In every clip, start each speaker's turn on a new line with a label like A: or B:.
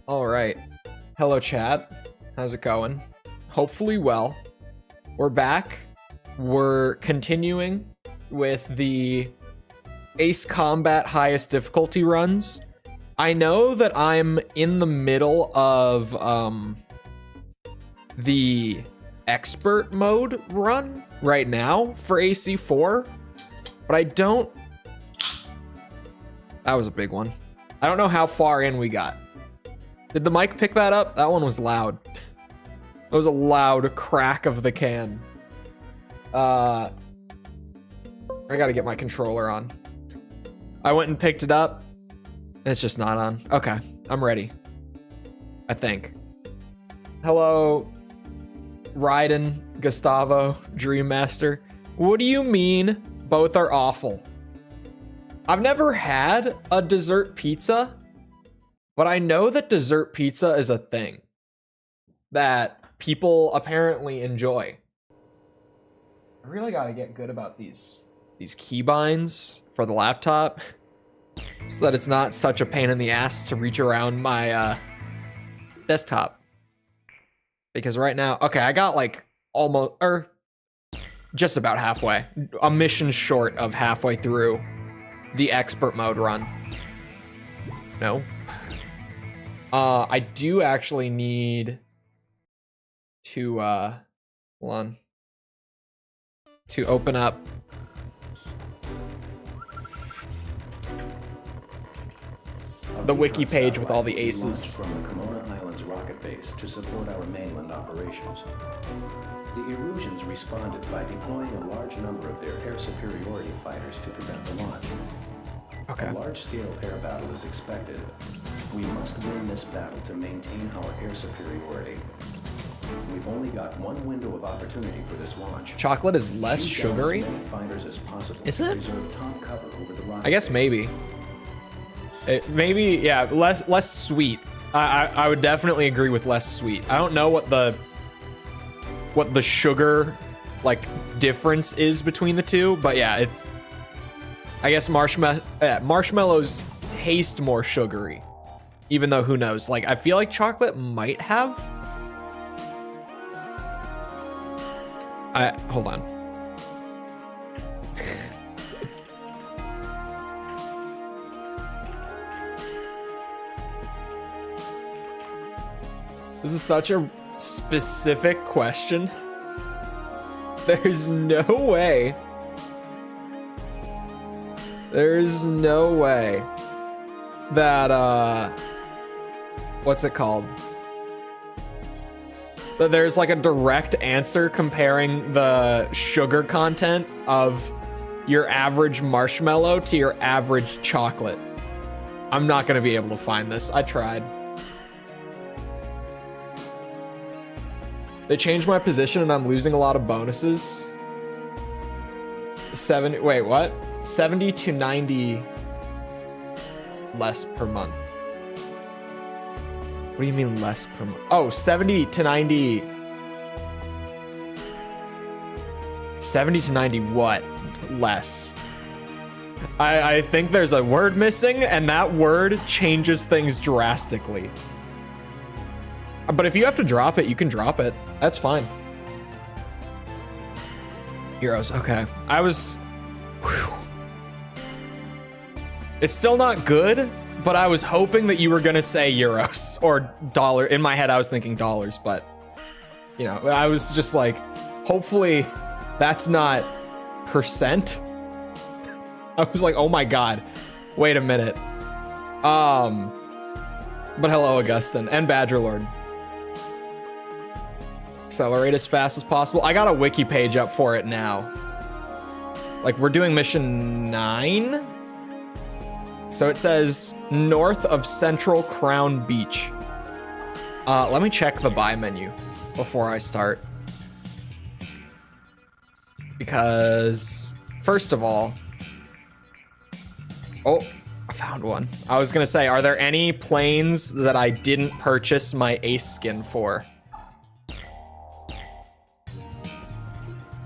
A: All right. Hello, chat. How's it going? Hopefully well. We're back. We're continuing with the Ace Combat highest difficulty runs. I know that I'm in the middle of the expert mode run right now for AC4, but I don't... That was a big one. I don't know how far in we got. Did the mic pick that up? That one was loud. That was a loud crack of the can. I gotta get my controller on. I went and picked it up. It's just not on. Okay, I'm ready. I think. Hello, Raiden, Gustavo, Dream Master. What do you mean both are awful? I've never had a dessert pizza, but I know that dessert pizza is a thing that people apparently enjoy. I really gotta get good about these keybinds for the laptop so that it's not such a pain in the ass to reach around my desktop. Because right now, okay, I got like almost, or just about halfway, a mission short of halfway through the expert mode run. No. I do actually need to, hold on, to open up the wiki page with all the aces.
B: From the Kimona Islands rocket base. base to support our mainland operations. The Erusians responded by deploying a large number of their air superiority fighters to prevent the launch.
A: Okay.
B: A large-scale air battle is expected. We must win this battle to maintain our air superiority. We've only got one window of opportunity for this launch.
A: Chocolate is less sugary? Is it? I guess maybe. Maybe, yeah, less sweet. I would definitely agree with less sweet. I don't know what the sugar like difference is between the two, but yeah, it's. I guess marshmallows taste more sugary, even though who knows? Like I feel like chocolate might have. Hold on. This is such a specific question. There's no way. There's no way that, what's it called? That there's like a direct answer comparing the sugar content of your average marshmallow to your average chocolate. I'm not gonna be able to find this. I tried. They changed my position and I'm losing a lot of bonuses. 70 to 90 less per month. What do you mean less per month? Oh, 70 to 90. 70 to 90 what? Less. I think there's a word missing and that word changes things drastically. But if you have to drop it, you can drop it. That's fine. Euros, okay. I was... Whew. It's still not good, but I was hoping that you were gonna say euros or dollar. In my head, I was thinking dollars, but you know, I was just like, hopefully that's not percent. I was like, oh my God, wait a minute. But hello, Augustin and Badgerlord. Accelerate as fast as possible. I got a wiki page up for it now. Like we're doing mission 9. So it says north of Central Crown Beach. Let me check the buy menu before I start. Because first of all, oh, I found one. I was gonna say, are there any planes that I didn't purchase my ace skin for?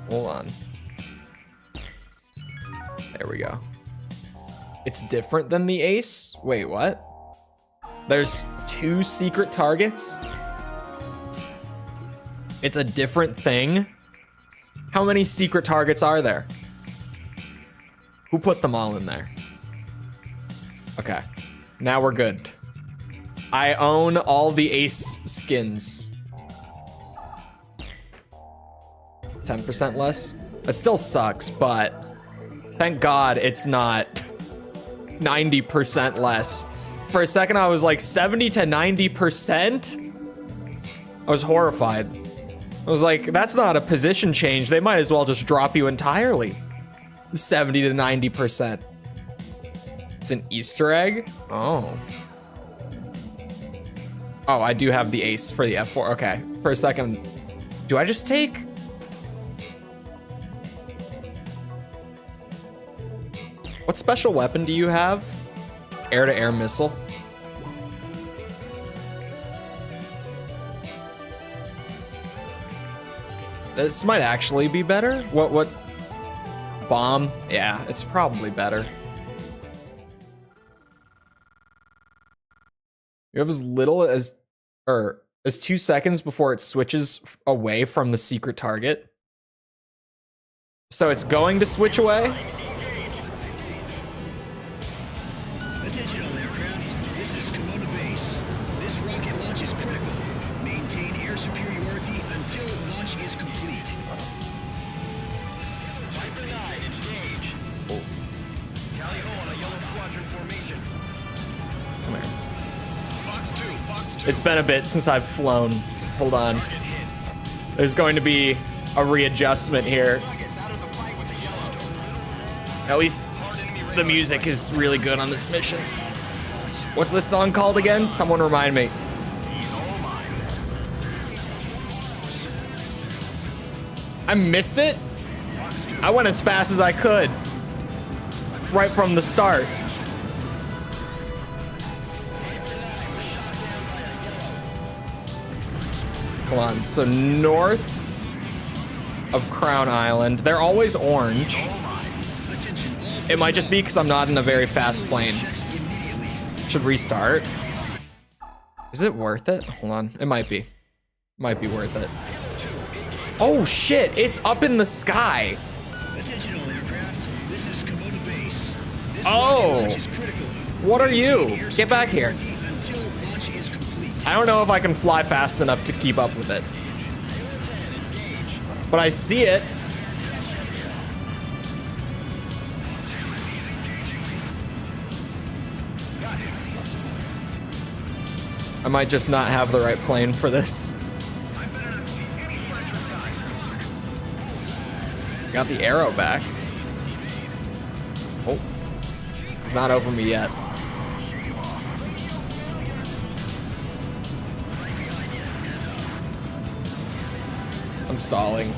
A: Hold on. There we go. It's different than the ace? Wait, what? There's 2 secret targets? It's a different thing? How many secret targets are there? Who put them all in there? Okay, now we're good. I own all the ace skins. 10% less? It still sucks, but thank God it's not 90% less. For a second, I was like 70 to 90%. I was horrified. I was like, that's not a position change. They might as well just drop you entirely. 70 to 90%. It's an Easter egg? Oh. Oh, I do have the ace for the F4. Okay, for a second. Do I just take? What special weapon do you have? Air-to-air missile. This might actually be better. What? Bomb? Yeah, it's probably better. You have as little as 2 seconds before it switches away from the secret target. So it's going to switch away?
C: Attention all aircraft, this is Kimona Base. This rocket launch is critical. Maintain air superiority until launch is complete. Viper 9, engage.
A: Oh.
C: Tally ho on a yellow squadron formation.
A: Come here.
C: Fox
A: It's been a bit since I've flown. Hold on. There's going to be a readjustment here. At least the music is really good on this mission. What's this song called again? Someone remind me. I missed it? I went as fast as I could. Right from the start. Hold on, so north of Crown Island. They're always orange. It might just be because I'm not in a very fast plane. Should restart. Is it worth it? Hold on, it might be. Might be worth it. Oh shit, it's up in the sky.
C: Attention all aircraft. This is Komoda Base. This
A: Oh.
C: launch is critical.
A: What are you?
C: Maintain air
A: Get back here.
C: superiority until launch is complete.
A: I don't know if I can fly fast enough to keep up with it. But I see it. I might just not have the right plane for this. Got the arrow back. Oh, it's not over me yet. I'm stalling.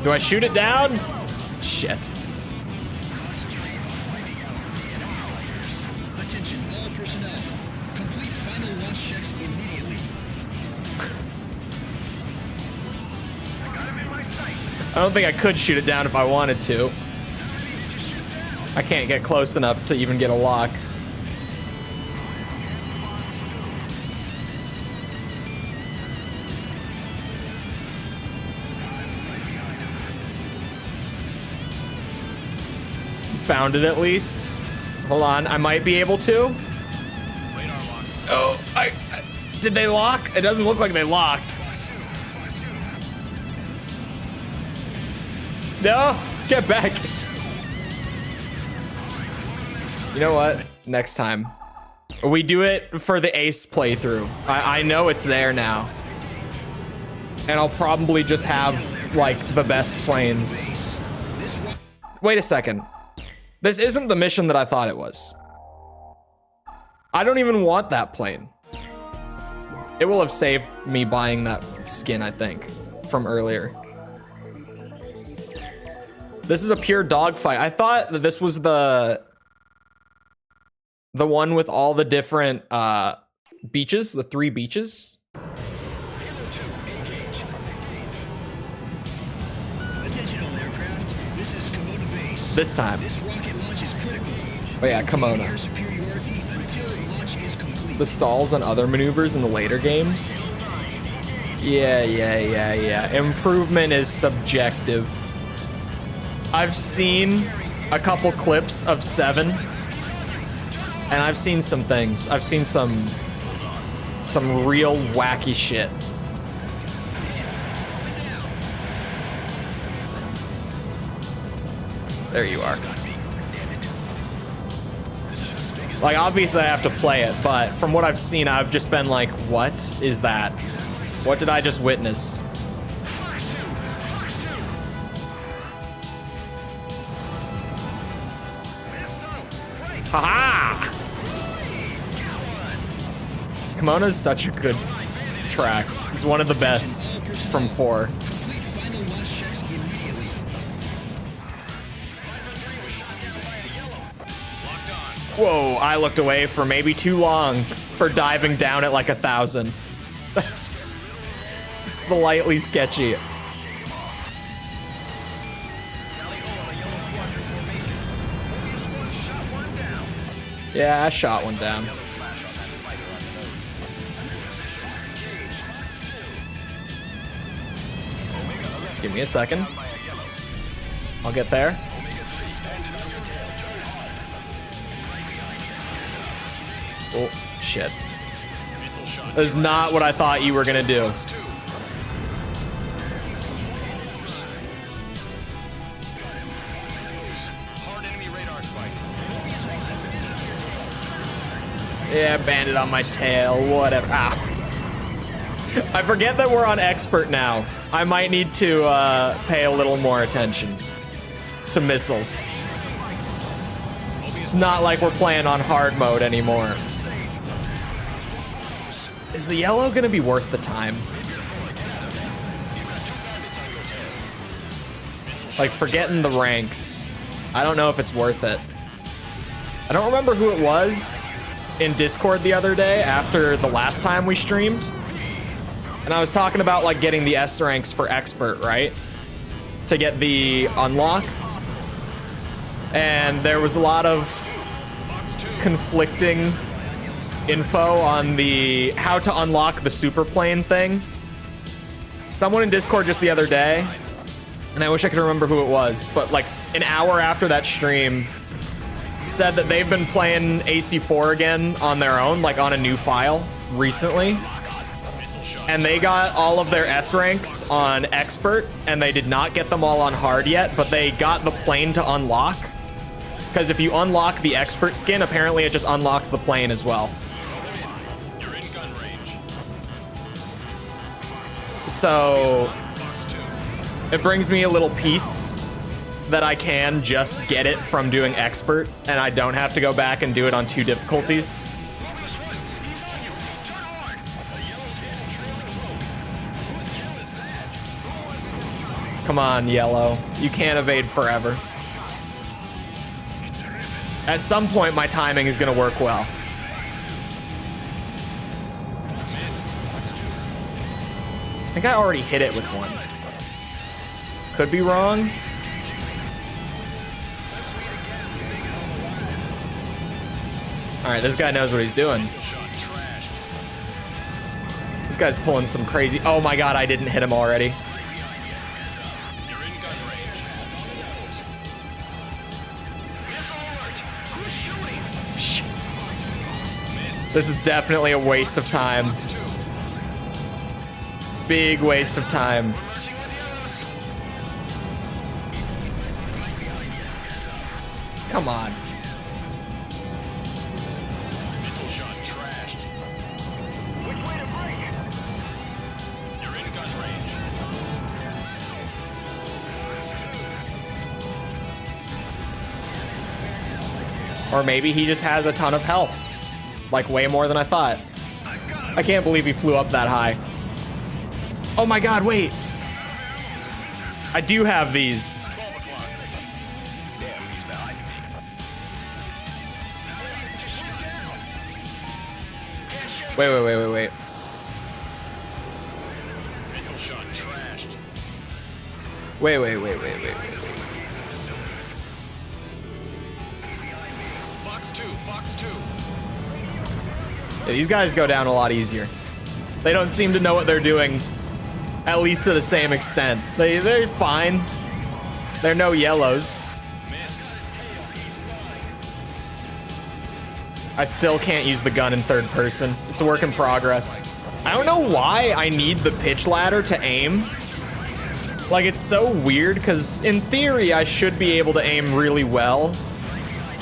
A: Do I shoot it down? Shit.
C: Attention all personnel. Complete final launch checks immediately.
A: I don't think I could shoot it down if I wanted to. I can't get close enough to even get a lock. Found it at least. Hold on, I might be able to. Oh, did they lock? It doesn't look like they locked. No, get back. You know what? Next time. We do it for the ace playthrough. I know it's there now. And I'll probably just have, like, the best planes. Wait a second. This isn't the mission that I thought it was. I don't even want that plane. It will have saved me buying that skin, I think, from earlier. This is a pure dogfight. I thought that this was the one with all the different beaches, the 3 beaches.
C: Attention all aircraft. This is Komoda Base.
A: This time.
C: This rocket launch is critical.
A: Oh yeah,
C: Maintain
A: Kimono.
C: air superiority until launch is complete.
A: The stalls and other maneuvers in the later games. Yeah. Improvement is subjective. I've seen a couple clips of 7, and I've seen some things. I've seen some real wacky shit. There you are. Like, obviously I have to play it, but from what I've seen, I've just been like, what is that? What did I just witness? Haha! Kimona's such a good track. It's one of the best from 4.
C: Complete final launch checks immediately.
A: Whoa, I looked away for maybe too long for diving down at like 1,000. That's slightly sketchy. Yeah, I shot one down. Give me a second. I'll get there. Oh, shit. That is not what I thought you were gonna do. Yeah, bandit on my tail, whatever. Ow. I forget that we're on expert now. I might need to pay a little more attention to missiles. It's not like we're playing on hard mode anymore. Is the yellow gonna be worth the time? Like, forgetting the ranks. I don't know if it's worth it. I don't remember who it was in Discord the other day after the last time we streamed. And I was talking about, like, getting the S ranks for expert, right? To get the unlock. And there was a lot of conflicting info on the how to unlock the super plane thing. Someone in Discord just the other day, and I wish I could remember who it was, but like an hour after that stream, said that they've been playing AC4 again on their own, like on a new file recently. And they got all of their S ranks on expert, and they did not get them all on hard yet, but they got the plane to unlock. Because if you unlock the expert skin, apparently it just unlocks the plane as well. So it brings me a little peace that I can just get it from doing expert, and I don't have to go back and do it on 2 difficulties. Come on, yellow. You can't evade forever. At some point, my timing is gonna work well. I think I already hit it with one. Could be wrong. All right, this guy knows what he's doing. This guy's pulling some crazy... Oh my god, I didn't hit him already. Shit. This is definitely a waste of time. Big waste of time. Come on.
C: Missile shot trashed. Which way to break? You're in gun range.
A: Or maybe he just has a ton of health. Like way more than I thought. I can't believe he flew up that high. Oh my god, wait. I do have these. Wait.
C: Missile shot trashed.
A: Wait.
C: Box 2.
A: Yeah, these guys go down a lot easier. They don't seem to know what they're doing, at least to the same extent. They're fine. They're no yellows.
C: Missed.
A: I still can't use the gun in third person. It's a work in progress. I don't know why I need the pitch ladder to aim. Like, it's so weird, because in theory, I should be able to aim really well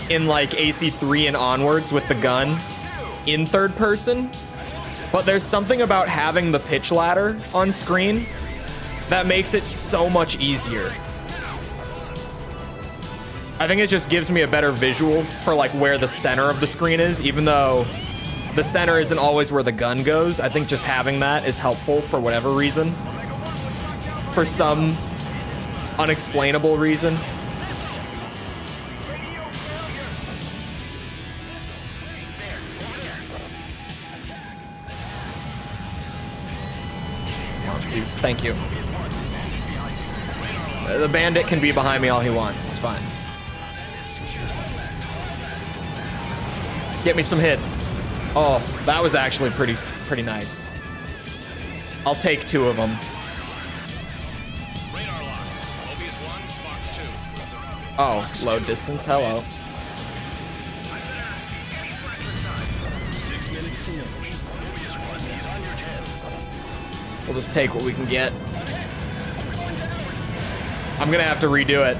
A: in like AC3 and onwards with the gun in third person. But there's something about having the pitch ladder on screen that makes it so much easier. I think it just gives me a better visual for like where the center of the screen is, even though the center isn't always where the gun goes. I think just having that is helpful for whatever reason. For some unexplainable reason. Please, thank you. The bandit can be behind me all he wants. It's fine. Get me some hits. Oh, that was actually pretty nice. I'll take 2 of them.
C: Radar lock. Mobius 1, box 2.
A: Oh, low distance. Hello.
C: 6 minutes to launch. Mobius 1, he's on your 10.
A: We'll just take what we can get. I'm gonna have to redo it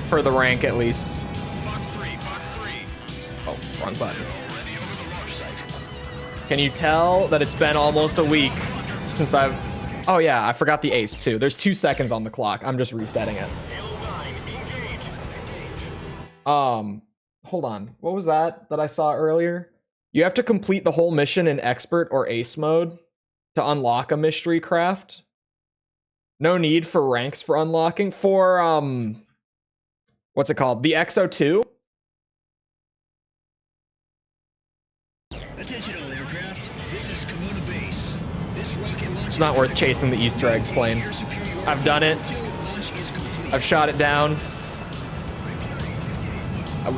A: for the rank at least.
C: Box 3.
A: Oh, wrong button.
C: Ready over the launch site.
A: Can you tell that it's been almost a week since I've... Oh yeah, I forgot the ace too. There's 2 seconds on the clock. I'm just resetting it. Hold on. What was that I saw earlier? You have to complete the whole mission in expert or ace mode to unlock a mystery craft. No need for ranks for unlocking. For, what's it called? The XO2?
C: Attention all aircraft. This is Komoda Base. This rocket launch
A: It's not worth chasing the Easter egg plane. I've done it. I've shot it down.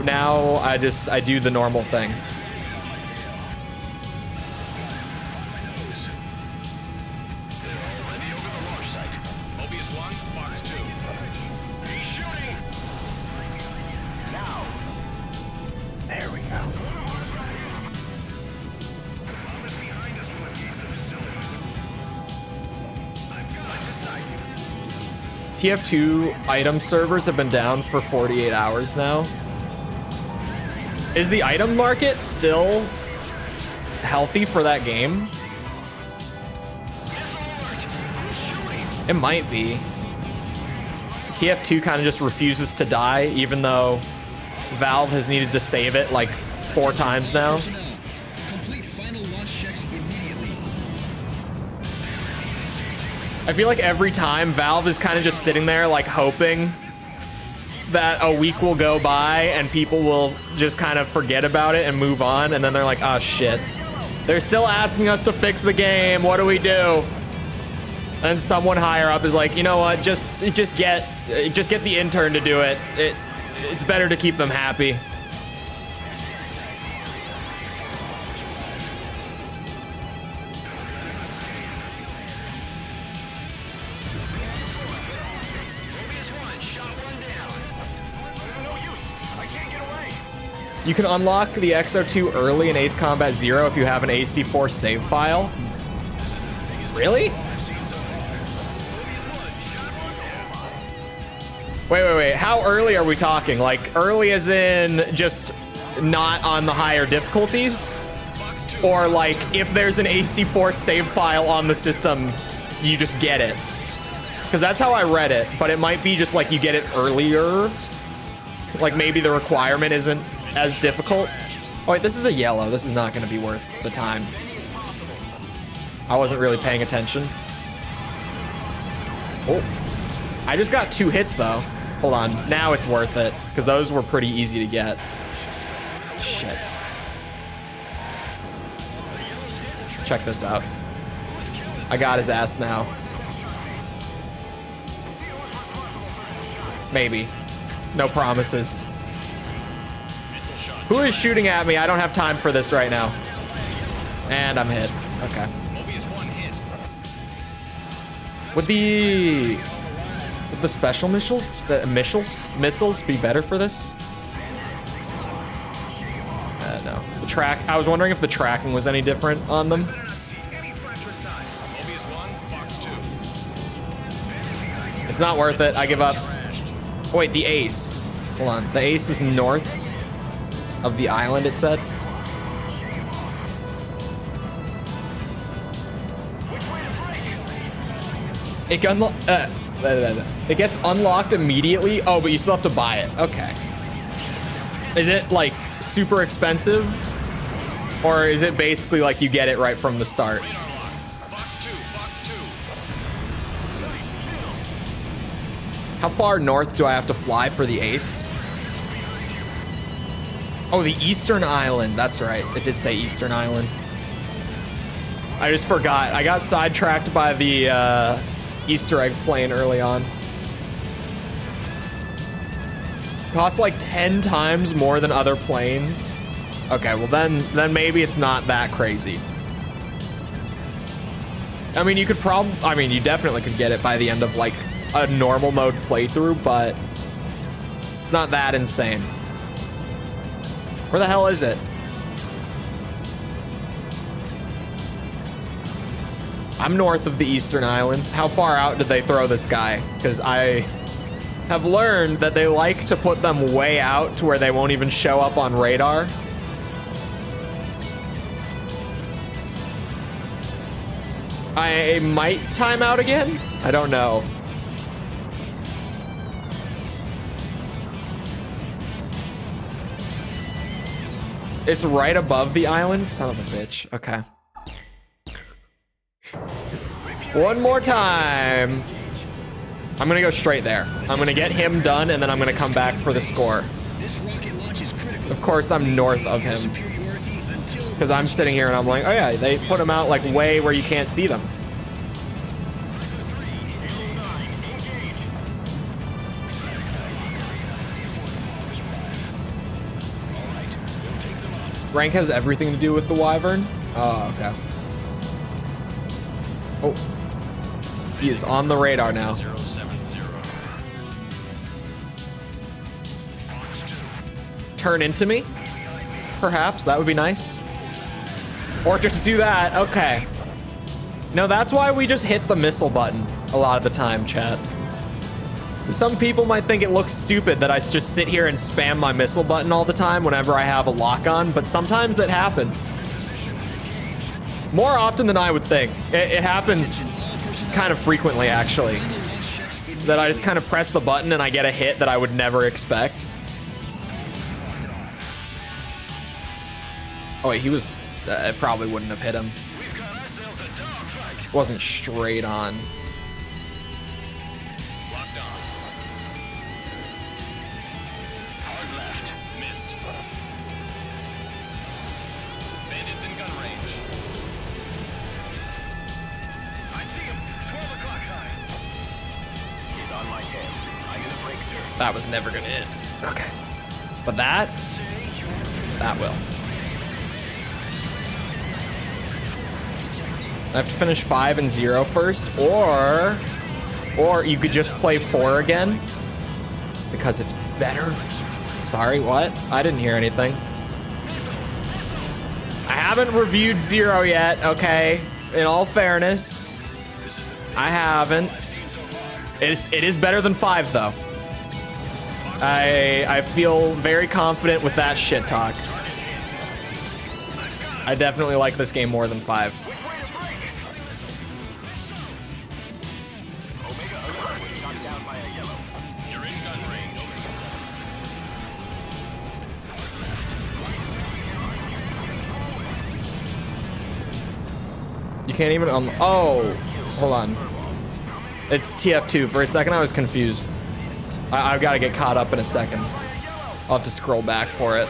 A: Now I do the normal thing.
C: Mobius 1, Fox 2. He's shooting. Now.
B: There we go.
A: TF2 item servers have been down for 48 hours now. Is the item market still healthy for that game? It might be. TF2 kind of just refuses to die, even though Valve has needed to save it like 4 times now.
C: Complete final launch checks immediately.
A: I feel like every time Valve is kind of just sitting there like hoping that a week will go by and people will just kind of forget about it and move on, and then they're like, oh shit, they're still asking us to fix the game, what do we do? And someone higher up is like, you know what, just get the intern to do it. It's better to keep them happy. You can unlock the XO2 early in Ace Combat 0 if you have an AC4 save file. Really? Wait. How early are we talking? Like, early as in just not on the higher difficulties? Or like, if there's an AC4 save file on the system, you just get it? Because that's how I read it, but it might be just like you get it earlier. Like maybe the requirement isn't as difficult. Oh wait, this is a yellow. This is not going to be worth the time. I wasn't really paying attention. Oh, I just got 2 hits though. Hold on, now it's worth it because those were pretty easy to get. Shit. Check this out. I got his ass now. Maybe. No promises. Who is shooting at me? I don't have time for this right now. And I'm hit. Okay. Would the special missiles be better for this? No. The track. I was wondering if the tracking was any different on them. It's not worth it. I give up. Oh, wait, the ace. Hold on. The ace is north of the island, it said. It gets unlocked immediately. Oh, but you still have to buy it. Okay. Is it like super expensive? Or is it basically like you get it right from the start? How far north do I have to fly for the ace? Oh, the Eastern Island. That's right. It did say Eastern Island. I just forgot. I got sidetracked by the Easter egg plane early on. Costs like 10 times more than other planes. Okay, well then maybe it's not that crazy. I mean, you definitely could get it by the end of like a normal mode playthrough, but it's not that insane. Where the hell is it? I'm north of the Eastern Island. How far out did they throw this guy? Because I have learned that they like to put them way out to where they won't even show up on radar. I might time out again. I don't know. It's right above the island. Son of a bitch. Okay. One more time. I'm gonna go straight there. I'm gonna get him done, and then I'm gonna come back for the score. Of course, I'm north of him. Because I'm sitting here and I'm like, oh yeah, they put them out like way where you can't see them. Rank has everything to do with the Wyvern? Oh, okay. Oh. He is on the radar now. Turn into me? Perhaps, that would be nice. Or just do that, okay. No, that's why we just hit the missile button a lot of the time, chat. Some people might think it looks stupid that I just sit here and spam my missile button all the time whenever I have a lock on, but sometimes it happens. More often than I would think. It happens kind of frequently, actually. That I just kind of press the button and I get a hit that I would never expect. Oh wait, he was... it probably wouldn't have hit him. Wasn't straight on. That was never gonna hit. Okay. But that will. I have to finish 5 and 0 first, or you could just play 4 again because it's better. Sorry, what? I didn't hear anything. I haven't reviewed 0 yet, okay? In all fairness, I haven't. It is better than 5 though. I feel very confident with that shit talk. I definitely like this game more than 5. You can't even, oh, hold on. It's TF2. For a second, I was confused. I've got to get caught up in a second. I'll have to scroll back for it.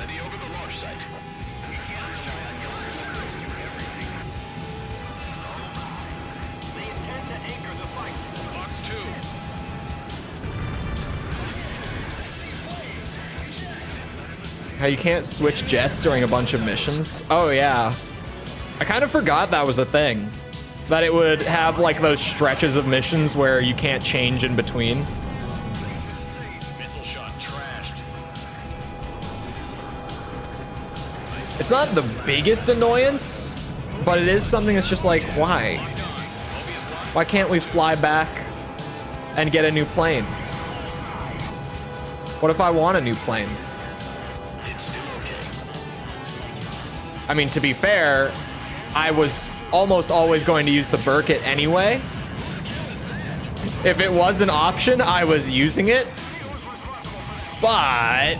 A: How you can't switch jets during a bunch of missions? Oh yeah. I kind of forgot that was a thing. That it would have like those stretches of missions where you can't change in between. It's not the biggest annoyance, but it is something that's just like, why? Why can't we fly back and get a new plane? What if I want a new plane? I mean, to be fair, I was almost always going to use the Burkett anyway. If it was an option, I was using it. But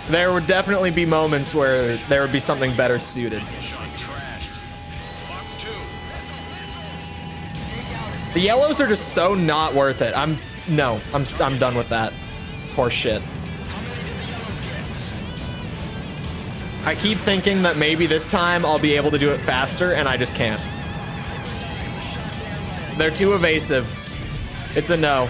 A: there would definitely be moments where there would be something better suited. The yellows are just so not worth it. I'm done with that. It's horse shit. I keep thinking that maybe this time I'll be able to do it faster, and I just can't. They're too evasive. It's a no.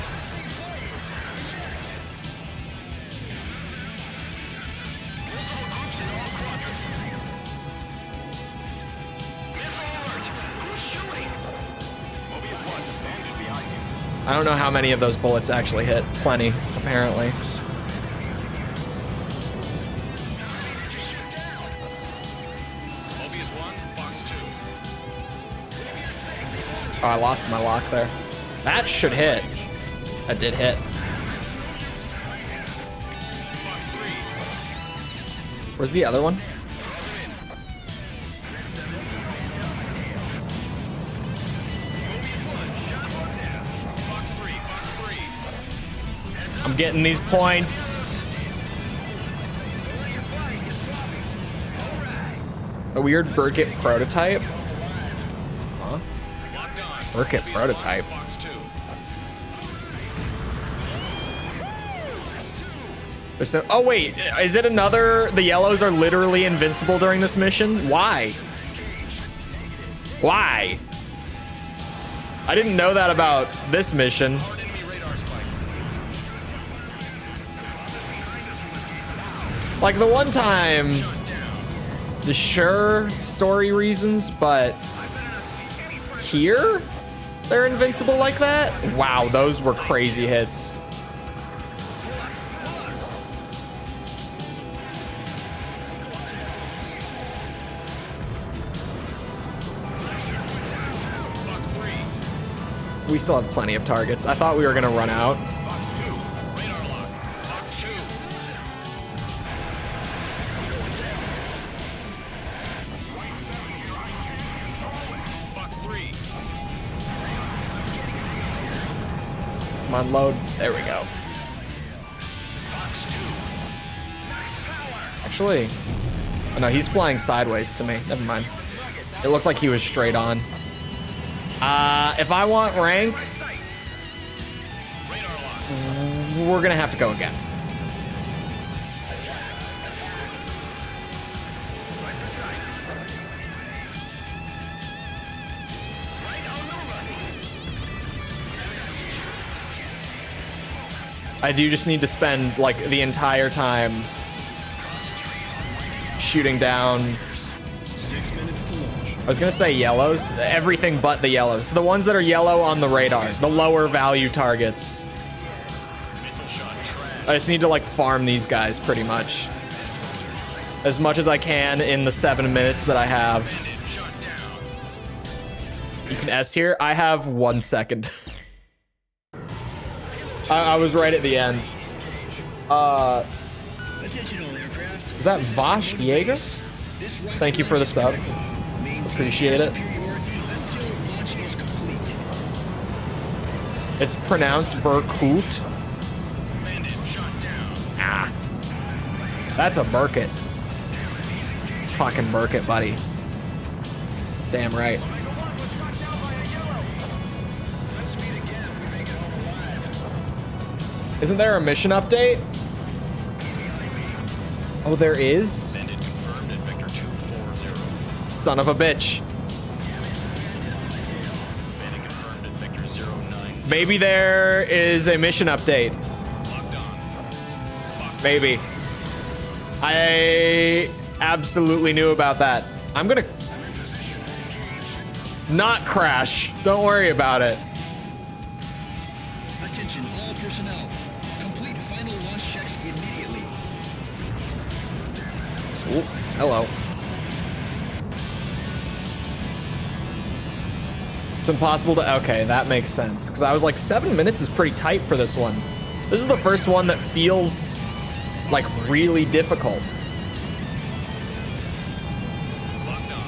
A: I don't know how many of those bullets actually hit. Plenty, apparently. Oh, I lost my lock there. That should hit. That did hit. Where's the other one? I'm getting these points. A weird Burkett prototype? Huh? Burkett prototype? Oh wait, is it another? The yellows are literally invincible during this mission? Why? Why? I didn't know that about this mission. Like the one time, sure, story reasons, but here they're invincible like that? Wow, those were crazy hits. We still have plenty of targets. I thought we were gonna run out.
D: Box 2, radar lock. Box 2. Box 3.
A: Come on, load. There we go.
D: Box 2. Nice power.
A: Actually, oh no, he's flying sideways to me. Never mind. It looked like he was straight on. If I want rank,
D: Radar lock.
A: we're gonna have to go again. I do just need to spend like the entire time shooting down.
C: 6 minutes to launch.
A: I was gonna say yellows, everything but the yellows. The ones that are yellow on the radar, the lower value targets.
D: Missile shot trash.
A: I just need to like farm these guys pretty much. As much as I can in the 7 minutes that I have.
D: Shot down.
A: You can S here. I have 1 second. I was right at the end.
C: Attention all aircraft.
A: Is that Vosh Jaeger?
C: This rocket
A: Thank you for the
C: launch is
A: sub.
C: critical. Maintain
A: Appreciate it.
C: superiority until launch is complete.
A: It's pronounced Burkoot.
D: Bandit shot down.
A: Ah. That's a Burkett. Fucking Burkett, buddy. Damn right. Isn't there a mission update? Oh, there is?
D: Bandit confirmed at Vector 240.
A: Son of a bitch.
D: Bandit confirmed at Vector 09.
A: Maybe there is a mission update.
D: Locked on. Box
A: Maybe. I absolutely knew about that. I'm gonna not crash. Don't worry about it.
C: Attention all personnel. Complete final launch checks immediately.
A: Ooh, hello. It's impossible to, okay, that makes sense. Because I was like, 7 minutes is pretty tight for this one. This is the first one that feels like really difficult.
D: locked on.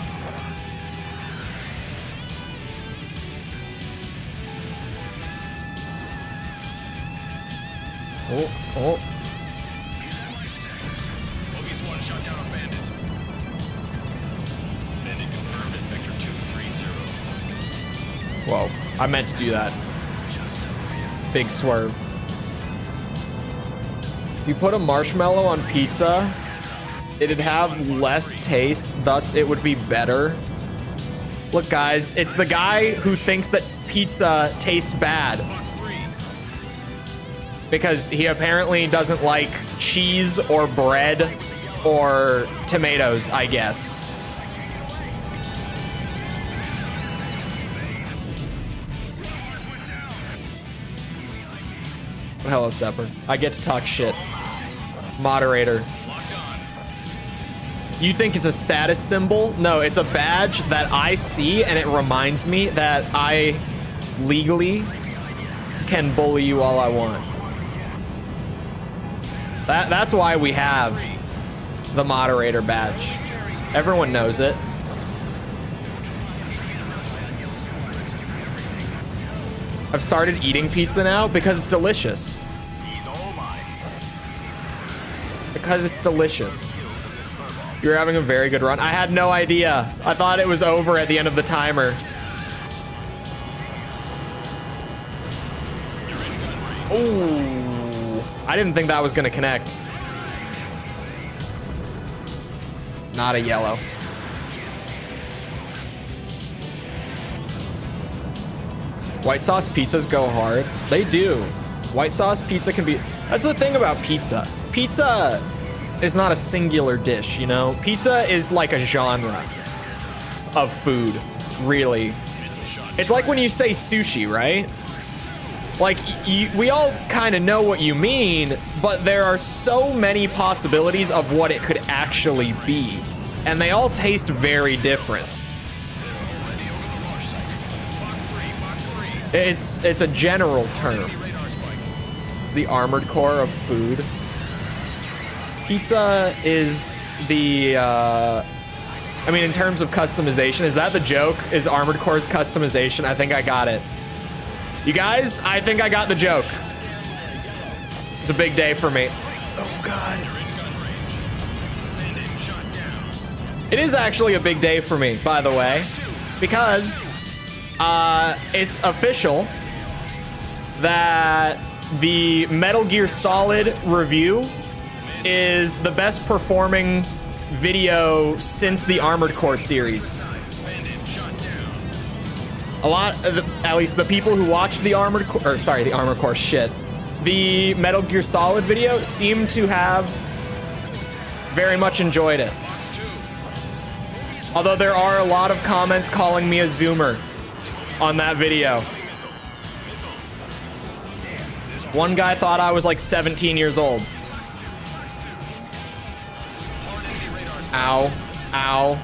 A: Oh, oh.
D: Mobius 1 shot down a bandit. Bandit confirmed at Vector 230.
A: Whoa, I meant to do that. Big swerve. If you put a marshmallow on pizza, it'd have less taste, thus it would be better. Look guys, it's the guy who thinks that pizza tastes bad
D: Box 3.
A: because he apparently doesn't like cheese or bread or tomatoes, I guess. Hello, Sepper. I get to talk shit. Moderator.
D: Locked on.
A: You think it's a status symbol? No, it's a badge that I see and it reminds me that I legally can bully you all I want. That's why we have the moderator badge. Everyone knows it. I've started eating pizza now because it's delicious.
D: He's all
A: Because it's delicious. You're having a very good run. I had no idea. I thought it was over at the end of the timer. Oh, I didn't think that was gonna connect. Not a yellow. White sauce pizzas go hard. They do. White sauce pizza can be... That's the thing about pizza. Pizza is not a singular dish, you know? Pizza is like a genre of food, really. It's like when you say sushi, right? Like, we all kind of know what you mean, but there are so many possibilities of what it could actually be. And they all taste very different. It's a general term. It's the armored core of food. Pizza is the, I mean, in terms of customization, is that the joke? Is armored core's customization? I think I got it. You guys, I think I got the joke. It's a big day for me. Oh, God. It is actually a big day for me, by the way, because it's official that the Metal Gear Solid review is the best performing video since the Armored Core series. A lot of at least the people who watched the Armored Core shit. The Metal Gear Solid video seem to have very much enjoyed it. Although there are a lot of comments calling me a zoomer on that video. One guy thought I was like 17 years old. Ow. Ow.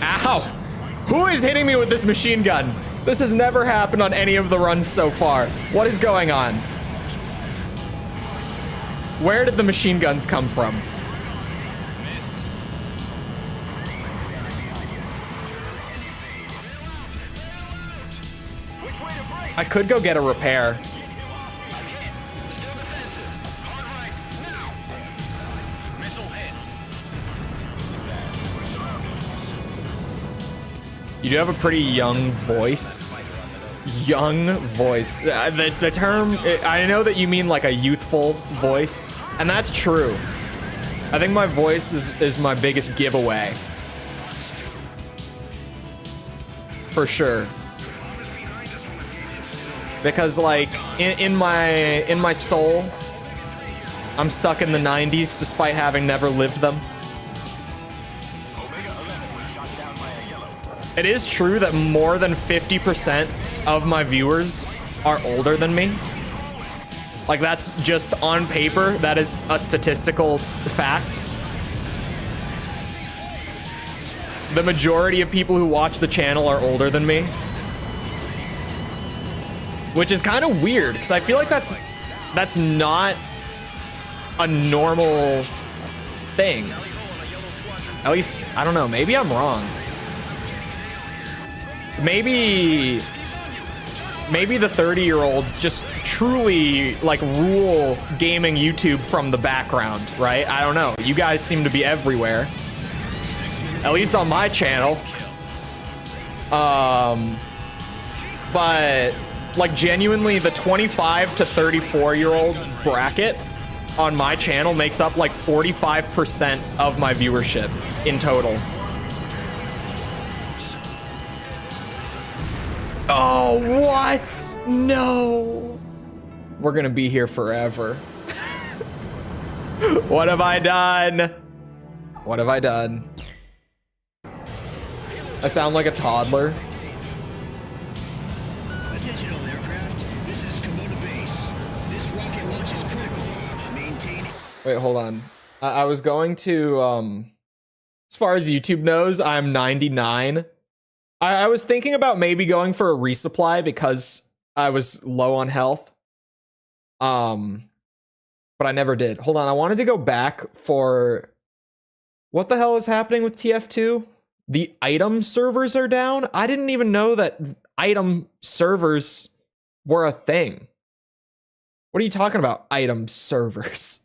A: Ow! Who is hitting me with this machine gun? This has never happened on any of the runs so far. What is going on? Where did the machine guns come from? I could go get a repair. You do have a pretty young voice. Young voice. The term, I know that you mean like a youthful voice, and that's true. I think my voice is my biggest giveaway. For sure. Because like in my soul, I'm stuck in the 90s despite having never lived them. It is true that more than 50% of my viewers are older than me. Like, that's just on paper. That is a statistical fact. The majority of people who watch the channel are older than me. Which is kind of weird, because I feel like that's not a normal thing. At least, I don't know, maybe I'm wrong. Maybe the 30-year-olds just truly like rule gaming YouTube from the background, right? I don't know. You guys seem to be everywhere. At least on my channel. But like genuinely the 25 to 34-year-old bracket on my channel makes up like 45% of my viewership in total. Oh, what? No. We're gonna be here forever. What have I done? What have I done? I sound like a toddler.
C: Attention all aircraft. This is Komoda Base. This rocket launch is critical. Maintain...
A: Wait, hold on. I was going to, as far as YouTube knows, I'm 99. I was thinking about maybe going for a resupply because I was low on health. But I never did. Hold on, I wanted to go back for... What the hell is happening with TF2? The item servers are down? I didn't even know that item servers were a thing. What are you talking about? Item servers.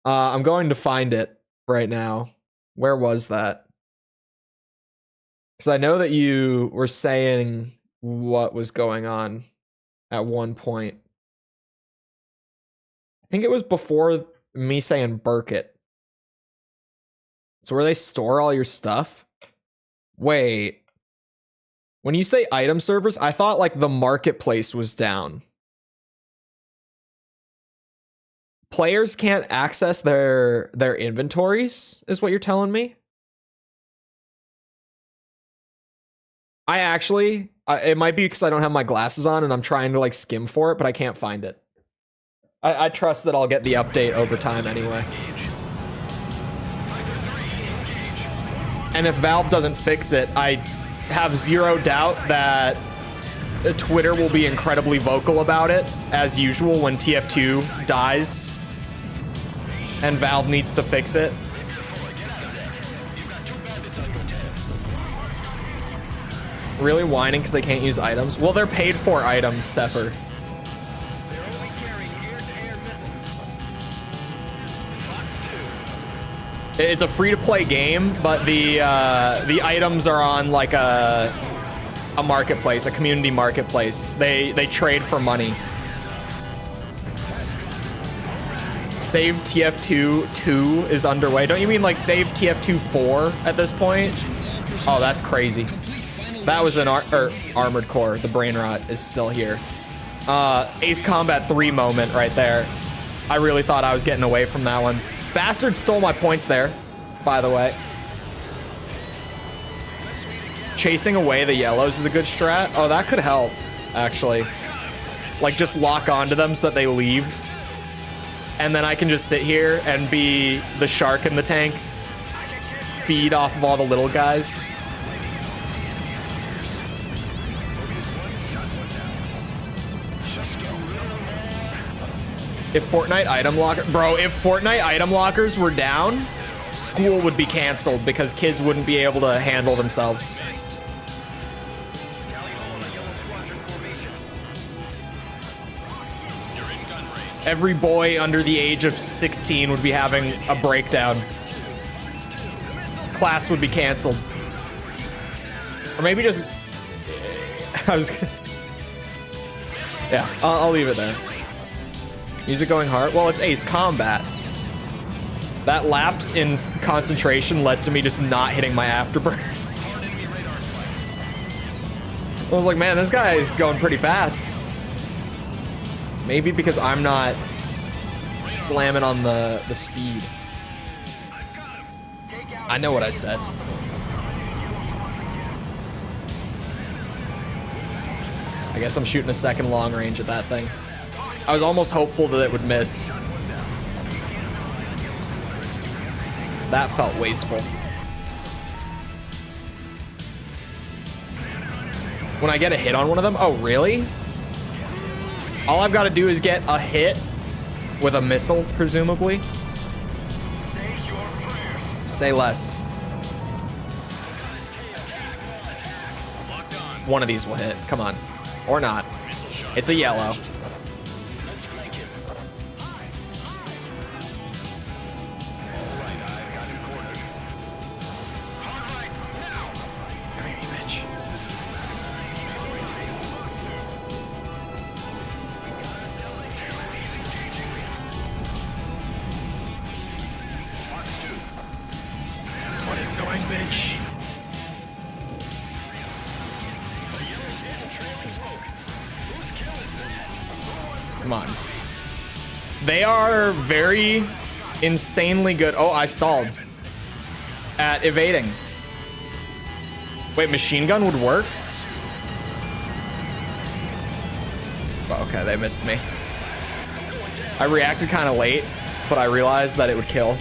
A: I'm going to find it right now. Where was that? Because I know that you were saying what was going on at one point. I think it was before me saying Burkett. So where they store all your stuff? Wait. When you say item servers, I thought like the marketplace was down. Players can't access their inventories, is what you're telling me? I actually, it might be because I don't have my glasses on and I'm trying to like skim for it, but I can't find it. I trust that I'll get the update over time anyway. And if Valve doesn't fix it, I have zero doubt that Twitter will be incredibly vocal about it, as usual when TF2 dies and Valve needs to fix it. Really whining because they can't use items? Well, they're paid for items, Sepper. It's a free-to-play game, but the items are on like a marketplace, a community marketplace. They trade for money. Save TF2 2 is underway. Don't you mean like Save TF2 4 at this point? Oh, that's crazy. That was an Armored Core. The brain rot is still here. Ace Combat 3 moment right there. I really thought I was getting away from that one. Bastard stole my points there, by the way. Chasing away the yellows is a good strat. Oh, that could help, actually. Like, just lock onto them so that they leave. And then I can just sit here and be the shark in the tank. Feed off of all the little guys. If Fortnite item locker, bro, if Fortnite item lockers were down, school would be canceled because kids wouldn't be able to handle themselves. Every boy under the age of 16 would be having a breakdown. Class would be canceled. Or maybe just, I was, yeah, I'll leave it there. Music going hard? Well, it's Ace Combat. That lapse in concentration led to me just not hitting my afterburners. I was like, man, this guy is going pretty fast. Maybe because I'm not slamming on the speed. I know what I said. I guess I'm shooting a second long range at that thing. I was almost hopeful that it would miss. That felt wasteful. When I get a hit on one of them, oh really? All I've got to do is get a hit with a missile, presumably. Say less. One of these will hit, come on. Or not. It's a yellow. They are very insanely good. Oh, I stalled at evading. Wait, machine gun would work? Oh, okay, they missed me. I reacted kind of late, but I realized that it would kill.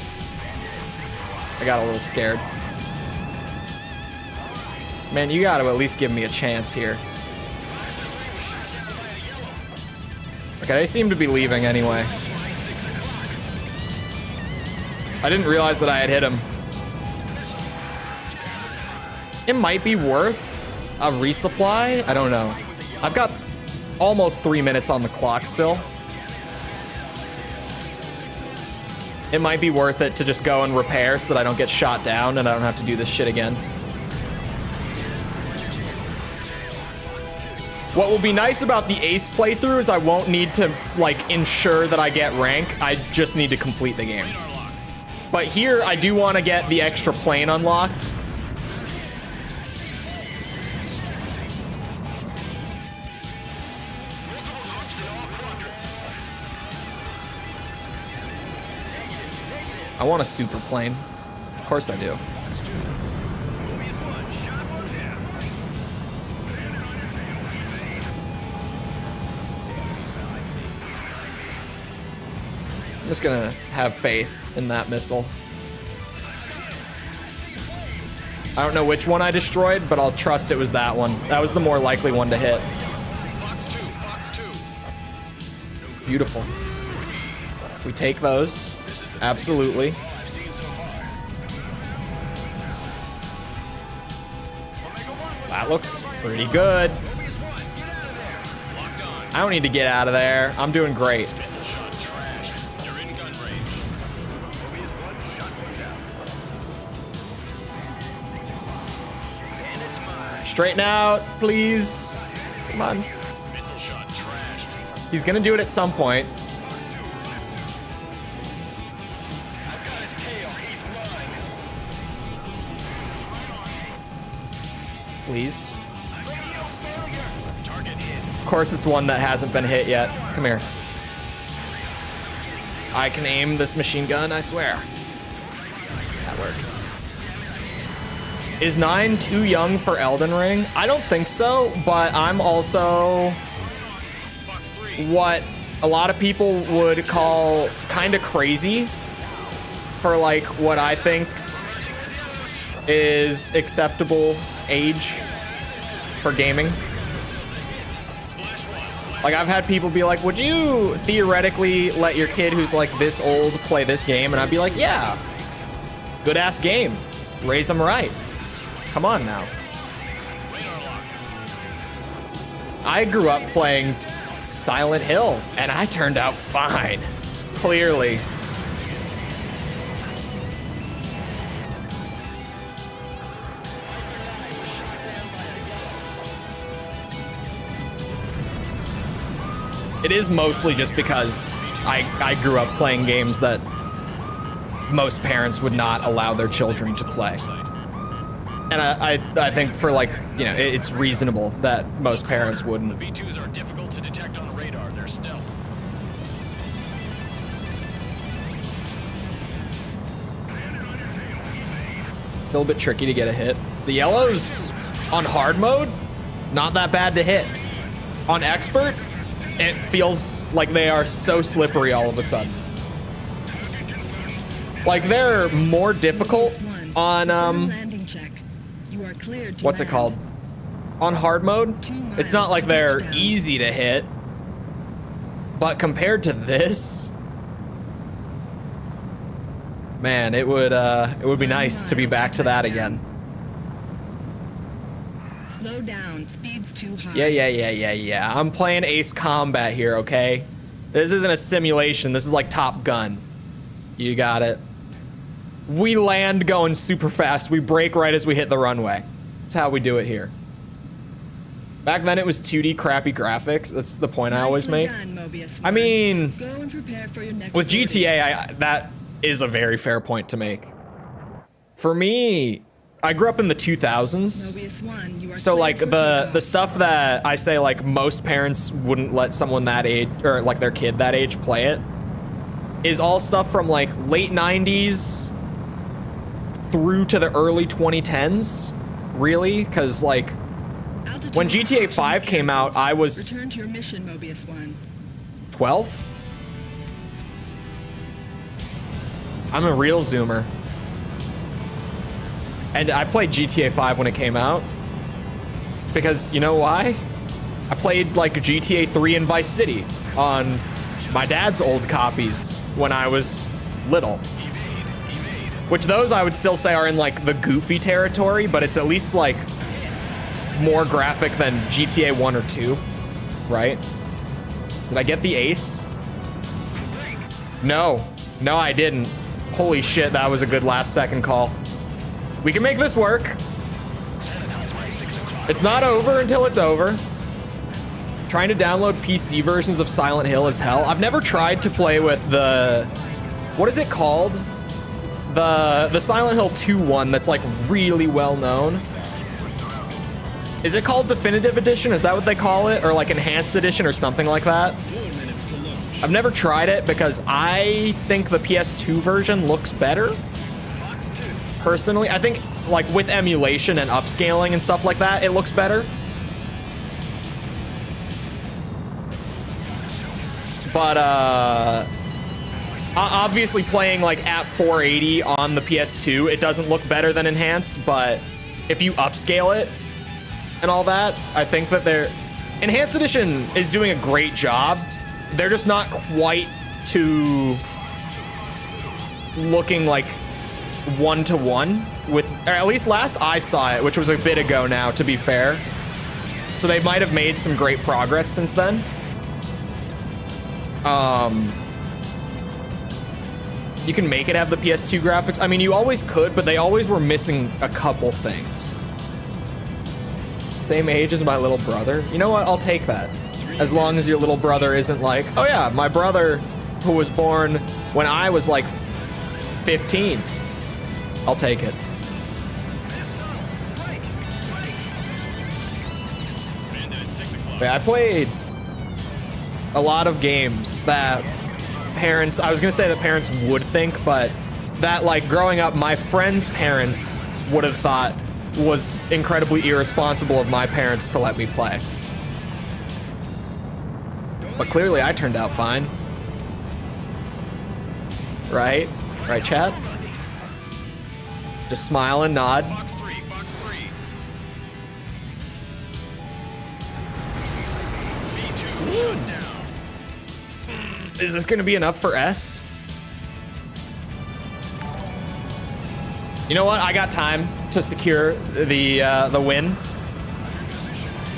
A: I got a little scared. Man, you got to at least give me a chance here. Okay, they seem to be leaving anyway. I didn't realize that I had hit him. It might be worth a resupply. I don't know. I've got almost 3 minutes on the clock still. It might be worth it to just go and repair so that I don't get shot down and I don't have to do this shit again. What will be nice about the Ace playthrough is I won't need to, like, ensure that I get rank. I just need to complete the game. But here, I do want to get the extra plane unlocked. I want a super plane. Of course I do. I'm just gonna have faith in that missile. I don't know which one I destroyed, but I'll trust it was that one. That was the more likely one to hit.
D: Box 2.
A: Beautiful. We take those. Absolutely. That looks pretty good. I don't need to get out of there. I'm doing great.
D: Missile shot trashed. You're in gun range.
A: Straighten out, please. Come on.
D: Missile shot trashed.
A: He's gonna do it at some point. Please.
D: Target hit.
A: Of course, it's one that hasn't been hit yet. Come here. I can aim this machine gun, I swear. That works. Is 9 too young for Elden Ring? I don't think so, but I'm also
D: Box 3.
A: what a lot of people would call kind of crazy for like what I think is acceptable age for gaming. Like, I've had people be like, would you theoretically let your kid who's like this old play this game? And I'd be like, yeah, good ass game. Raise them right. Come on now. I grew up playing Silent Hill and I turned out fine. Clearly. It is mostly just because I grew up playing games that most parents would not allow their children to play. And I think for like, you know, it's reasonable that most parents wouldn't.
D: V2s are difficult to detect on radar. They're stealth.
A: Still a bit tricky to get a hit. The yellows on hard mode, not that bad to hit. On expert, it feels like they are so slippery all of a sudden. Like they're more difficult on
E: landing check. You are cleared to
A: what's it
E: land.
A: called? On hard mode, it's not like they're easy to hit. But compared to this, man, it would be nice to be back to that again.
E: Slow down. Speed's too high.
A: Yeah. I'm playing Ace Combat here, okay? This isn't a simulation. This is like Top Gun. You got it. We land going super fast. We brake right as we hit the runway. That's how we do it here. Back then it was 2D crappy graphics. That's the point I always
E: Nicely
A: make.
E: done, Mobius.
A: I mean,
E: Go and prepare for your next
A: with
E: boarding.
A: GTA, that is a very fair point to make. For me, I grew up in the 2000s.
E: Mobius 1, you are
A: So
E: cleared
A: like
E: for
A: the
E: takeoff.
A: stuff that I say like most parents wouldn't let someone that age or like their kid that age play it is all stuff from like late 90s through to the early 2010s, really, because like
E: Altitude
A: when GTA
E: options
A: 5 came out, I was
E: Return to your mission, Mobius 1.
A: 12. I'm a real zoomer. And I played GTA 5 when it came out. Because, you know why? I played like GTA 3 and Vice City on my dad's old copies when I was little. Which those I would still say are in like the goofy territory, but it's at least like more graphic than GTA 1 or 2, right? Did I get the ace? No, I didn't. Holy shit, that was a good last second call. We can make this work. It's not over until it's over. Trying to download PC versions of Silent Hill is hell. I've never tried to play with the... What is it called? The Silent Hill 2 one that's like really well known. Is it called Definitive Edition? Is that what they call it? Or like Enhanced Edition or something like that? I've never tried it because I think the PS2 version looks better. Personally, I think like with emulation and upscaling and stuff like that, it looks better. But obviously playing like at 480 on the PS2, it doesn't look better than enhanced, but if you upscale it and all that, I think that Enhanced Edition is doing a great job. They're just not quite to looking like one-to-one with, or at least last I saw it, which was a bit ago now, to be fair. So they might have made some great progress since then. You can make it have the PS2 graphics. I mean, you always could, but they always were missing a couple things. Same age as my little brother. You know what? I'll take that. As long as your little brother isn't like, oh yeah, my brother who was born when I was like 15. I'll take it. Yeah, I played a lot of games that parents, I was gonna say that parents would think, but that like growing up, my friends' parents would have thought was incredibly irresponsible of my parents to let me play. But clearly I turned out fine. Right? Right, chat? Just smile and nod.
D: Box 3, box 3. B2 shut down.
A: Is this gonna be enough for S? You know what? I got time to secure the win.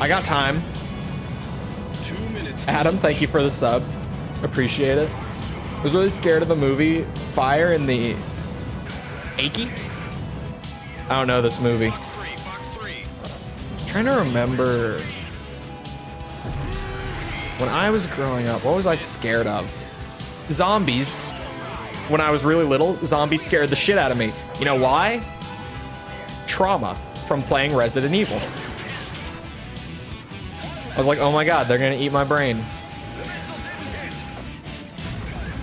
A: I got time.
C: 2 minutes.
A: Adam, thank you for the sub. Appreciate it. I was really scared of the movie Fire in the Achy? I don't know this movie.
D: Box 3, box 3.
A: I'm trying to remember when I was growing up, what was I scared of? Zombies. When I was really little, zombies scared the shit out of me. You know why? Trauma from playing Resident Evil. I was like, oh my god, they're gonna eat my brain.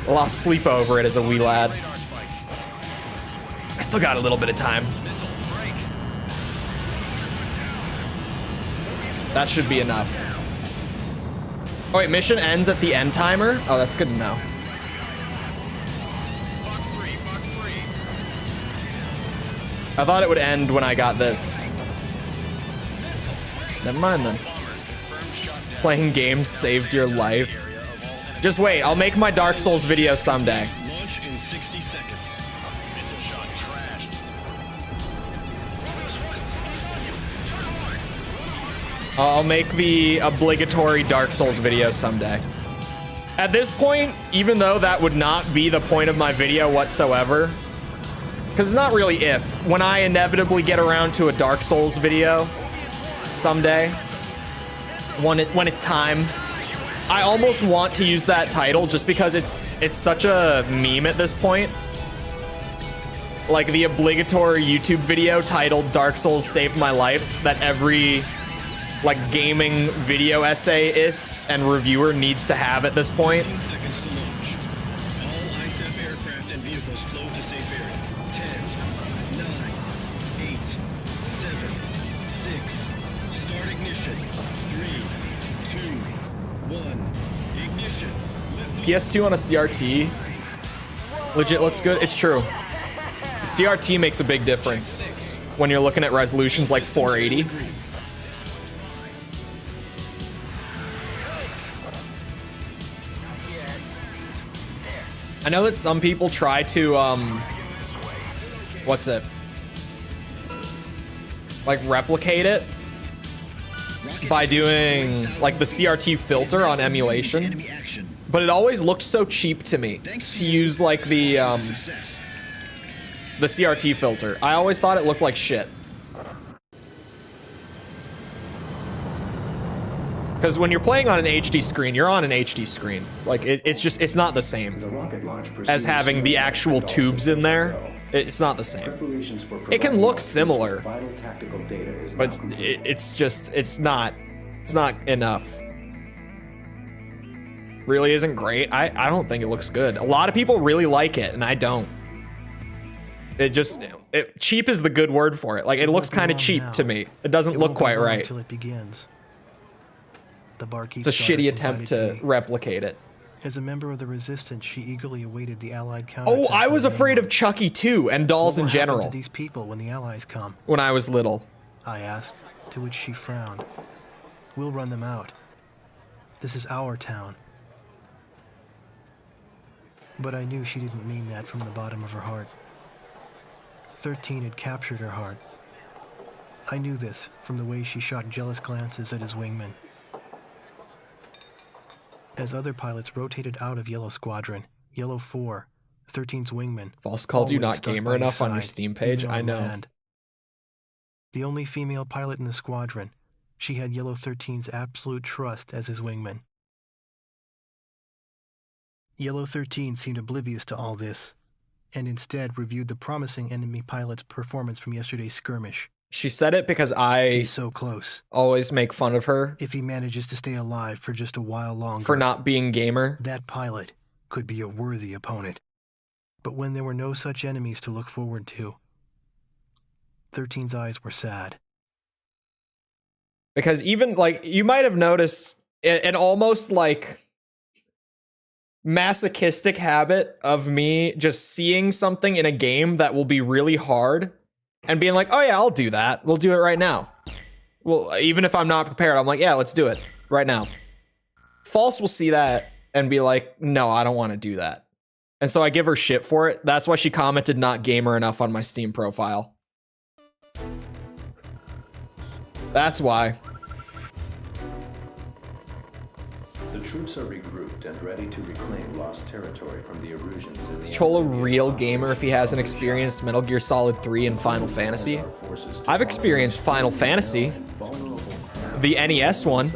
A: I lost sleep over it as a wee lad. I still got a little bit of time.
D: Missile break.
A: That should be enough. Oh wait, mission ends at the end timer? Oh, that's good to know.
D: Box 3, box 3.
A: I thought it would end when I got this. Never mind then.
D: Bombers confirmed shot down.
A: Playing games saved your life. Just wait, I'll make my Dark Souls video someday.
C: Launch in 60 seconds.
D: Missile shot trashed.
A: I'll make the obligatory Dark Souls video someday. At this point, even though that would not be the point of my video whatsoever, because it's not really if, when I inevitably get around to a Dark Souls video someday, when it's time, I almost want to use that title just because it's such a meme at this point. Like the obligatory YouTube video titled Dark Souls Saved My Life that every like gaming video essayist and reviewer needs to have at this point.
C: 15 seconds to launch. All ISAF aircraft and vehicles flow to safe area. 10, 9, 8, 7, 6. Start ignition. 3, 2, 1. Ignition. Lift
A: PS2 on a CRT legit looks good. It's true. CRT makes a big difference when you're looking at resolutions like 480. I know that some people try to what's it? Like replicate it by doing like the CRT filter on emulation.
C: enemy action.
A: But it always looked so cheap to me to use like the
C: Success.
A: the CRT filter. I always thought it looked like shit. Because when you're playing on an HD screen, you're on an HD screen. Like, it's not the same
B: The rocket launch
A: as having the actual tubes in there. It's not the same. It can look similar,
B: vital tactical data is
A: but it's not enough. Really isn't great. I don't think it looks good. A lot of people really like it, and I don't. Cheap is the good word for it. Like, it looks kind of cheap to me. It doesn't look quite right.
F: Until it begins. The barkeep
A: It's a shitty attempt to replicate it.
F: As a member of the resistance, she eagerly awaited the Allied
A: Oh,
F: counterattack.
A: I was
F: on the
A: afraid of
F: mainland.
A: Chucky too, and dolls
F: What
A: in
F: will happen
A: general,
F: to these people when the Allies come?
A: when I was little.
F: I asked, to which she frowned. We'll run them out. This is our town. But I knew she didn't mean that from the bottom of her heart. 13 had captured her heart. I knew this from the way she shot jealous glances at his wingman. As other pilots rotated out of Yellow Squadron, Yellow 4, 13's wingman,
A: False called you
F: always
A: not
F: stuck
A: gamer
F: by his
A: enough on your
F: side,
A: Steam page.
F: even
A: I
F: on
A: know.
F: land. The only female pilot in the squadron, she had Yellow 13's absolute trust as his wingman. Yellow 13 seemed oblivious to all this, and instead reviewed the promising enemy pilot's performance from yesterday's skirmish.
A: She said it because I
F: He's so close.
A: always make fun of her
F: If he manages to stay alive for just a while longer,
A: for not being gamer.
F: that pilot could be a worthy opponent. But when there were no such enemies to look forward to, 13's eyes were sad.
A: Because even, like, you might have noticed an almost, like, masochistic habit of me just seeing something in a game that will be really hard and being like, oh yeah, I'll do that. We'll do it right now. Well, even if I'm not prepared, I'm like, yeah, let's do it right now. False will see that and be like, no, I don't want to do that. And so I give her shit for it. That's why she commented not gamer enough on my Steam profile. That's why.
B: The troops are regrouped and ready to reclaim lost territory from the Erusians in the
A: Is Chole a real gamer if he hasn't experienced Metal Gear Solid 3 and Final Fantasy? I've experienced Final Fantasy, the NES one.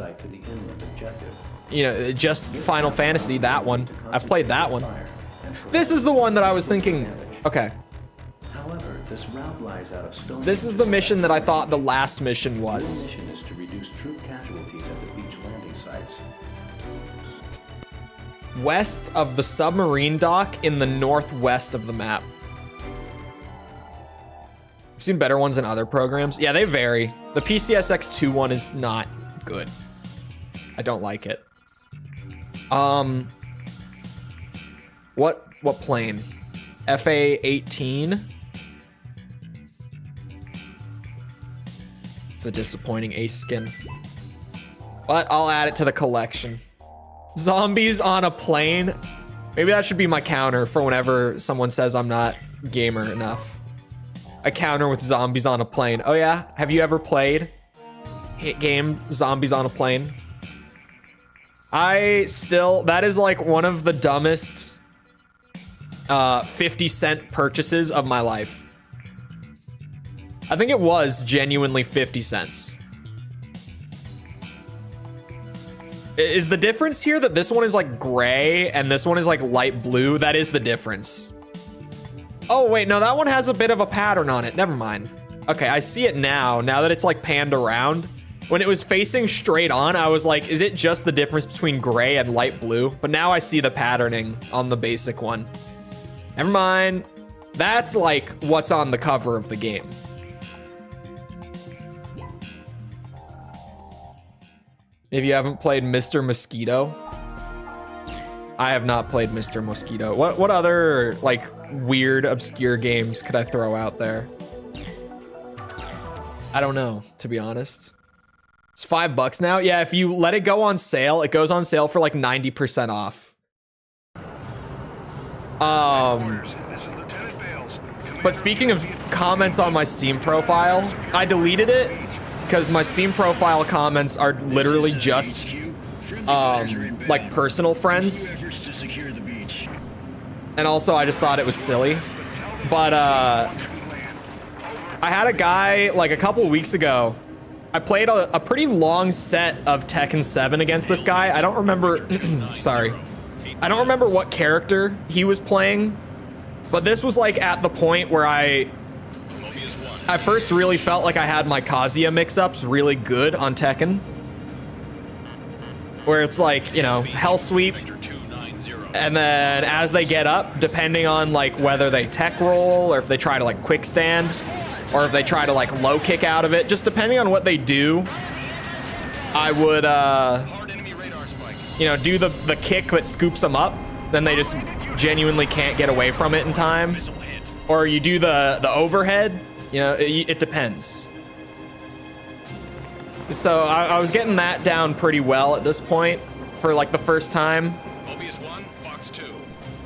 A: You know, just Final Fantasy, that one. I've played that one. This is the one that I was thinking, okay.
B: However, this route lies out of stone.
A: This is the mission that I thought the last mission was.
B: The mission is to reduce troop casualties at the beach landing sites.
A: West of the submarine dock in the northwest of the map. I've seen better ones in other programs. Yeah, they vary. The PCSX2 one is not good. I don't like it. What plane? FA-18? It's a disappointing ace skin. But I'll add it to the collection. Zombies on a plane. Maybe that should be my counter for whenever someone says I'm not gamer enough. A counter with zombies on a plane. Oh yeah? Have you ever played hit game Zombies on a Plane? That is like one of the dumbest 50-cent purchases of my life. I think it was genuinely 50 cents. Is the difference here that this one is like gray and this one is like light blue? That is the difference. Oh wait, no, that one has a bit of a pattern on it. Never mind. Okay, I see it now that it's like panned around. When it was facing straight on, I was like, is it just the difference between gray and light blue? But now I see the patterning on the basic one. Never mind. That's like what's on the cover of the game. If you haven't played Mr. Mosquito, I have not played Mr. Mosquito. What other like weird, obscure games could I throw out there? I don't know, to be honest. It's $5 now. Yeah, if you let it go on sale, it goes on sale for like 90% off. But speaking of comments on my Steam profile, I deleted it because my Steam profile comments are literally just like personal friends. And also I just thought it was silly. But I had a guy like a couple weeks ago. I played a pretty long set of Tekken 7 against this guy. I don't remember. Sorry. I don't remember what character he was playing, but this was like at the point where I first really felt like I had my Kazuya mix-ups really good on Tekken. Where it's like, you know, Hell Sweep. And then as they get up, depending on like whether they tech roll or if they try to like quick stand or if they try to like low kick out of it, just depending on what they do, I would, you know, do the kick that scoops them up. Then they just genuinely can't get away from it in time. Or you do the overhead, you know, it depends. So I was getting that down pretty well at this point for like the first time.
D: Mobius 1, Fox 2.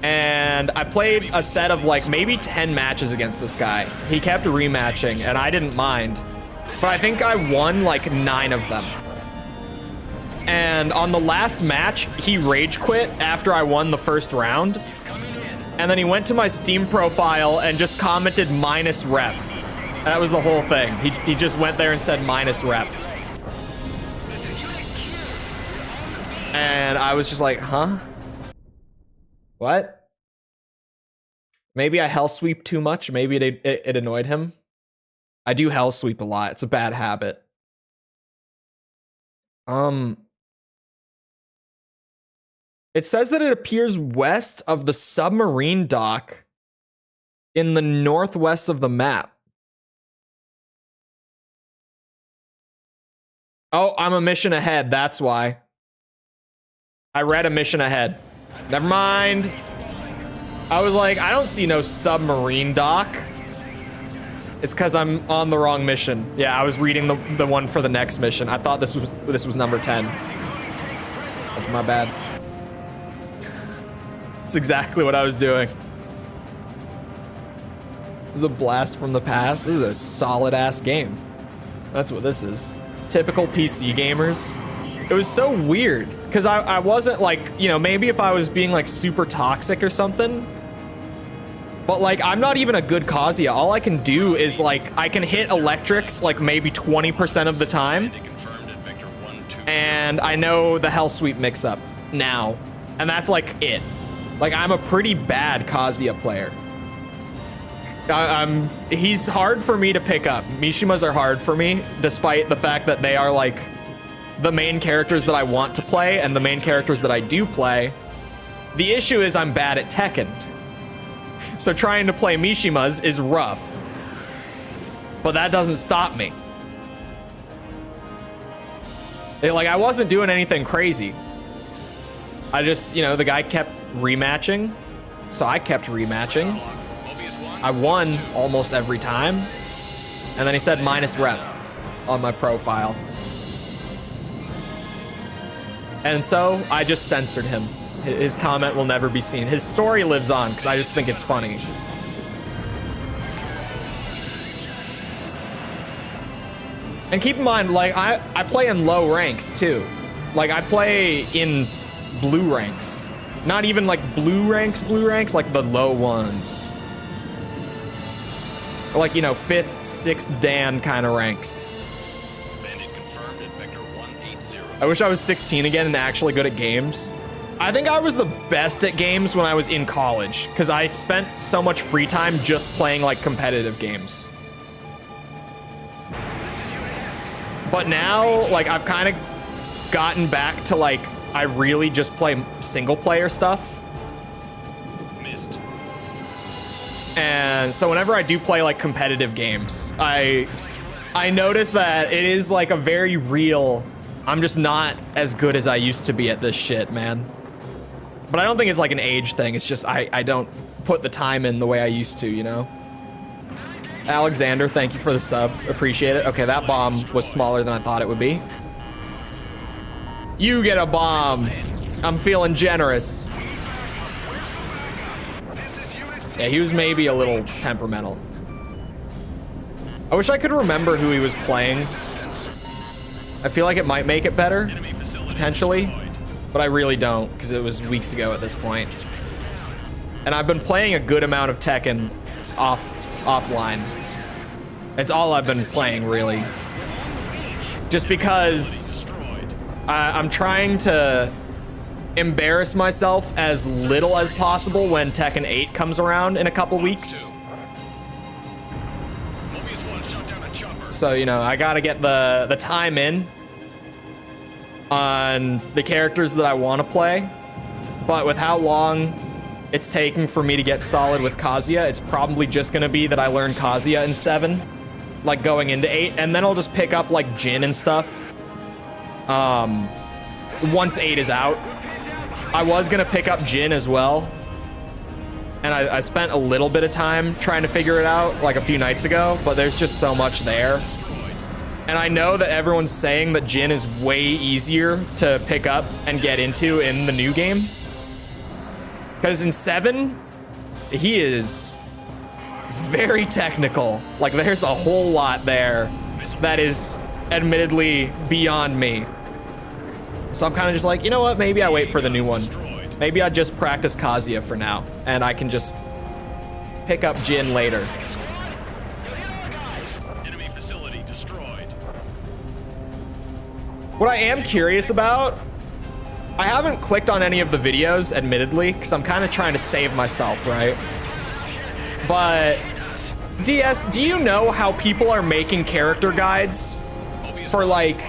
A: And I played a set of like maybe 10 matches against this guy. He kept rematching and I didn't mind. But I think I won like 9 of them. And on the last match, he rage quit after I won the first round. And then he went to my Steam profile and just commented -rep. That was the whole thing. He just went there and said -rep. And I was just like, huh? What? Maybe I hell sweep too much. Maybe it annoyed him. I do hell sweep a lot. It's a bad habit. It says that it appears west of the submarine dock in the northwest of the map. Oh, I'm a mission ahead. That's why. I read a mission ahead. Never mind. I was like, I don't see no submarine dock. It's because I'm on the wrong mission. Yeah, I was reading the one for the next mission. I thought this was number 10. That's my bad. That's exactly what I was doing. This is a blast from the past. This is a solid ass game. That's what this is. Typical PC gamers. It was so weird because I wasn't like, you know, maybe if I was being like super toxic or something, but like I'm not even a good Kazuya. All I can do is like I can hit electrics like maybe 20% of the time, and I know the hell sweep mix up now, and that's like it. Like I'm a pretty bad Kazuya player. He's hard for me to pick up. Mishimas are hard for me, despite the fact that they are like the main characters that I want to play and the main characters that I do play. The issue is I'm bad at Tekken. So trying to play Mishimas is rough. But that doesn't stop me. Like I wasn't doing anything crazy. I just, you know, the guy kept rematching. So I kept rematching. I won almost every time. And then he said -rep on my profile. And so I just censored him. His comment will never be seen. His story lives on because I just think it's funny. And keep in mind, like I play in low ranks too. Like I play in blue ranks. Not even like blue ranks, like the low ones. Like, you know, 5th, 6th Dan kind of ranks. I wish I was 16 again and actually good at games. I think I was the best at games when I was in college because I spent so much free time just playing like competitive games. But now, like, I've kind of gotten back to like, I really just play single player stuff. And so whenever I do play like competitive games, I notice that it is like a very real, I'm just not as good as I used to be at this shit, man. But I don't think it's like an age thing. It's just I don't put the time in the way I used to, you know? Alexander, thank you for the sub. Appreciate it. Okay, that bomb was smaller than I thought it would be. You get a bomb. I'm feeling generous. Yeah, he was maybe a little temperamental. I wish I could remember who he was playing. I feel like it might make it better, potentially, but I really don't because it was weeks ago at this point. And I've been playing a good amount of Tekken offline. It's all I've been playing, really. Just because I'm trying to embarrass myself as little as possible when Tekken 8 comes around in a couple weeks. So, you know, I gotta get the time in on the characters that I want to play. But with how long it's taking for me to get solid with Kazuya, it's probably just gonna be that I learn Kazuya in 7, like going into 8, and then I'll just pick up like Jin and stuff once 8 is out. I was gonna pick up Jin as well, and I spent a little bit of time trying to figure it out like a few nights ago, but there's just so much there. And I know that everyone's saying that Jin is way easier to pick up and get into in the new game. Because in 7, he is very technical. Like, there's a whole lot there that is admittedly beyond me. So I'm kind of just like, you know what? Maybe I wait for the new one. Maybe I just practice Kazuya for now, and I can just pick up Jin later.
D: Enemy facility destroyed.
A: What I am curious about, I haven't clicked on any of the videos, admittedly, because I'm kind of trying to save myself, right? But DS, do you know how people are making character guides for like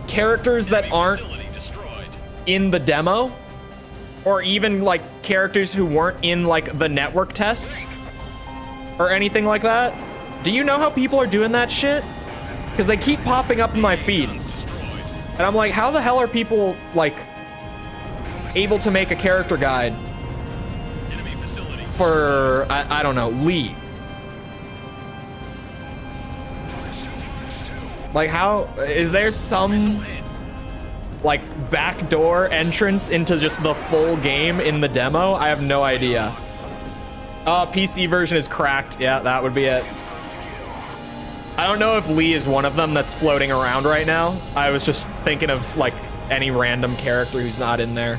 A: characters that aren't in the demo, or even like characters who weren't in like the network test or anything like that? Do you know how people are doing that shit? Because they keep popping up in my feed, and I'm like, how the hell are people like able to make a character guide for I don't know, Lee? Like, how is there some like backdoor entrance into just the full game in the demo? I have no idea. PC version is cracked. Yeah, that would be it. I don't know if Lee is one of them that's floating around right now. I was just thinking of like any random character who's not in there.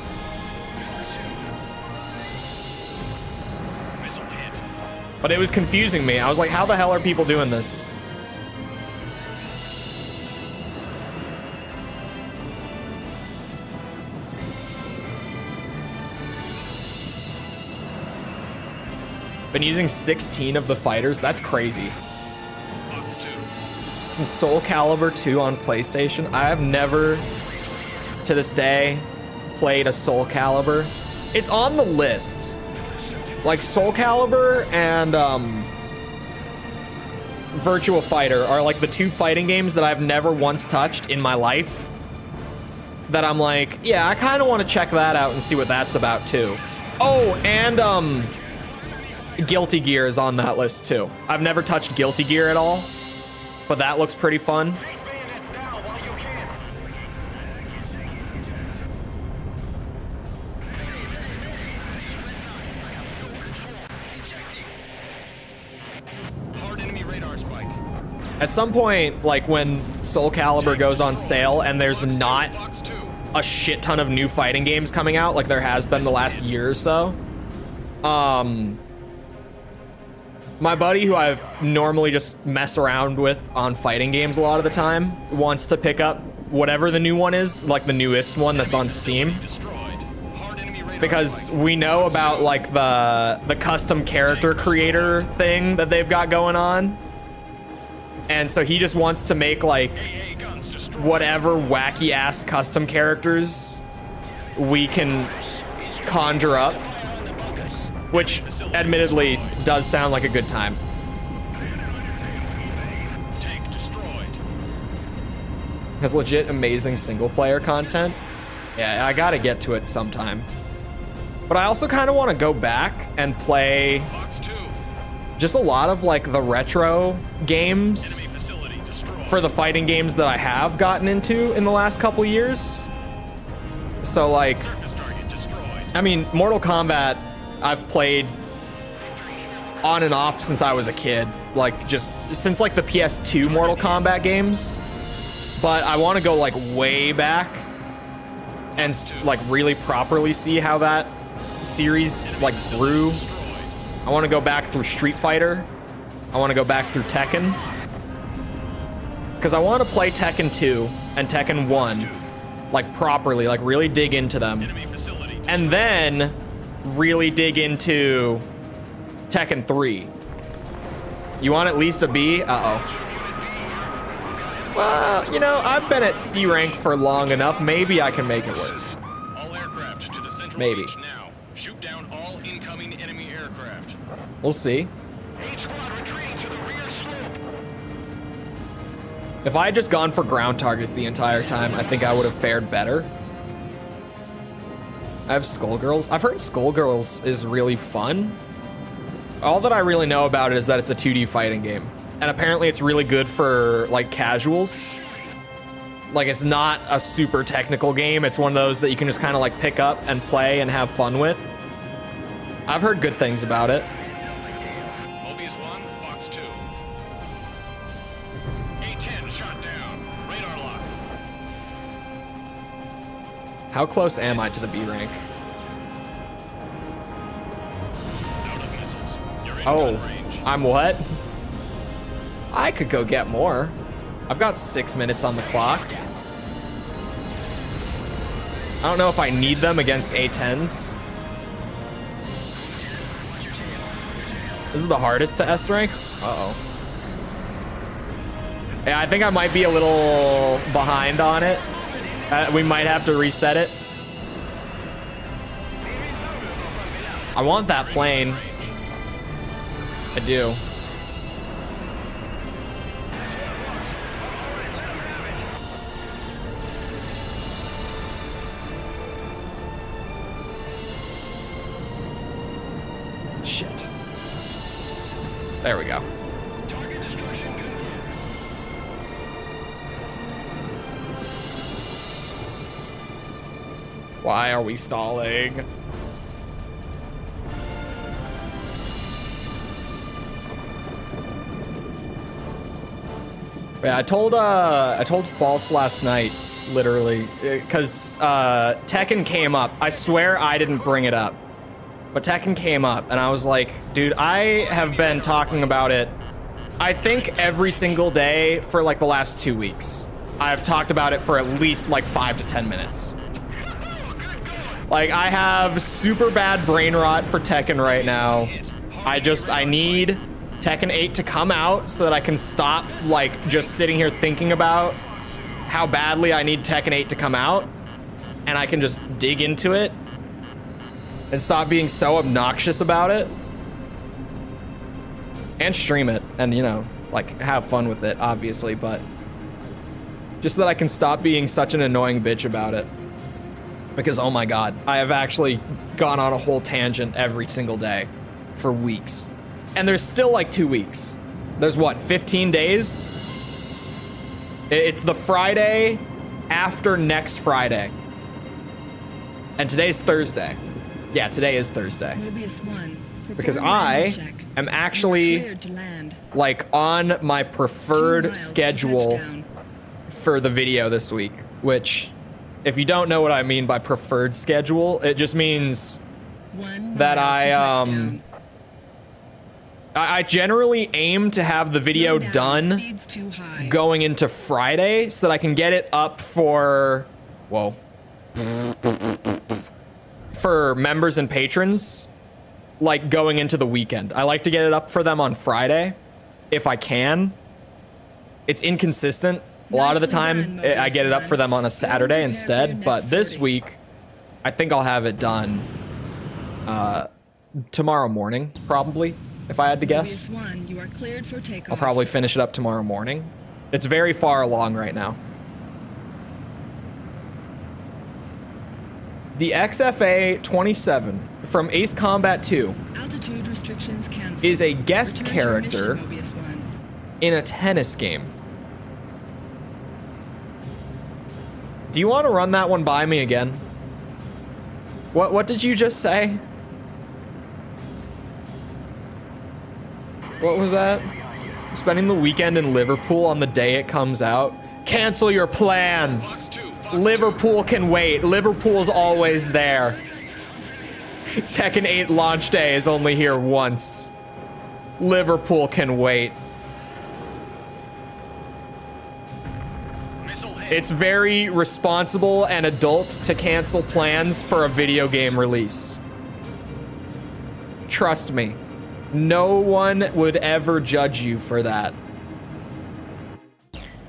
A: But it was confusing me. I was like, how the hell are people doing this? Been using 16 of the fighters. That's crazy. Since Soul Calibur 2 on PlayStation, I have never, to this day, played a Soul Calibur. It's on the list. Like, Soul Calibur and Virtua Fighter are like the two fighting games that I've never once touched in my life. That I'm like, yeah, I kind of want to check that out and see what that's about too. Oh, and Guilty Gear is on that list too. I've never touched Guilty Gear at all, but that looks pretty fun.
D: Hard enemy radar spike.
A: At some point, like when Soul Calibur goes on sale and there's not
D: Box 2.
A: a shit ton of new fighting games coming out like there has been the last year or so, my buddy, who I normally just mess around with on fighting games a lot of the time, wants to pick up whatever the new one is, like the newest one that's on Steam,
D: Destroyed. Hard enemy radar
A: because
D: spike.
A: we know about like the custom character creator thing that they've got going on, and so he just wants to make like
D: AA guns destroyed.
A: whatever wacky ass custom characters we can conjure up, which admittedly does sound like a good time.
D: Tank destroyed.
A: Has legit amazing single player content. Yeah, I gotta get to it sometime. But I also kind of want to go back and play
D: Box 2.
A: just a lot of like the retro games
D: Enemy facility destroyed.
A: for the fighting games that I have gotten into in the last couple years. So like,
D: Surface target destroyed.
A: I mean, Mortal Kombat I've played on and off since I was a kid, like just since like the PS2 Mortal Kombat games. But I want to go like way back and like really properly see how that series like grew I want to go back through Street Fighter. I want to go back through Tekken. Because I want to play Tekken 2 and Tekken 1 like properly, like really dig into them.
D: Enemy facility.
A: And then really dig into Tekken 3. You want at least a B? Uh-oh. Well, you know, I've been at C rank for long enough. Maybe I can make it work.
D: All aircraft to the central
A: Maybe.
D: beach now. Shoot down all incoming enemy aircraft.
A: We'll see. If I had just gone for ground targets the entire time, I think I would have fared better. I have Skullgirls. I've heard Skullgirls is really fun. All that I really know about it is that it's a 2D fighting game. And apparently it's really good for like casuals. Like it's not a super technical game. It's one of those that you can just kind of like pick up and play and have fun with. I've heard good things about it.
D: Mobius 1, Box 2. A-10 shot down. Radar lock.
A: How close am I to the B rank?
D: Out of missiles. You're in
A: Oh,
D: gun range.
A: I'm what? I could go get more. I've got 6 minutes on the clock. I don't know if I need them against A10s. This is the hardest to S rank? Uh-oh. Yeah, I think I might be a little behind on it. We might have to reset it. I want that plane. I do. Shit. There we go. Why are we stalling? Yeah, I told False last night, literally, because Tekken came up. I swear I didn't bring it up, but Tekken came up, and I was like, dude, I have been talking about it, I think every single day for like the last 2 weeks. I've talked about it for at least like 5 to 10 minutes. Like, I have super bad brain rot for Tekken right now. I need Tekken 8 to come out so that I can stop, like, just sitting here thinking about how badly I need Tekken 8 to come out, and I can just dig into it and stop being so obnoxious about it and stream it and, you know, like, have fun with it, obviously, but just so that I can stop being such an annoying bitch about it. Because, oh my god, I have actually gone on a whole tangent every single day for weeks. And there's still like 2 weeks. There's what, 15 days? It's the Friday after next Friday. And today's Thursday. Yeah, today is Thursday.
E: Mobius 1.
A: Because
E: Prepare
A: I
E: landing check.
A: am
E: You are
A: actually
E: cleared to land.
A: like on my
E: 2
A: preferred
E: miles to
A: schedule
E: touchdown.
A: for the video this week, which, if you don't know what I mean by preferred schedule, it just means
E: 1
A: that
E: mile to touchdown.
A: I generally aim to have the video
E: Slow down,
A: done
E: speed's too high.
A: going into Friday so that I can get it up for, whoa, for members and patrons, like going into the weekend. I like to get it up for them on Friday if I can. It's inconsistent. A lot of the time I get it up for them on a Saturday instead, but this week I think I'll have it done tomorrow morning, probably, if I had to guess.
E: Mobius 1, you are cleared for takeoff.
A: I'll probably finish it up tomorrow morning. It's very far along right now. The XFA-27 from Ace Combat 2
E: Altitude restrictions canceled.
A: is a guest
E: Return to your
A: character
E: mission, Mobius 1.
A: in a tennis game. Do you want to run that one by me again? What did you just say? What was that? Spending the weekend in Liverpool on the day it comes out? Cancel your plans. Liverpool can wait. Liverpool's always there. Tekken 8 launch day is only here once. Liverpool can wait.
D: Missile hit.
A: It's very responsible and adult to cancel plans for a video game release. Trust me. No one would ever judge you for that.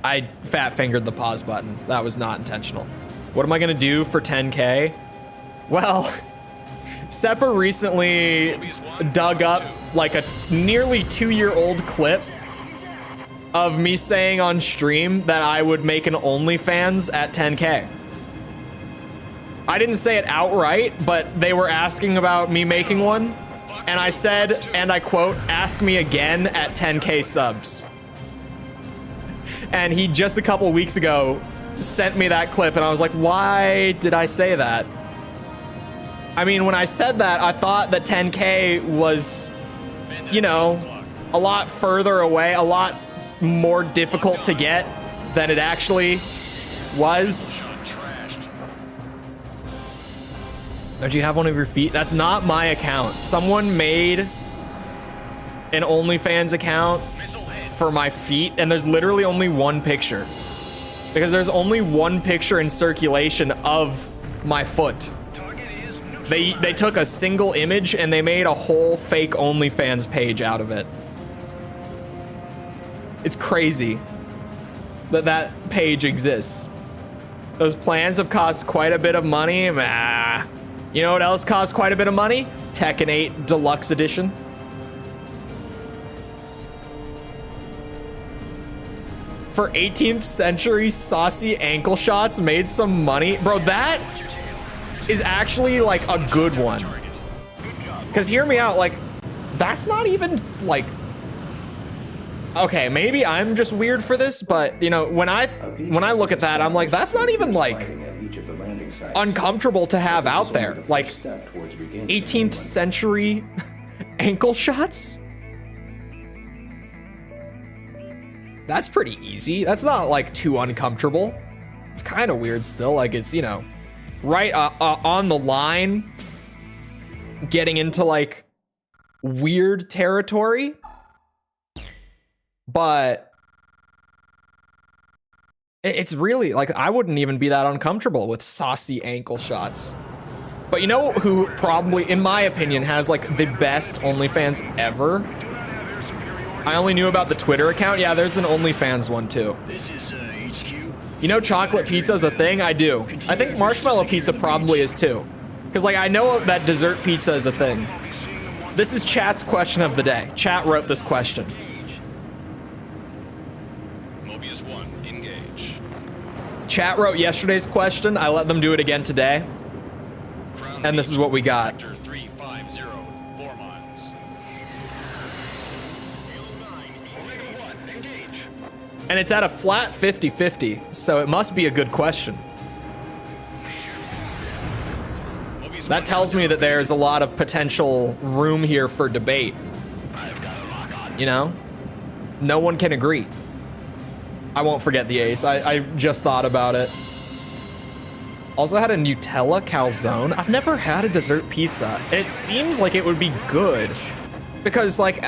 A: I fat fingered the pause button. That was not intentional. What am I gonna do for 10K? Well, Seppa recently dug up like a nearly 2-year-old clip of me saying on stream that I would make an OnlyFans at 10K. I didn't say it outright, but they were asking about me making one. And I said, and I quote, "Ask me again at 10K subs." And he just a couple weeks ago sent me that clip and I was like, why did I say that? I mean, when I said that, I thought that 10K was, you know, a lot further away, a lot more difficult to get than it actually was. Don't you have one of your feet? That's not my account. Someone made an OnlyFans account for my feet, and there's literally only one picture. Because there's only one picture in circulation of my foot. They took a single image and they made a whole fake OnlyFans page out of it. It's crazy that that page exists. Those plans have cost quite a bit of money. You know what else costs quite a bit of money? Tekken 8 Deluxe Edition. For 18th century saucy ankle shots made some money. Bro, that is actually like a good one. Because hear me out, like, that's not even like, okay, maybe I'm just weird for this, but you know, when I look at that, I'm like, that's not even like uncomfortable to have out there. Like 18th century ankle shots? That's pretty easy. That's not like too uncomfortable. It's kind of weird still. Like it's, you know, right on the line, getting into like weird territory. But it's really like, I wouldn't even be that uncomfortable with saucy ankle shots. But you know who probably, in my opinion, has like the best OnlyFans ever? I only knew about the Twitter account. Yeah, there's an OnlyFans one too.
C: This is HQ.
A: You know chocolate pizza is a thing? I do. I think marshmallow pizza probably is too. Because like I know that dessert pizza is a thing. This is chat's question of the day. Chat wrote this question.
D: Mobius 1, engage.
A: Chat wrote yesterday's question. I let them do it again today.
D: Crown
A: And this is what we got.
D: Vector 350, 4 miles. Omega 1, engage.
A: And it's at a flat 50-50, so it must be a good question.
D: Mobius
A: That
D: 1,
A: tells me that there's a lot of potential room here for debate.
D: I've got a lock on.
A: You know? No one can agree. I won't forget the ace. I just thought about it. Also had a Nutella calzone. I've never had a dessert pizza. It seems like it would be good. Because like,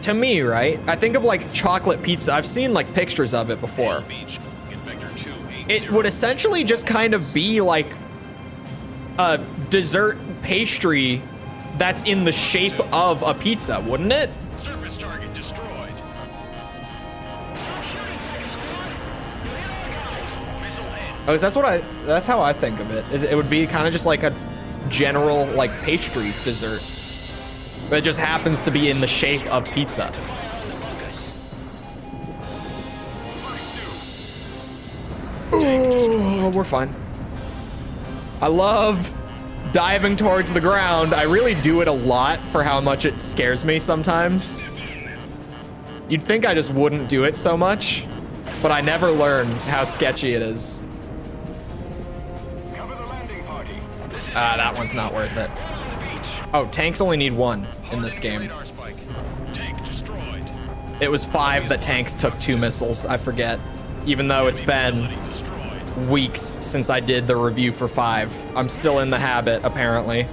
A: to me, right? I think of like chocolate pizza. I've seen like pictures of it before.
D: Beach. Get Vector 280.
A: It would essentially just kind of be like a dessert pastry that's in the shape of a pizza, wouldn't it?
D: Surface target destroyed. Missile hit.
A: Oh, that's how I think of it. It would be kind of just like a general like pastry dessert. But it just happens to be in the shape of pizza. Oh, we're fine. I love diving towards the ground. I really do it a lot for how much it scares me sometimes. You'd think I just wouldn't do it so much, but I never learn how sketchy it is.
D: Cover the landing party. This is
A: That one's not worth it. Oh, tanks only need one in this game.
D: radar spike. Tank destroyed.
A: It was 5 that tanks took 2 missiles, I forget. Even though it's been
D: Facility destroyed.
A: weeks since I did the review for 5. I'm still in the habit, apparently.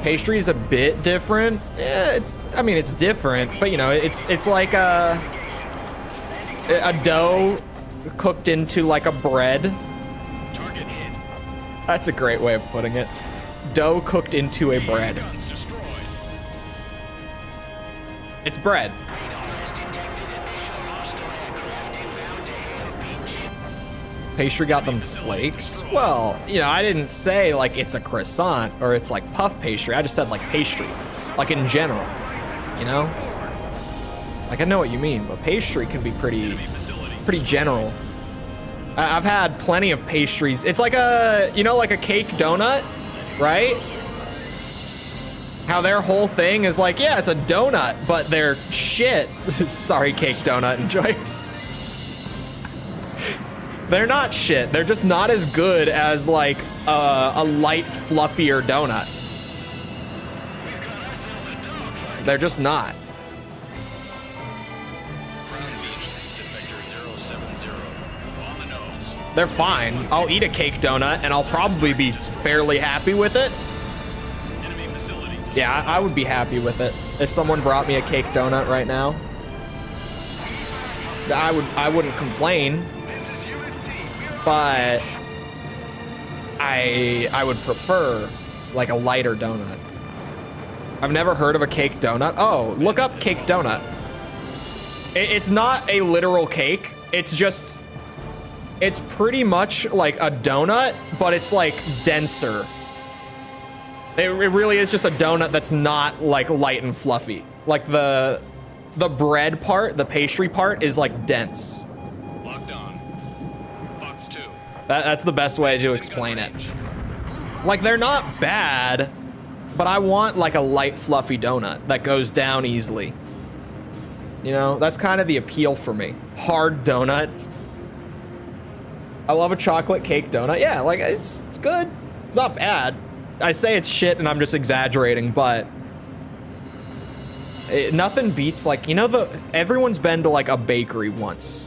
A: Pastry is a bit different. Yeah, I mean, it's different, but you know, it's like a dough cooked into like a bread.
D: Target hit.
A: That's a great way of putting it. Dough cooked into a bread.
D: Guns destroyed.
A: It's bread. Pastry got them flakes? Well, you know, I didn't say like it's a croissant or it's like puff pastry. I just said like pastry, like in general, you know? Like I know what you mean, but pastry can be pretty general. I've had plenty of pastries. It's like a, you know, like a cake donut, right? How their whole thing is like, yeah, it's a donut, but they're shit. Sorry, cake donut enjoyers. They're not shit. They're just not as good as like a light, fluffier donut. They're just not. They're fine. I'll eat a cake donut and I'll probably be fairly happy with it. Yeah, I would be happy with it. If someone brought me a cake donut right now, I wouldn't complain. But I would prefer like a lighter donut. I've never heard of a cake donut. Oh, look up cake donut. It's not a literal cake. It's just, it's pretty much like a donut, but it's like denser. It really is just a donut that's not like light and fluffy. Like the bread part, the pastry part is like dense.
D: Locked on. Fox 2.
A: That's the best way to explain it. Like they're not bad, but I want like a light fluffy donut that goes down easily. You know, that's kind of the appeal for me. Hard donut. I love a chocolate cake donut. Yeah, like it's good. It's not bad. I say it's shit and I'm just exaggerating, but nothing beats like, you know, everyone's been to like a bakery once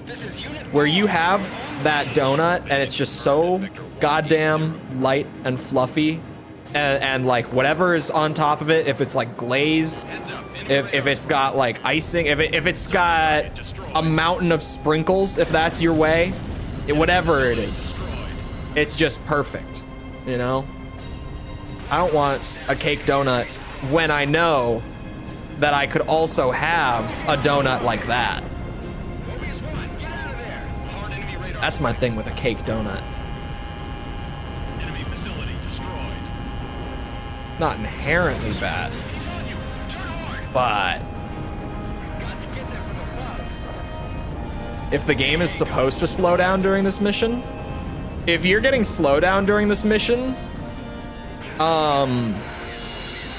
A: where you have that donut and it's just so goddamn light and fluffy and like whatever is on top of it, if it's like glaze, if it's got like icing, if it's got a mountain of sprinkles, if that's your way, whatever it is, it's just perfect, you know? I don't want a cake donut when I know that I could also have a donut like that. That's my thing with a cake donut.
D: Enemy facility destroyed.
A: Not inherently bad, but if the game is supposed to slow down during this mission, if you're getting slowdown during this mission,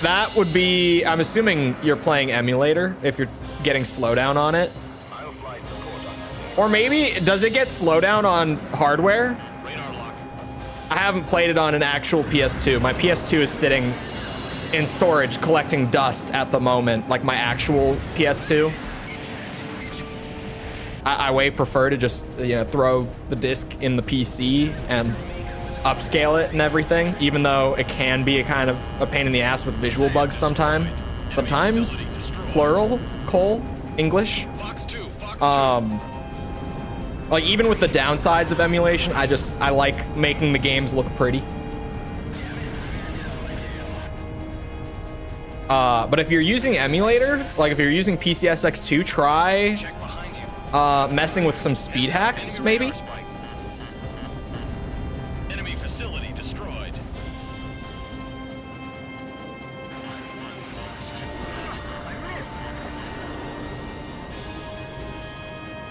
A: that would be, I'm assuming you're playing emulator if you're getting slowdown on it. Or maybe, does it get slowdown on hardware? I haven't played it on an actual PS2. My PS2 is sitting in storage collecting dust at the moment, like my actual PS2. I way prefer to just, you know, throw the disc in the PC and upscale it and everything, even though it can be a kind of a pain in the ass with visual bugs sometimes, plural, Cole, English. Like even with the downsides of emulation, I like making the games look pretty. But if you're using emulator, like if you're using PCSX2, try messing with some speed hacks, maybe.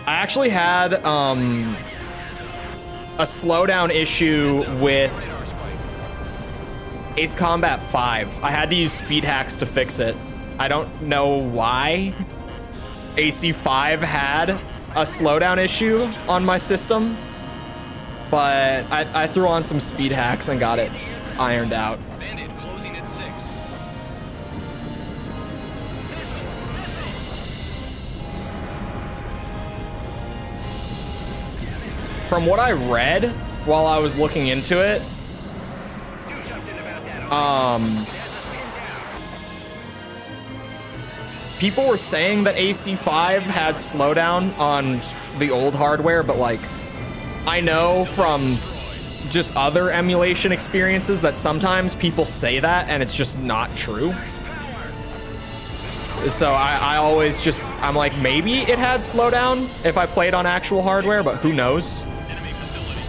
A: I actually had a slowdown issue with Ace Combat 5. I had to use speed hacks to fix it. I don't know why AC5 had a slowdown issue on my system, but I threw on some speed hacks and got it ironed out. From what I read while I was looking into it, people were saying that AC5 had slowdown on the old hardware, but like, I know from just other emulation experiences that sometimes people say that and it's just not true. So I always just, I'm like, maybe it had slowdown if I played on actual hardware, but who knows?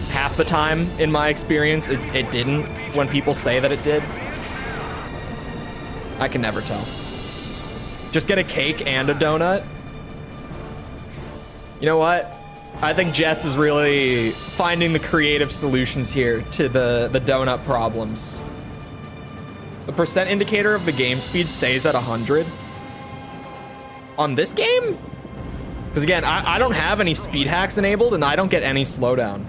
A: Half the time in my experience, it didn't when people say that it did. I can never tell. Just get a cake and a donut. You know what? I think Jess is really finding the creative solutions here to the donut problems. The percent indicator of the game speed stays at 100. On this game? Because again, I don't have any speed hacks enabled and I don't get any slowdown.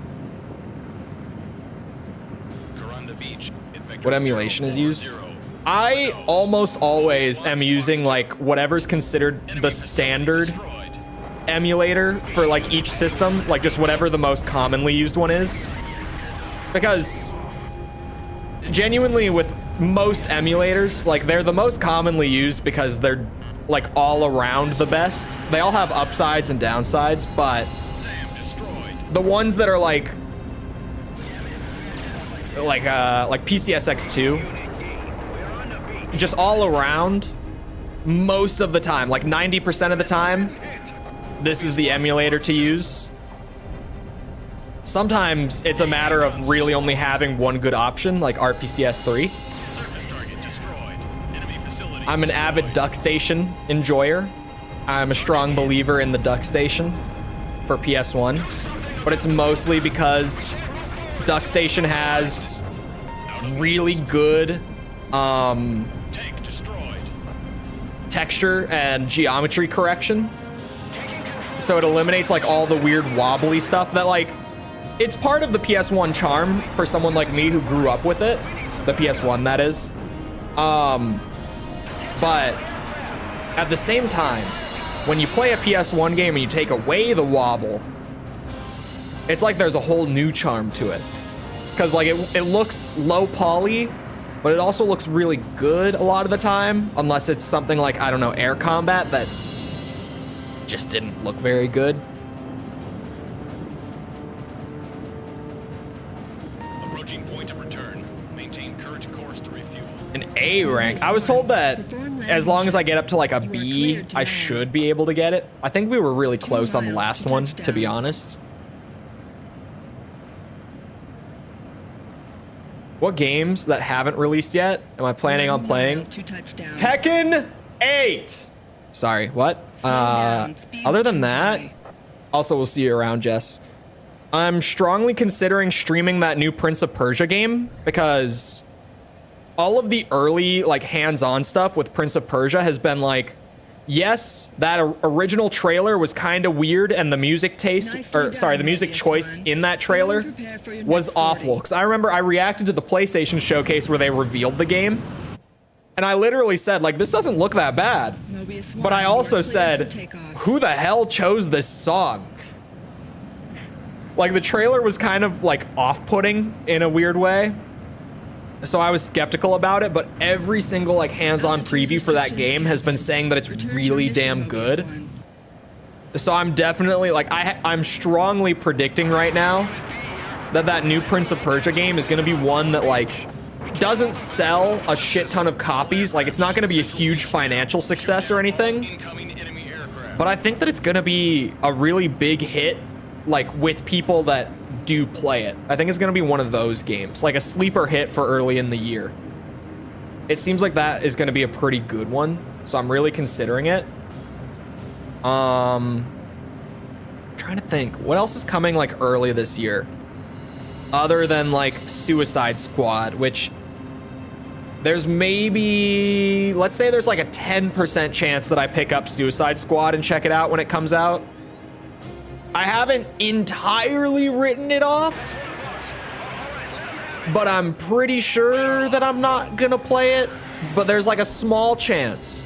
A: What emulation is used? I almost always am using like whatever's considered the standard emulator for like each system, like just whatever the most commonly used one is. Because genuinely with most emulators, like they're the most commonly used because they're like all around the best. They all have upsides and downsides, but the ones that are like PCSX2, just all around, most of the time, like 90% of the time, this is the emulator to use. Sometimes it's a matter of really only having one good option, like RPCS3. I'm an avid Duck Station enjoyer. I'm a strong believer in the Duck Station for PS1, but it's mostly because Duck Station has really good texture and geometry correction. So it eliminates like all the weird wobbly stuff that like, it's part of the PS1 charm for someone like me who grew up with it. The PS1, that is. But at the same time, when you play a PS1 game and you take away the wobble, it's like there's a whole new charm to it. Because like it looks low poly, but it also looks really good a lot of the time, unless it's something like, I don't know, air combat that just didn't look very good.
D: Approaching point of return. Maintain current course to refuel.
A: An A rank. I was told that as long as I get up to like a B, I should be able to get it. I think we were really close on the last one, to be honest. What games that haven't released yet am I planning on playing? Tekken 8! Sorry, what? Other than that, also we'll see you around, Jess. I'm strongly considering streaming that new Prince of Persia game because all of the early like hands-on stuff with Prince of Persia has been like, yes, that original trailer was kind of weird and the music taste, or sorry, the music choice in that trailer was awful. Because I remember I reacted to the PlayStation showcase where they revealed the game. And I literally said, like, this doesn't look that bad. But I also said, who the hell chose this song? Like, the trailer was kind of, like, off-putting in a weird way. So I was skeptical about it, but every single, like, hands-on preview for that game has been saying that it's really damn good. So I'm definitely, like, I'm strongly predicting right now that that new Prince of Persia game is going to be one that, like, doesn't sell a shit ton of copies. Like, it's not going to be a huge financial success or anything. But I think that it's going to be a really big hit, like, with people that do play it. I think it's going to be one of those games, like a sleeper hit for early in the year. It seems like that is going to be a pretty good one, so I'm really considering it. Trying to think, what else is coming, like, early this year? Other than, like, Suicide Squad, which there's maybe, let's say there's like a 10% chance that I pick up Suicide Squad and check it out when it comes out. I haven't entirely written it off, but I'm pretty sure that I'm not gonna play it. But there's like a small chance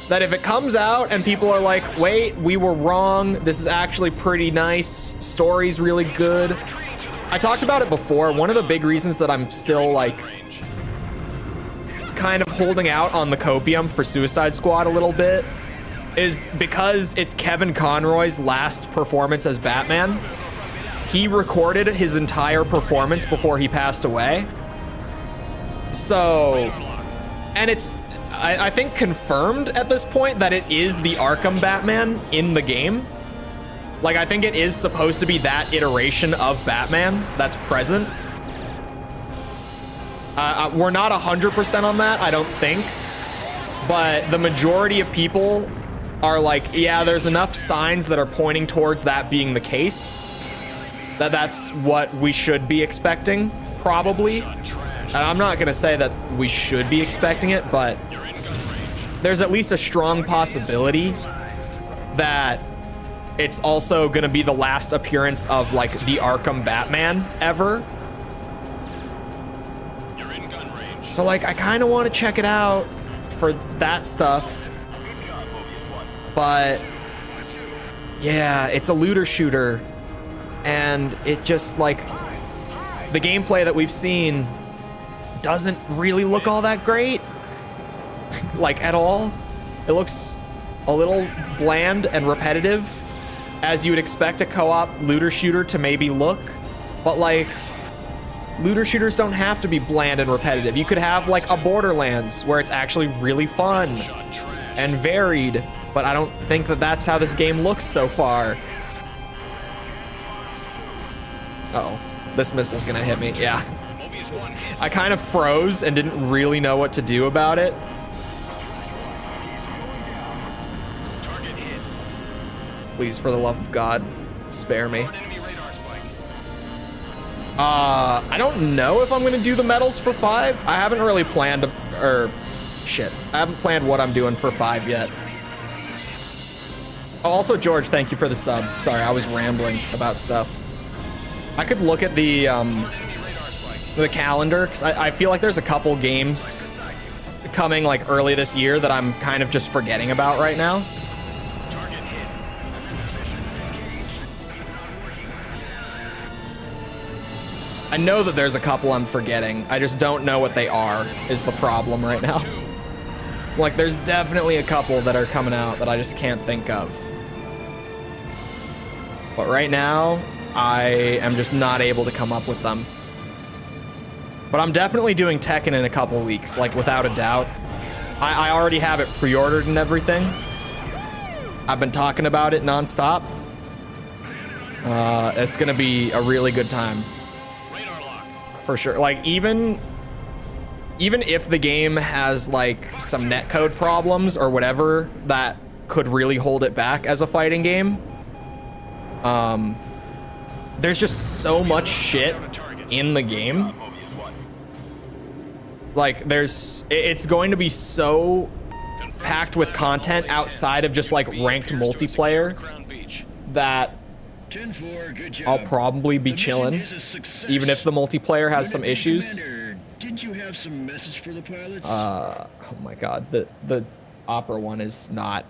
A: that if it comes out and people are like, wait, we were wrong, this is actually pretty nice, story's really good. I talked about it before. One of the big reasons that I'm still like kind of holding out on the copium for Suicide Squad a little bit is because it's Kevin Conroy's last performance as Batman. He recorded his entire performance before he passed away. So, and it's, I think, confirmed at this point that it is the Arkham Batman in the game. Like, I think it is supposed to be that iteration of Batman that's present. We're not 100% on that, I don't think. But the majority of people are like, yeah, there's enough signs that are pointing towards that being the case. That's what we should be expecting, probably. And I'm not going to say that we should be expecting it, but there's at least a strong possibility that it's also going to be the last appearance of, like, the Arkham Batman ever. So, like, I kind of want to check it out for that stuff. But, yeah, it's a looter shooter. And it just, like, the gameplay that we've seen doesn't really look all that great. Like, at all. It looks a little bland and repetitive, as you would expect a co-op looter shooter to maybe look. But, like, looter shooters don't have to be bland and repetitive. You could have, like, a Borderlands where it's actually really fun and varied. But I don't think that that's how this game looks so far. Uh-oh. This missile's gonna hit me. Yeah. I kind of froze and didn't really know what to do about it. Please, for the love of God, spare me. I don't know if I'm gonna do the medals for 5. I haven't really planned, I haven't planned what I'm doing for 5 yet. Oh, also, George, thank you for the sub. Sorry, I was rambling about stuff. I could look at the calendar, because I feel like there's a couple games coming, like, early this year that I'm kind of just forgetting about right now. I know that there's a couple I'm forgetting. I just don't know what they are, is the problem right now. Like, there's definitely a couple that are coming out that I just can't think of. But right now, I am just not able to come up with them. But I'm definitely doing Tekken in a couple weeks, like, without a doubt. I already have it pre-ordered and everything. I've been talking about it nonstop. It's gonna be a really good time. For sure. Like, even if the game has, like, some netcode problems or whatever that could really hold it back as a fighting game, there's just so much shit in the game. Like, it's going to be so packed with content outside of just, like, ranked multiplayer that
C: 10-4, good job.
A: I'll probably be
C: The mission
A: chilling,
C: is a success.
A: even if the multiplayer has some
C: Commander,
A: issues.
C: Commander, didn't you have some message for the pilots?
A: Oh my god, the opera one is not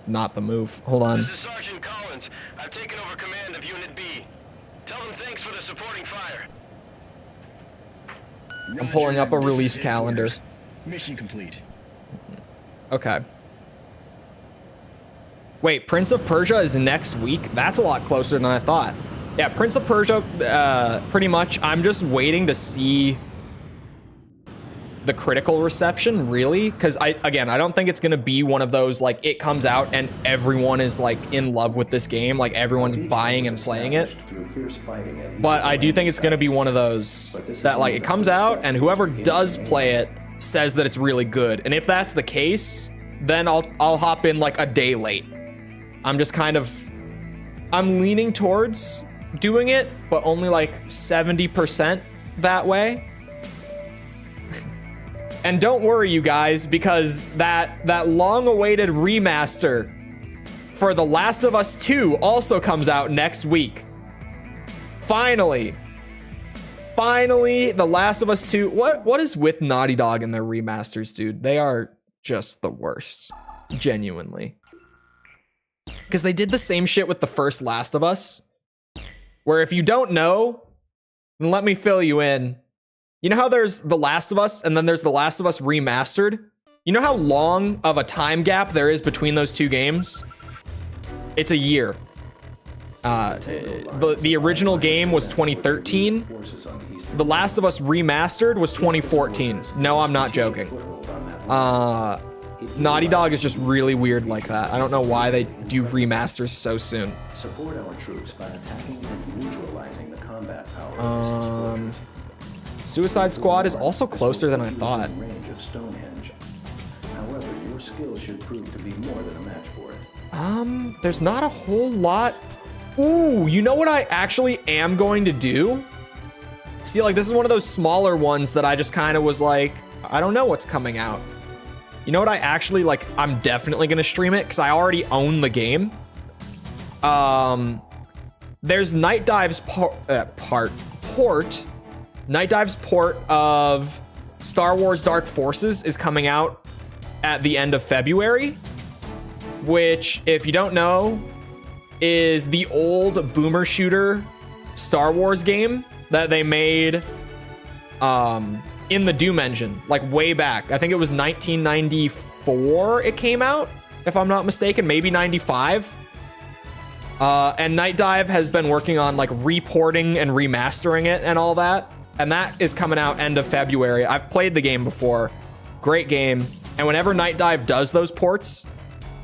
A: the move. Hold on.
D: This is Sergeant Collins. I've taken over command of Unit B. Tell them thanks for the supporting fire.
A: I'm pulling up a
C: Roger,
A: release
C: this is
A: calendar.
C: headquarters. Mission complete.
A: Okay. Wait, Prince of Persia is next week? That's a lot closer than I thought. Yeah, Prince of Persia, pretty much. I'm just waiting to see the critical reception, really. Because, I don't think it's going to be one of those, like, it comes out and everyone is, like, in love with this game. Like, everyone's buying and playing it. But I do think it's going to be one of those that, like, it comes out and whoever does play it says that it's really good. And if that's the case, then I'll hop in, like, a day late. I'm just kind of, I'm leaning towards doing it, but only like 70% that way. And don't worry, you guys, because that long-awaited remaster for The Last of Us 2 also comes out next week. Finally, The Last of Us 2. What is with Naughty Dog and their remasters, dude? They are just the worst, genuinely. Because they did the same shit with the first Last of Us, where if you don't know, then let me fill you in. You know how there's The Last of Us and then there's The Last of Us Remastered? You know how long of a time gap there is between those two games? It's a year. The original game was 2013. The Last of Us Remastered was 2014. No, I'm not joking. Naughty Dog is just really weird like that. I don't know why they do remasters so soon.
B: Support our troops by attacking and neutralizing the combat power.
A: Suicide Squad is also closer than I thought.
B: Range of Stonehenge. However, your skills should prove to be more than a match for it.
A: There's not a whole lot. Ooh, you know what I actually am going to do? See, like, this is one of those smaller ones that I just kind of was like, I don't know what's coming out. You know what I actually, like, I'm definitely going to stream it because I already own the game. There's Night Dive's port. Night Dive's port of Star Wars Dark Forces is coming out at the end of February, which, if you don't know, is the old boomer shooter Star Wars game that they made in the Doom engine, like way back. I think it was 1994 it came out, if I'm not mistaken, maybe 95. And Night Dive has been working on like reporting and remastering it and all that. And that is coming out end of February. I've played the game before. Great game. And whenever Night Dive does those ports,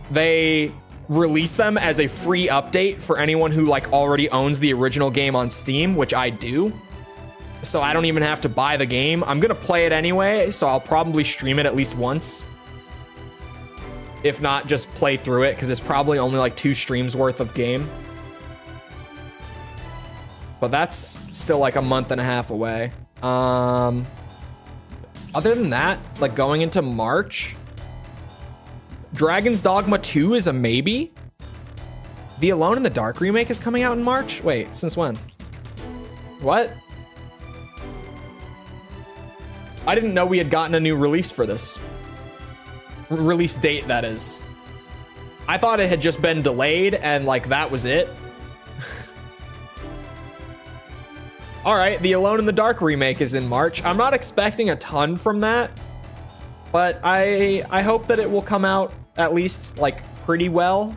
A: they release them as a free update for anyone who like already owns the original game on Steam, which I do. So I don't even have to buy the game. I'm gonna play it anyway, so I'll probably stream it at least once. If not, just play through it, because it's probably only like 2 streams worth of game. But that's still like a month and a half away. Other than that, like going into March, Dragon's Dogma 2 is a maybe. The Alone in the Dark remake is coming out in March? Wait, since when? What? I didn't know we had gotten a new release for this. Release date, that is. I thought it had just been delayed and like that was it. All right, the Alone in the Dark remake is in March. I'm not expecting a ton from that, but I hope that it will come out at least like pretty well.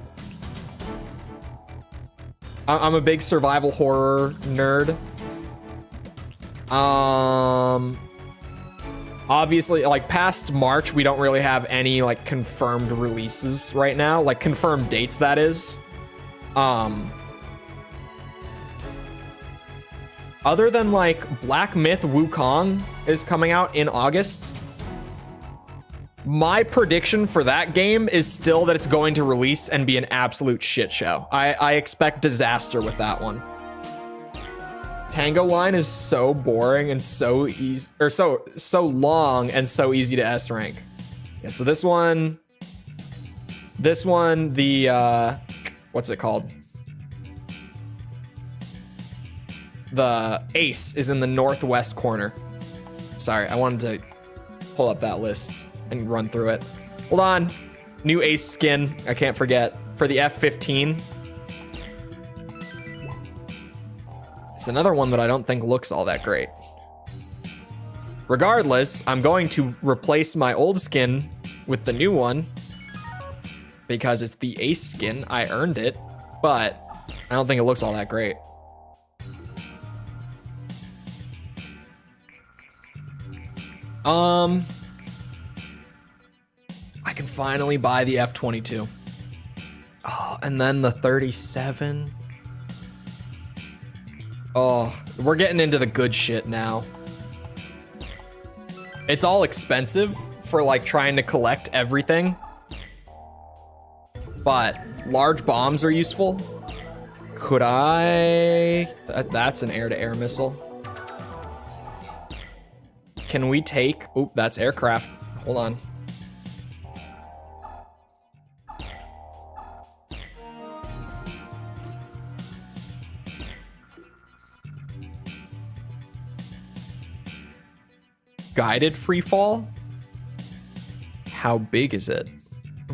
A: I'm a big survival horror nerd. Obviously, like past March, we don't really have any like confirmed releases right now, like confirmed dates, that is. Other than like Black Myth Wukong is coming out in August. My prediction for that game is still that it's going to release and be an absolute shit show. I expect disaster with that one. Tango Line is so boring and so easy, or so long and so easy to S rank. Yeah, so this one, the what's it called? The Ace is in the northwest corner. Sorry, I wanted to pull up that list and run through it. Hold on. New Ace skin, I can't forget, for the F-15. It's another one that I don't think looks all that great. Regardless, I'm going to replace my old skin with the new one because it's the Ace skin. I earned it, but I don't think it looks all that great. I can finally buy the F-22. Oh, and then the 37. Oh, we're getting into the good shit now. It's all expensive for like trying to collect everything. But large bombs are useful. Could I? That's an air-to-air missile. Can we take... Oop, that's aircraft. Hold on. Guided free fall? How big is it?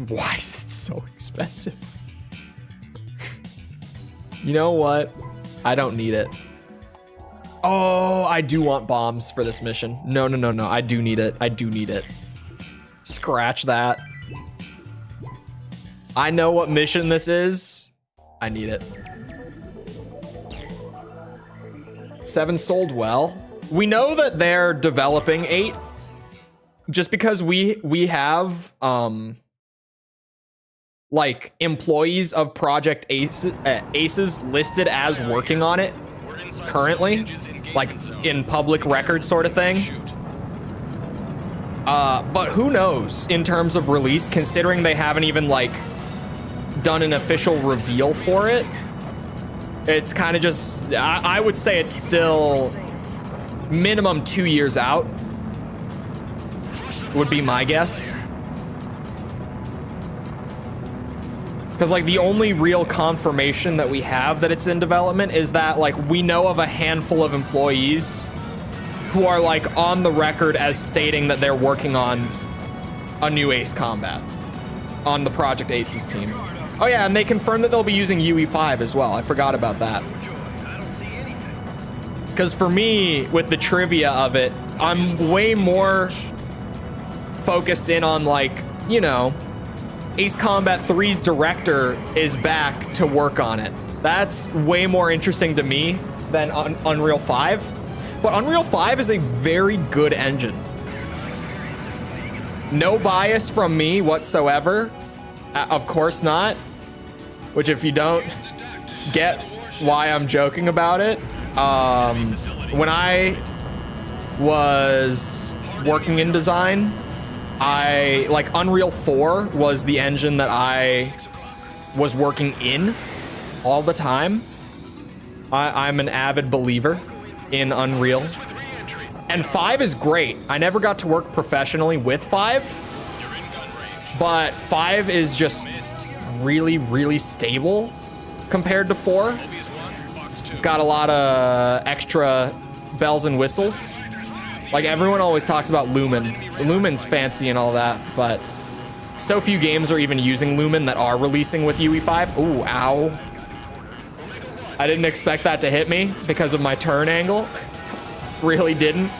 A: Why is it so expensive? You know what? I don't need it. Oh, I do want bombs for this mission. No. I do need it. I do need it. Scratch that. I know what mission this is. I need it. 7 sold well. We know that they're developing 8 just because we have like employees of Project Aces listed as working on it currently, like in public record sort of thing. But who knows in terms of release, considering they haven't even like done an official reveal for it. It's kind of just, I would say it's still minimum 2 years out, would be my guess. Because like the only real confirmation that we have that it's in development is that like we know of a handful of employees who are like on the record as stating that they're working on a new Ace Combat on the Project Aces team. Oh yeah, and they confirmed that they'll be using UE5 as well. I forgot about that. Because for me, with the trivia of it, I'm way more focused in on like, you know, Ace Combat 3's director is back to work on it. That's way more interesting to me than Unreal 5. But Unreal 5 is a very good engine. No bias from me whatsoever. Of course not. Which if you don't get why I'm joking about it, when I was working in design, like Unreal 4 was the engine that I was working in all the time. I'm an avid believer in Unreal. And 5 is great. I never got to work professionally with 5, but 5 is just really, really stable compared to 4. It's got a lot of extra bells and whistles. Like everyone always talks about Lumen. Lumen's fancy and all that, but so few games are even using Lumen that are releasing with UE5. Ooh, ow. I didn't expect that to hit me because of my turn angle. Really didn't.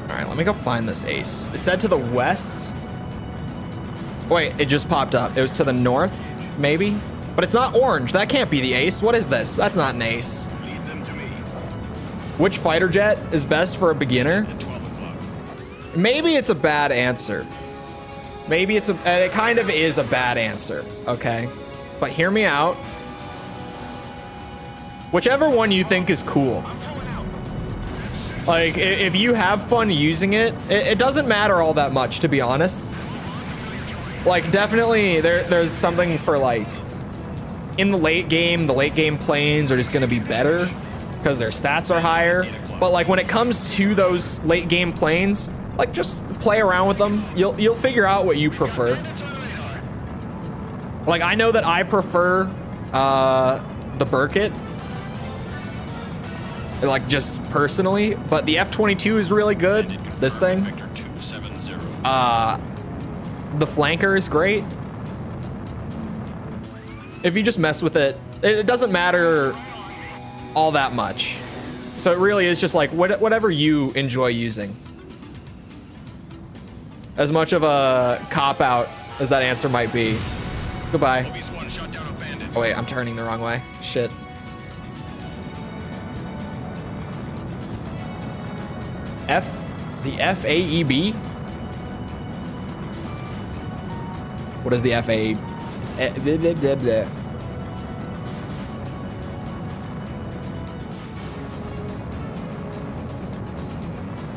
A: All right, let me go find this ace. It said to the west. Wait, it just popped up. It was to the north, maybe? But it's not orange. That can't be the ace. What is this? That's not an ace. Which fighter jet is best for a beginner? Maybe it's a bad answer. Maybe it kind of is a bad answer, okay? But hear me out. Whichever one you think is cool. Like, if you have fun using it, it doesn't matter all that much, to be honest. Like, definitely, there's something for, like, in the late game planes are just going to be better because their stats are higher. But, like, when it comes to those late game planes, like, just play around with them. You'll figure out what you prefer. Like, I know that I prefer the Burkett. Like, just personally. But the F-22 is really good. This thing. The flanker is great. If you just mess with it, it doesn't matter all that much. So it really is just like whatever you enjoy using. As much of a cop-out as that answer might be. Goodbye. Oh wait, I'm turning the wrong way. Shit. The FAEB? What is the FAE?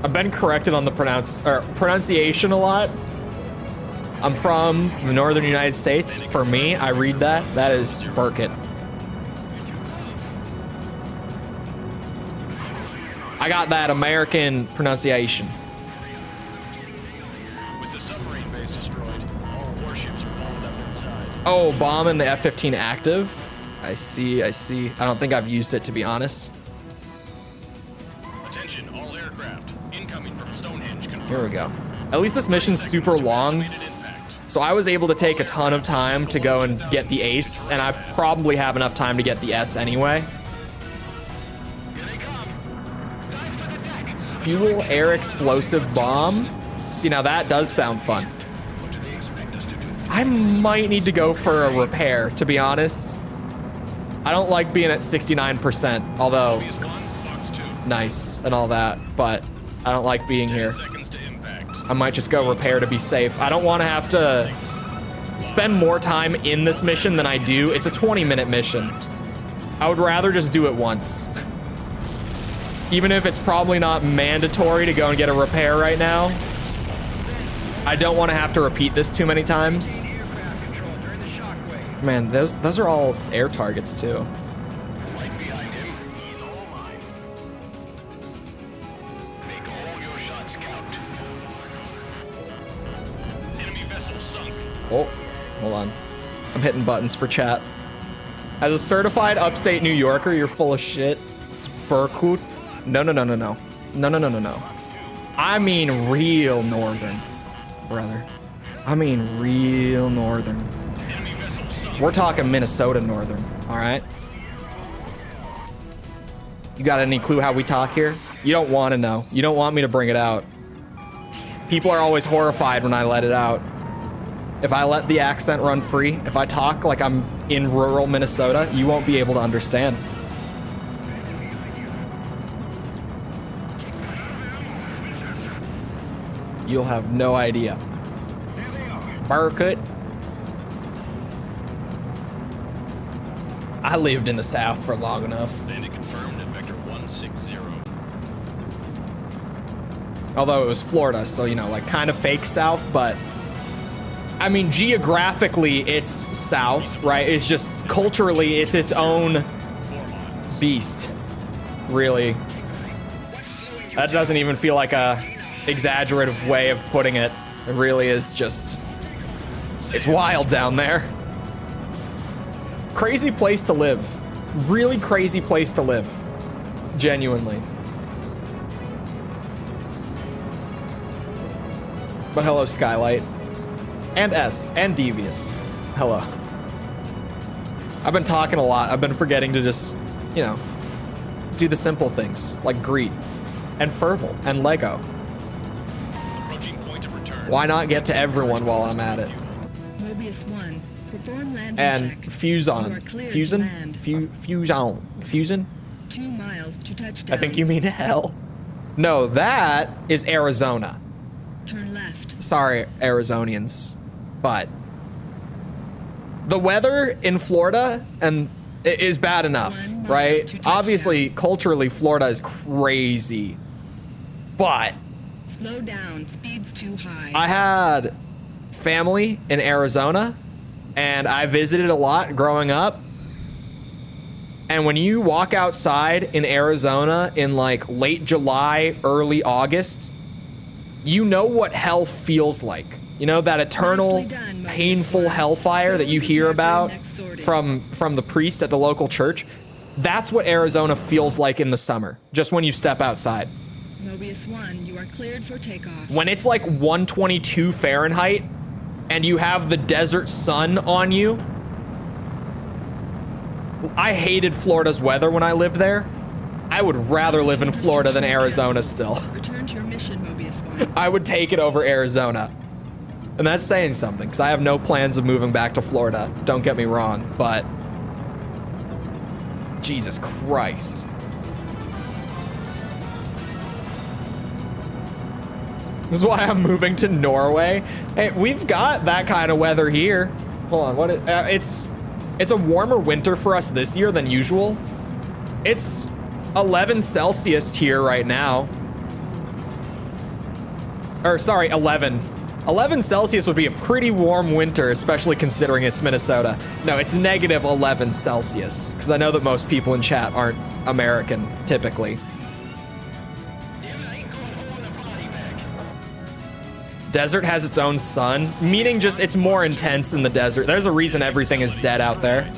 A: I've been corrected on the pronunciation a lot. I'm from the northern United States. For me, I read that. That is Burkett. I got that American pronunciation.
D: With the submarine base destroyed, all warships are followed up inside.
A: Oh, bomb in the F-15 active. I see. I don't think I've used it, to be honest.
D: Attention, all aircraft. Incoming from Stonehenge confirmed.
A: Here we go. At least this mission's super long. So I was able to take a ton of time to go and get the ace, and I probably have enough time to get the S anyway. fuel air explosive bomb. See, now that does sound fun. I might need to go for a repair, to be honest. I don't like being at 69%, although nice and all that, but I don't like being here. I might just go repair to be safe. I don't want to have to spend more time in this mission than I do. It's a 20-minute mission. I would rather just do it once. Even if it's probably not mandatory to go and get a repair right now. I don't want to have to repeat this too many times. Man, those are all air targets too.
D: Right behind him. He's all mine. Make all your shots count. Enemy vessel sunk.
A: Oh, hold on. I'm hitting buttons for chat. As a certified upstate New Yorker, you're full of shit. It's Berkut. No. No. I mean real northern, brother. I mean real northern. We're talking Minnesota northern, all right? You got any clue how we talk here? You don't want to know. You don't want me to bring it out. People are always horrified when I let it out. If I let the accent run free, if I talk like I'm in rural Minnesota, you won't be able to understand. You'll have no idea. Berkut. I lived in the South for long enough.
D: Landing confirmed at vector 160.
A: Although it was Florida, so, you know, like kind of fake South, but I mean, geographically, it's South, right? It's just culturally, it's its own beast, really. That doesn't even feel like a exaggerative way of putting it. It really is just, it's wild down there. Crazy place to live. Really crazy place to live. Genuinely. But hello, Skylight. And S. And Devious. Hello. I've been talking a lot. I've been forgetting to just, you know, do the simple things like greet and Fervil and Lego.
D: Approaching point of return.
A: Why not get to everyone while I'm at it?
E: Mobius 1, perform landing
A: And
E: check. You are
A: Fuson.
E: cleared to
A: Fusion?
E: land.
A: Fusion?
E: 2 miles to touchdown.
A: I think you mean hell. No, that is Arizona.
E: Turn left.
A: Sorry, Arizonians, but the weather in Florida is bad enough,
E: 1 mile
A: right?
E: to touchdown.
A: Obviously, culturally, Florida is crazy, but
E: Slow down. Speed's too high.
A: I had family in Arizona, and I visited a lot growing up. And when you walk outside in Arizona in like late July, early August, you know what hell feels like. You know, that eternal,
E: Nicely done, Mobius
A: painful
E: 1.
A: hellfire that you hear
E: Go to
A: about
E: next sortie.
A: from the priest at the local church. That's what Arizona feels like in the summer, just when you step outside.
E: Mobius 1, you are cleared for takeoff.
A: When it's like 122 Fahrenheit and you have the desert sun on you. I hated Florida's weather when I lived there. I would rather live in Florida than Arizona still.
E: Return to your mission, Mobius 1.
A: I would take it over Arizona. And that's saying something, because I have no plans of moving back to Florida. Don't get me wrong, but Jesus Christ. This is why I'm moving to Norway. Hey, we've got that kind of weather here. Hold on, it's a warmer winter for us this year than usual. It's 11 Celsius here right now. Or sorry, 11. 11 Celsius would be a pretty warm winter, especially considering it's Minnesota. No, it's negative 11 Celsius, because I know that most people in chat aren't American, typically. Desert has its own sun, meaning just it's more intense in the desert. There's a reason everything is dead out there.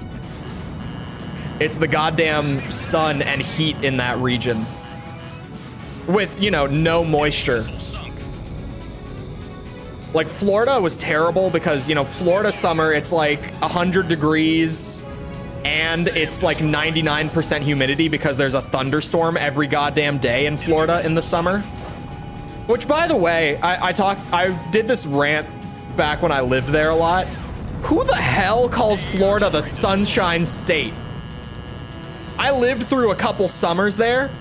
A: It's the goddamn sun and heat in that region. With, you know, no moisture. Like Florida was terrible because, you know, Florida summer, it's like 100 degrees. and it's like 99% humidity because there's a thunderstorm every goddamn day in Florida in the summer. Which, by the way, I did this rant back when I lived there a lot. Who the hell calls Florida the Sunshine State? I lived through a couple summers there,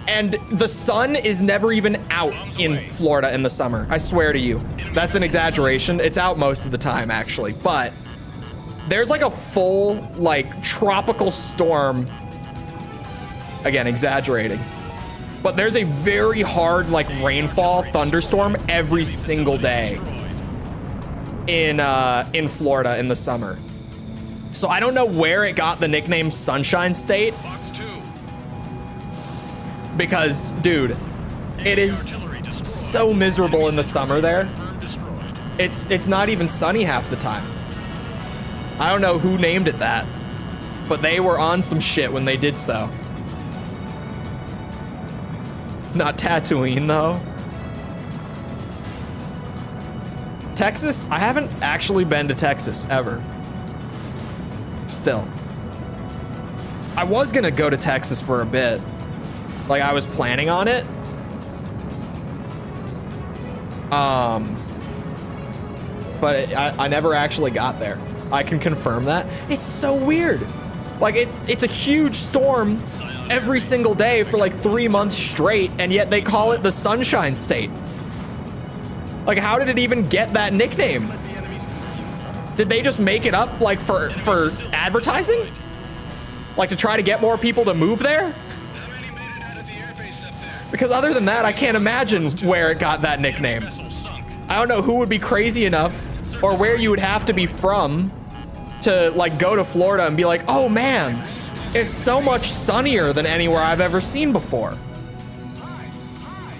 A: and the sun is never even out in Florida in the summer. I swear to you. That's an exaggeration. It's out most of the time, actually. But there's like a full, like, tropical storm. Again, exaggerating. But there's a very hard, like, rainfall thunderstorm every single day in Florida in the summer. So I don't know where it got the nickname Sunshine State. Because, dude, it is so miserable in the summer there. It's not even sunny half the time. I don't know who named it that, but they were on some shit when they did so. Not Tatooine, though. Texas? I haven't actually been to Texas ever. Still. I was gonna go to Texas for a bit. Like, I was planning on it. But I never actually got there. I can confirm that. It's so weird. Like, it's a huge storm every single day for like 3 months straight, and yet they call it the Sunshine State. Like, how did it even get that nickname? Did they just make it up, like, for advertising? Like, to try to get more people to move there? Because other than that, I can't imagine where it got that nickname. I don't know who would be crazy enough, or where you would have to be from to, like, go to Florida and be like, oh man, it's so much sunnier than anywhere I've ever seen before.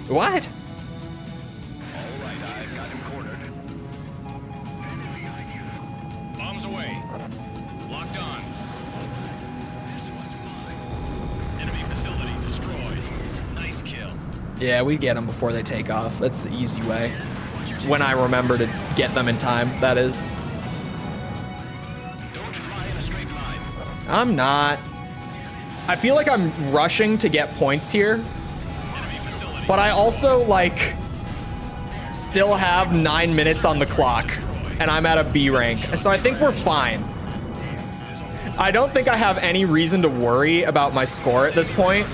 A: What? Yeah, we get them before they take off. That's the easy way. When I remember to get them in time, that is. I'm not. I feel like I'm rushing to get points here, but I also, like, still have 9 minutes on the clock, and I'm at a B rank, so I think we're fine. I don't think I have any reason to worry about my score at this point.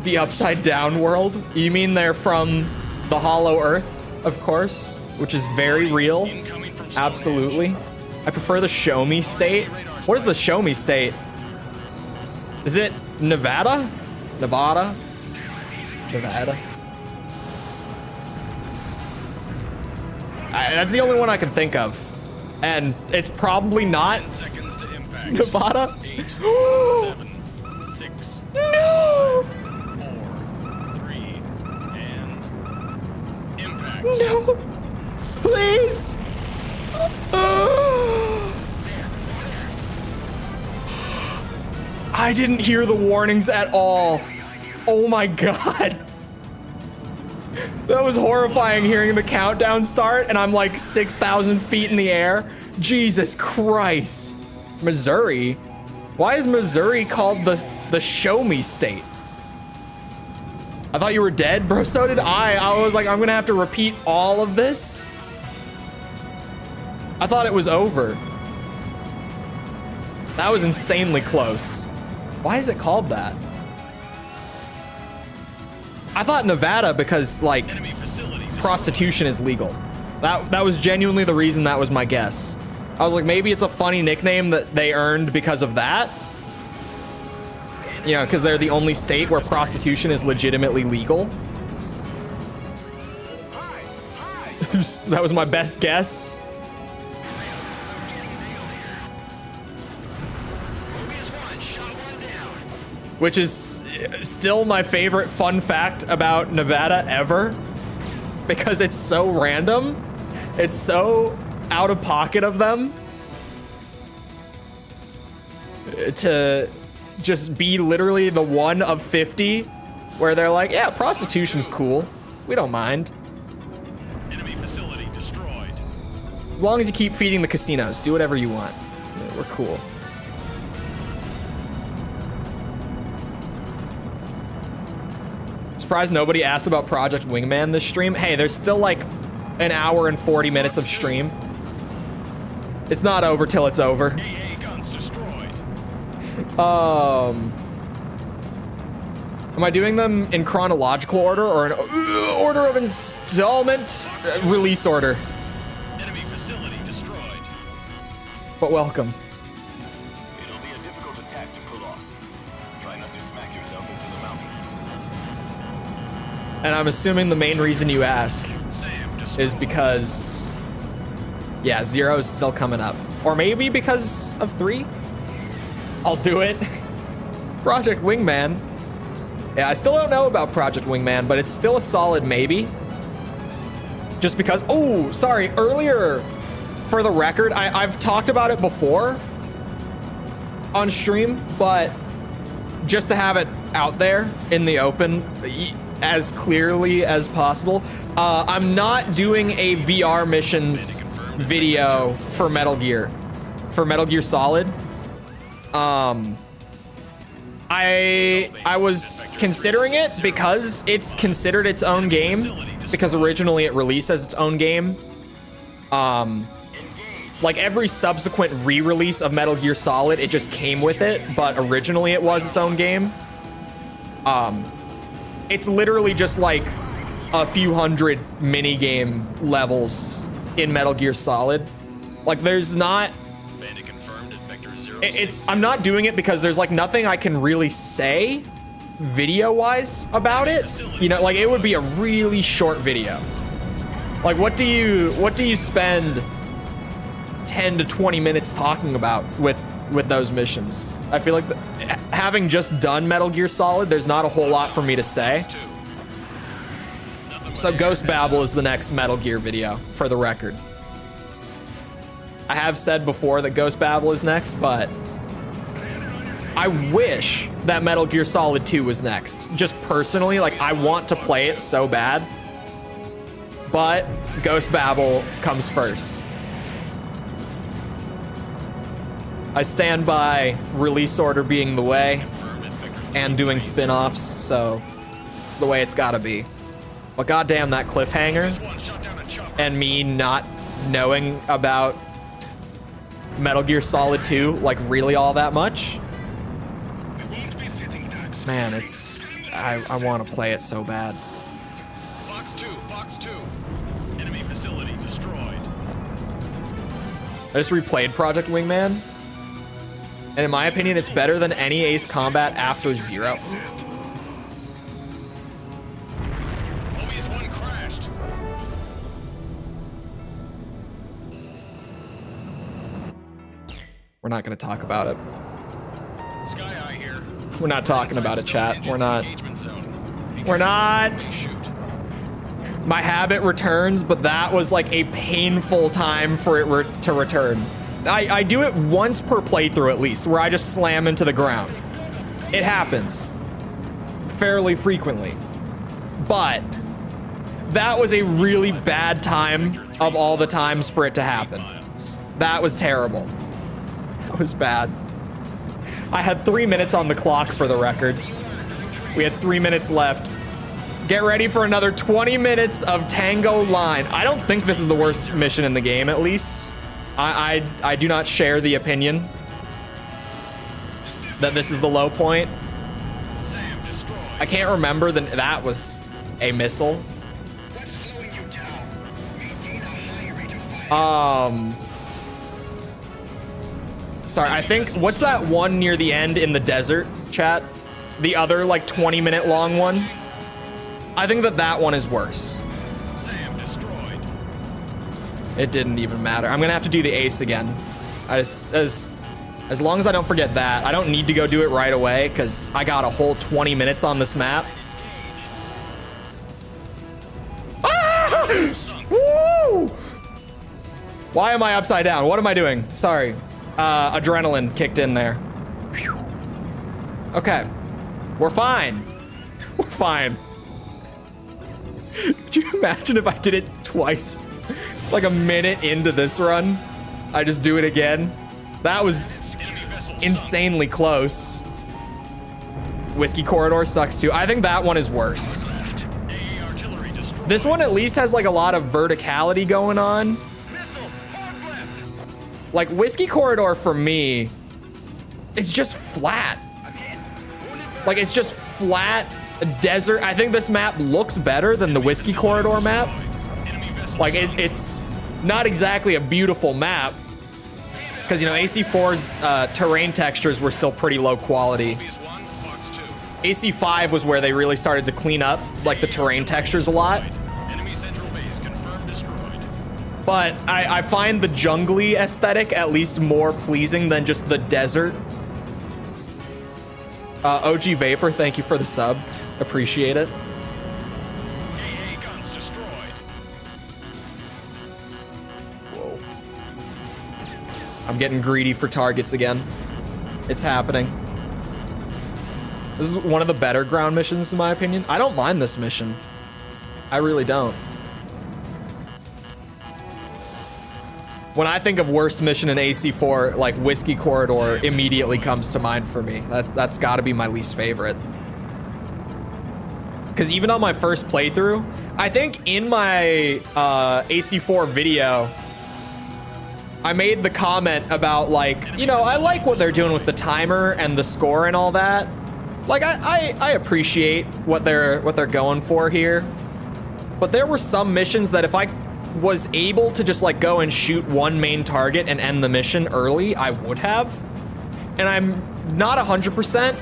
A: The Upside Down world? You mean they're from the Hollow Earth, of course, which is very real. Absolutely. I prefer the Show Me State. What is the Show Me State? Is it Nevada? Nevada? Nevada? That's the only one I can think of. And it's probably not Nevada. No! No! Please! I didn't hear the warnings at all. Oh my god. That was horrifying, hearing the countdown start, and I'm like 6,000 feet in the air. Jesus Christ. Missouri? Why is Missouri called the Show Me State? I thought you were dead, bro. So did I. I was like, I'm gonna have to repeat all of this. I thought it was over. That was insanely close. Why is it called that? I thought Nevada because, like, prostitution is legal. That was genuinely the reason that was my guess. I was like, maybe it's a funny nickname that they earned because of that. You know, because they're the only state where prostitution is legitimately legal. That was my best guess. Which is still my favorite fun fact about Nevada ever. Because it's so random. It's so out of pocket of them to just be literally the one of 50 where they're like, yeah, prostitution's cool. We don't mind.
D: Enemy facility destroyed.
A: As long as you keep feeding the casinos, do whatever you want. We're cool. Surprised nobody asked about Project Wingman this stream. Hey, there's still like an hour and 40 minutes of stream. It's not over till it's over.
D: AA guns destroyed.
A: Am I doing them in chronological order or in order of installment? Release order.
D: Enemy facility destroyed.
A: But welcome.
D: It'll be a difficult attack to pull off. Try not to smack yourself into the mountains.
A: And I'm assuming the main reason you ask
D: Sam destroyed.
A: is because, yeah, 0 is still coming up. Or maybe because of 3? I'll do it. Project Wingman. Yeah, I still don't know about Project Wingman, but it's still a solid maybe. Just because, oh, sorry, earlier, for the record, I've talked about it before on stream, but just to have it out there in the open as clearly as possible, I'm not doing a VR missions video for Metal Gear Solid. I was considering it because it's considered its own game, because originally it released as its own game. Like every subsequent re-release of Metal Gear Solid, it just came with it, but originally it was its own game. It's literally just like a few hundred mini-game levels in Metal Gear Solid. Like there's not...
D: Bandit confirmed at Vector 0.
A: I'm not doing it because there's like nothing I can really say video-wise about it. You know, like it would be a really short video. Like what do you spend 10 to 20 minutes talking about with those missions? I feel like having just done Metal Gear Solid, there's not a whole lot for me to say. So Ghost Babel is the next Metal Gear video, for the record. I have said before that Ghost Babel is next, but I wish that Metal Gear Solid 2 was next. Just personally, like I want to play it so bad, but Ghost Babel comes first. I stand by release order being the way and doing spin-offs, so it's the way it's gotta be. But goddamn that cliffhanger and me not knowing about Metal Gear Solid 2 like really all that much. Man, it's I want to play it so bad.
D: Fox 2. Enemy facility destroyed.
A: I just replayed Project Wingman, and in my opinion, it's better than any Ace Combat after 0.
D: Mobius 1 crashed.
A: We're not going to talk about it.
D: Sky Eye here.
A: We're not talking about it, chat. We're not.
D: Engagement zone.
A: We're not.
D: Shoot.
A: My habit returns, but that was like a painful time for it to return. I do it once per playthrough at least, where I just slam into the ground. It happens fairly frequently, but that was a really bad time of all the times for it to happen. That was terrible. That was bad. I had 3 minutes on the clock, for the record. We had 3 minutes left. Get ready for another 20 minutes of Tango Line. I don't think this is the worst mission in the game, at least. I do not share the opinion that this is the low point. I can't remember that was a missile.
C: What's slowing you down? Maintain a high rate of fire.
A: Sorry, I think, what's that one near the end in the desert, chat? The other, like, 20-minute long one? I think that one is worse.
D: Sam destroyed.
A: It didn't even matter. I'm gonna have to do the ace again. As long as I don't forget that. I don't need to go do it right away, because I got a whole 20 minutes on this map. Ah! Woo! Why am I upside down? What am I doing? Sorry. Adrenaline kicked in there. Whew. Okay. We're fine. We're fine. Could you imagine if I did it twice? Like a minute into this run, I just do it again. That was insanely close. Whiskey Corridor sucks too. I think that one is worse. This one at least has like a lot of verticality going on. Like Whiskey Corridor for me, it's just flat. Like it's just flat desert. I think this map looks better than the Whiskey Corridor map. Like it's not exactly a beautiful map because, you know, AC4's terrain textures were still pretty low quality. AC5 was where they really started to clean up like the terrain textures a lot. But I find the jungly aesthetic at least more pleasing than just the desert. OG Vapor, thank you for the sub. Appreciate it. Whoa. I'm getting greedy for targets again. It's happening. This is one of the better ground missions in my opinion. I don't mind this mission. I really don't. When I think of worst mission in AC4, like Whiskey Corridor immediately comes to mind for me. That's got to be my least favorite. Because even on my first playthrough, I think in my AC4 video, I made the comment about like, you know, I like what they're doing with the timer and the score and all that. Like I appreciate what they're going for here. But there were some missions that if I was able to just like go and shoot one main target and end the mission early, I would have. And I'm not 100%,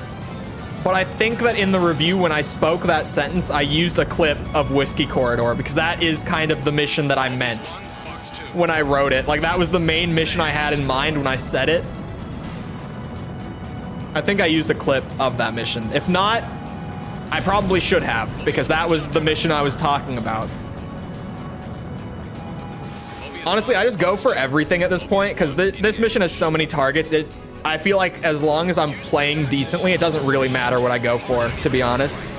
A: but I think that in the review when I spoke that sentence, I used a clip of Whiskey Corridor because that is kind of the mission that I meant when I wrote it. Like that was the main mission I had in mind when I said it. I think I used a clip of that mission. If not, I probably should have because that was the mission I was talking about. Honestly, I just go for everything at this point because this mission has so many targets. I feel like as long as I'm playing decently, it doesn't really matter what I go for, to be honest.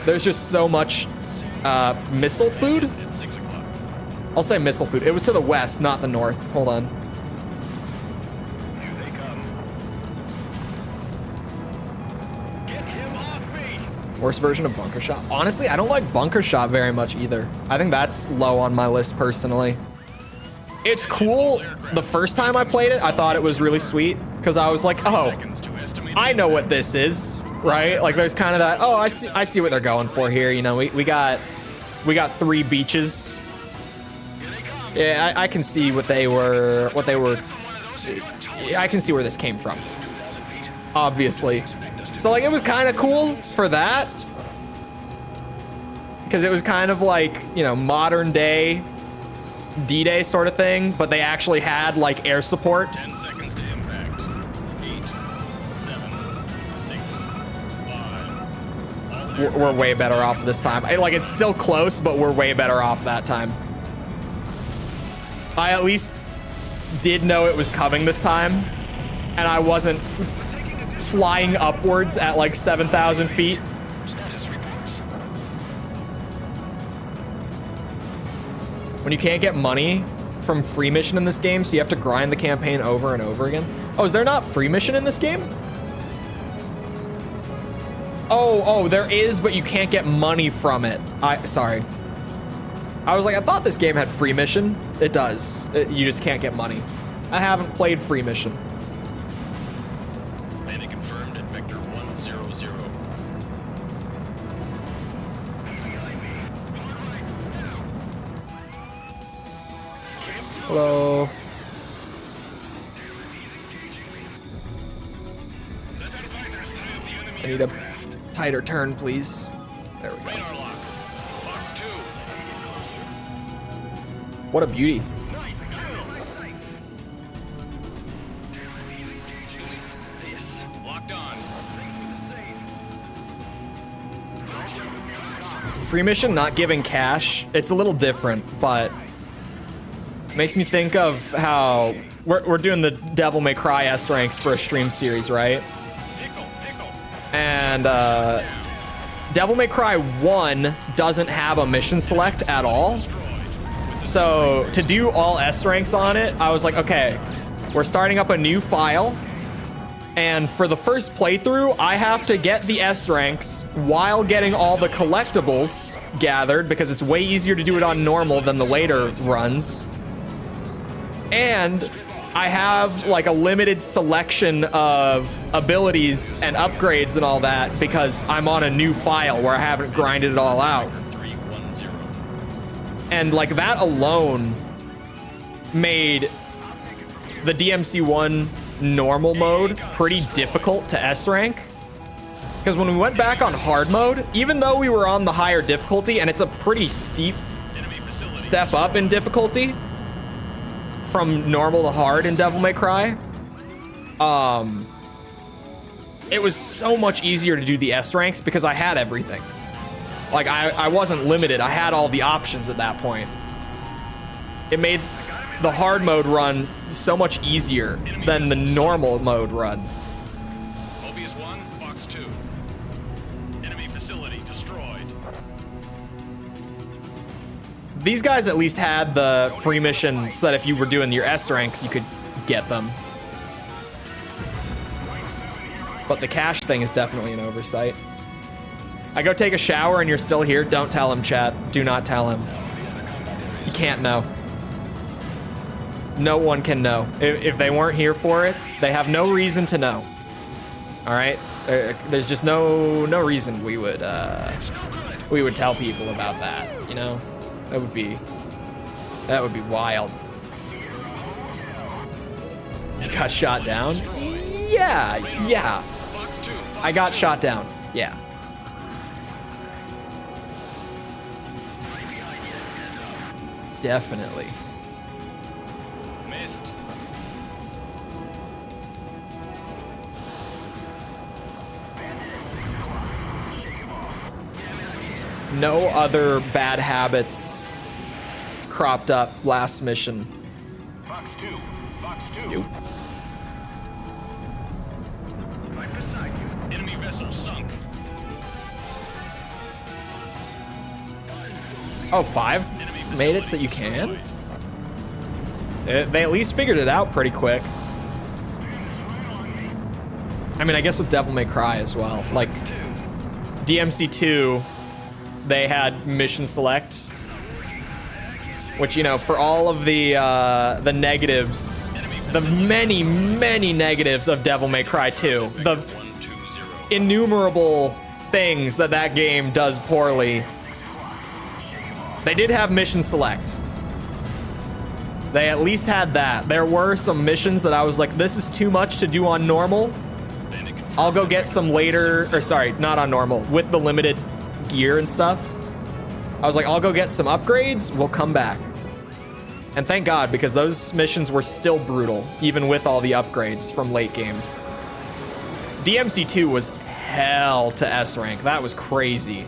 A: There's just so much missile food. I'll say missile food. It was to the west, not the north. Hold on. Worst version of Bunker Shot. Honestly, I don't like Bunker Shot very much either. I think that's low on my list personally. It's cool. The first time I played it, I thought it was really sweet because I was like, oh, I know what this is, right? Like there's kind of that, oh, I see what they're going for here. You know, we got 3 beaches. Yeah, I can see what they were, I can see where this came from, obviously. So like it was kind of cool for that because it was kind of like, you know, modern day D-Day sort of thing, but they actually had like air support.
D: 10 seconds to impact. 8, 7, 6, 5.
A: We're way better off this time. Like it's still close, but we're way better off that time. I at least did know it was coming this time, and I wasn't flying upwards at like 7,000 feet. When you can't get money from free mission in this game, so you have to grind the campaign over and over again. Oh, is there not free mission in this game? Oh, there is, but you can't get money from it. Sorry. I was like, I thought this game had free mission. It does. You just can't get money. I haven't played free mission.
D: Landing confirmed at vector 100.
A: Hello. I need a tighter turn, please. There we go.
D: Radar lock. Box 2.
A: What a beauty.
D: Locked on.
A: Free mission not giving cash. It's a little different, but makes me think of how we're doing the Devil May Cry S ranks for a stream series, right? And Devil May Cry 1 doesn't have a mission select at all. So to do all S ranks on it, I was like, okay, We're starting up a new file. And for the first playthrough, I have to get the S ranks while getting all the collectibles gathered because it's way easier to do it on normal than the later runs. And I have like a limited selection of abilities and upgrades and all that because I'm on a new file where I haven't grinded it all out. And like that alone made the DMC1 normal mode pretty difficult to S rank. Because when we went back on hard mode, even though we were on the higher difficulty, and it's a pretty steep step up in difficulty from normal to hard in Devil May Cry, it was so much easier to do the S ranks because I had everything. Like I wasn't limited. I had all the options at that point. It made the hard mode run so much easier than the normal mode run.
D: Mobius 1, Fox 2. Enemy facility destroyed.
A: These guys at least had the free mission so that if you were doing your S ranks, you could get them. But the cash thing is definitely an oversight. I go take a shower and you're still here. Don't tell him, chat. Do not tell him. He can't know. No one can know. If they weren't here for it, they have no reason to know. All right? There's just no reason we would tell people about that, you know? That would be wild. You got shot down? Yeah. I got shot down. Yeah. Definitely.
D: Missed.
A: No other bad habits cropped up last mission.
D: Fox 2. Fox 2.
A: Nope.
D: Right beside you. Enemy vessel sunk.
A: Oh, 5 made it so you can? They at least figured it out pretty quick. I mean, I guess with Devil May Cry as well. Like, DMC2, they had mission select, which, you know, for all of the negatives, the many negatives of Devil May Cry 2, the innumerable things that game does poorly, they did have mission select. They at least had that. There were some missions that I was like, this is too much to do on normal. I'll go get some later, or sorry, not on normal, with the limited gear and stuff. I was like, I'll go get some upgrades, we'll come back. And thank God, because those missions were still brutal, even with all the upgrades from late game. DMC2 was hell to S rank. That was crazy.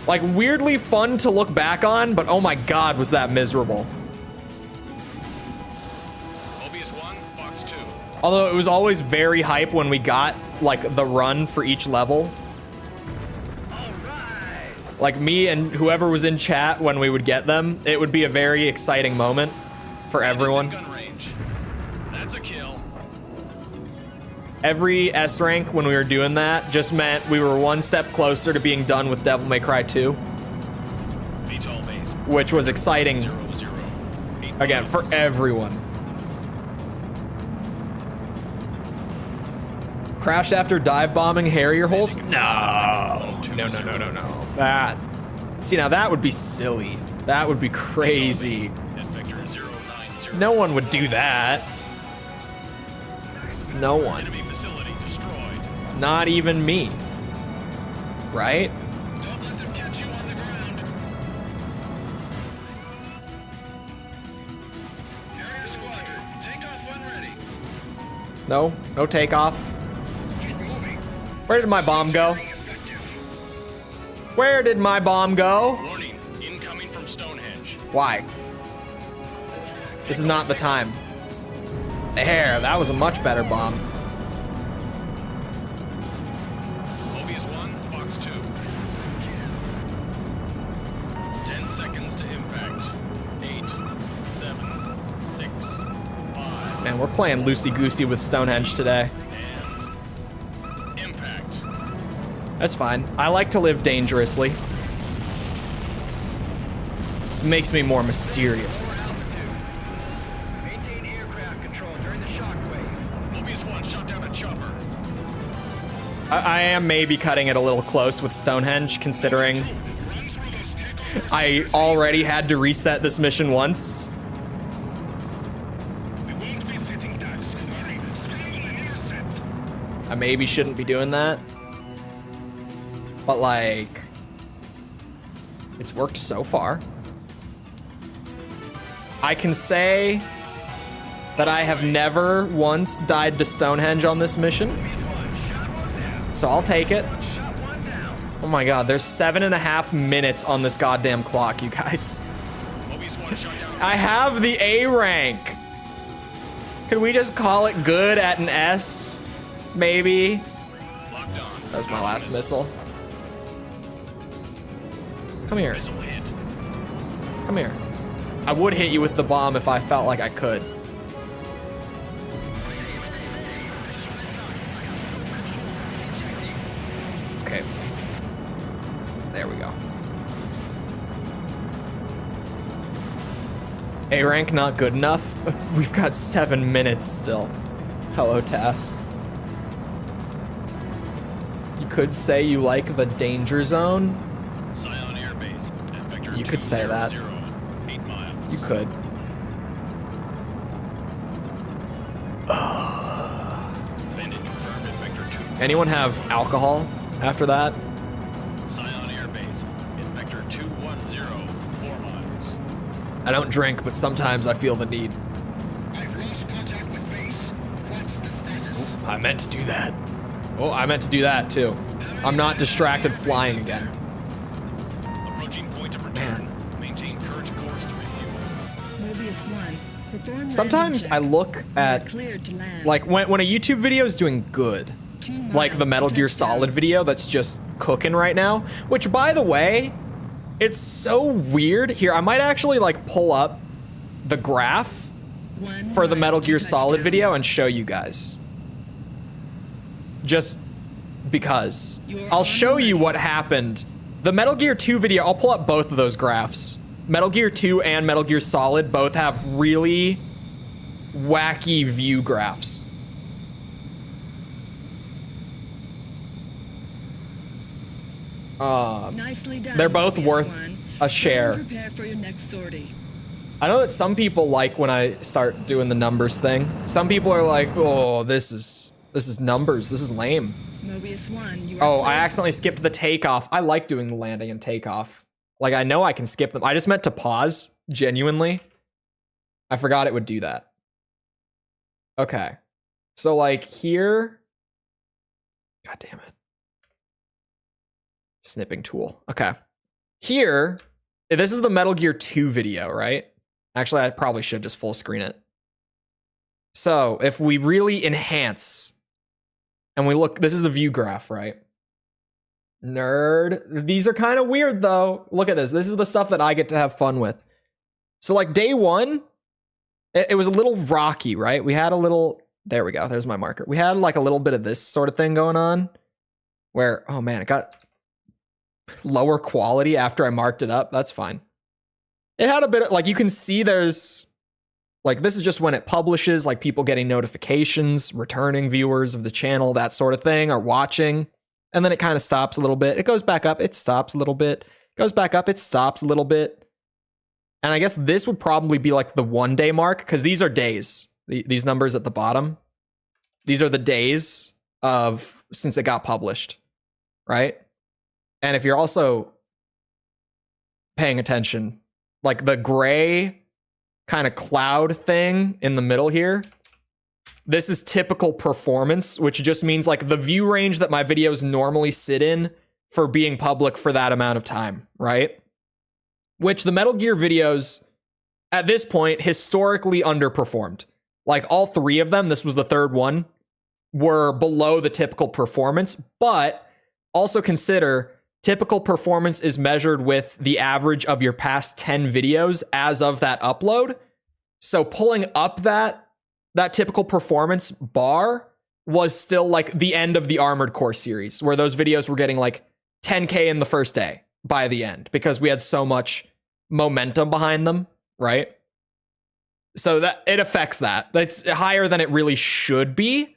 A: Like, weirdly fun to look back on, but oh my God, was that miserable.
D: Mobius 1, Fox 2.
A: Although it was always very hype when we got, like, the run for each level. Like, me and whoever was in chat when we would get them, it would be a very exciting moment for everyone.
D: Gun range. That's a kill.
A: Every S rank when we were doing that just meant we were one step closer to being done with Devil May Cry 2.
D: VTOL base.
A: Which was exciting,
D: 0-0.
A: again, for everyone. Crashed after dive bombing Harrier holes? No. That, see, now that would be silly. That would be crazy. No one would do that. No one.
D: Enemy facility destroyed.
A: Not even me. Right?
D: Don't let them catch you on the ground. Harrier squadron, take off when ready.
A: No takeoff.
C: Get moving.
A: Where did my bomb go?
C: Very effective.
A: Where did my bomb go?
D: Warning, incoming from Stonehenge.
A: Why? This is not the time. There, that was a much better bomb.
D: Mobius 1, Fox 2. 10 seconds to impact. 8, 7, 6, 5,
A: Man, we're playing loosey-goosey with Stonehenge today.
D: And impact.
A: That's fine. I like to live dangerously. It makes me more mysterious.
D: Altitude. Maintain aircraft control during the shockwave. Mobius 1 shot down a chopper.
A: I am maybe cutting it a little close with Stonehenge, considering I already had to reset this mission once.
D: We won't be sitting ducks. Hurry, scramble and intercept.
A: I maybe shouldn't be doing that. But like, it's worked so far. I can say that I have never once died to Stonehenge on this mission. So I'll take it. Oh my god, there's 7.5 minutes on this goddamn clock, you guys. I have the A rank. Can we just call it good at an S? Maybe. That was my last missile. Come here. Come here. I would hit you with the bomb if I felt like I could. Okay. There we go. A rank not good enough. We've got 7 minutes still. Hello, Tass. You could say you like the danger zone.
D: Scion Air Base. Vector
A: You could say that.
D: 200, 8 miles.
A: You could.
D: Bandit confirmed at Vector 2.
A: Anyone have alcohol after that?
D: Scion Air Base. In Vector 210, 4 miles.
A: I don't drink, but sometimes I feel the need.
C: I've lost contact with base. What's the status?
A: I meant to do that. Oh, I meant to do that too. I'm not distracted flying again.
D: Approaching point of return. Maintain current course to refuel.
E: Mobius 1, perform
A: Sometimes I
E: landing check.
A: look
E: You are
A: at,
E: cleared to land.
A: like, when a YouTube video is doing good,
E: 2
A: like the
E: miles
A: Metal
E: to
A: Gear
E: touchdown.
A: Solid video that's just cooking right now, which, by the way, it's so weird. Here, I might actually, like, pull up the graph
E: 1
A: for the
E: mile
A: Metal
E: to
A: Gear Solid
E: touchdown.
A: video and show you guys. Just because.
E: You're
A: I'll
E: on
A: show
E: the
A: you
E: way.
A: what happened. The Metal Gear 2 video, I'll pull up both of those graphs. Metal Gear 2 and Metal Gear Solid both have really wacky view graphs.
E: Nicely done,
A: They're both
E: Mobius
A: worth
E: 1.
A: a share.
E: Be prepared for your next sortie.
A: I know that some people like when I start doing the numbers thing. Some people are like, oh, this is numbers. This is lame.
E: Mobius 1, you are
A: Oh, I
E: cleared.
A: accidentally skipped the takeoff. I like doing the landing and takeoff. Like, I know I can skip them. I just meant to pause, genuinely. I forgot it would do that. Okay. So, like, here... God damn it. Snipping tool. Okay. Here, this is the Metal Gear 2 video, right? Actually, I probably should just full screen it. So, if we really enhance... And we look, this is the view graph, right? Nerd. These are kind of weird, though. Look at this. This is the stuff that I get to have fun with. So, like, day one, it was a little rocky, right? We had a little... There we go. There's my marker. We had, like, a little bit of this sort of thing going on. Where, oh, man, it got lower quality after I marked it up. That's fine. It had a bit of... Like, you can see there's... Like, this is just when it publishes, like people getting notifications, returning viewers of the channel, that sort of thing, or watching. And then it kind of stops a little bit. It goes back up, it stops a little bit. Goes back up, it stops a little bit. And I guess this would probably be like the 1 day mark, because these are days. These numbers at the bottom. These are the days of since it got published, right? And if you're also paying attention, like the gray kind of cloud thing in the middle here, this is typical performance, which just means like the view range that my videos normally sit in for being public for that amount of time, right? Which the Metal Gear videos at this point historically underperformed. Like all three of them, this was the third one, were below the typical performance, but also consider typical performance is measured with the average of your past 10 videos as of that upload. So pulling up that that typical performance bar was still like the end of the Armored Core series, where those videos were getting like 10K in the first day by the end because we had so much momentum behind them, right? So that it affects that. That's higher than it really should be.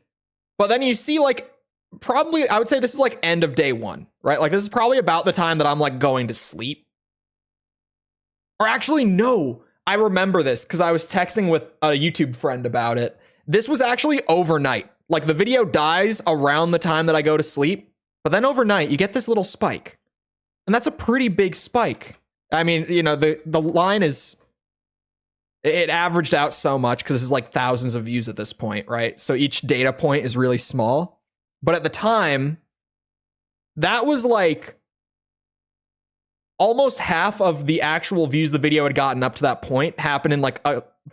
A: But then you see like probably, I would say this is like end of day one, right? Like this is probably about the time that I'm like going to sleep. Or actually, no, I remember this because I was texting with a YouTube friend about it. This was actually overnight. Like the video dies around the time that I go to sleep, but then overnight you get this little spike. And that's a pretty big spike. I mean, you know, the line is, it averaged out so much because this is like thousands of views at this point, right? So each data point is really small. But at the time, that was like almost half of the actual views the video had gotten up to that point happened in like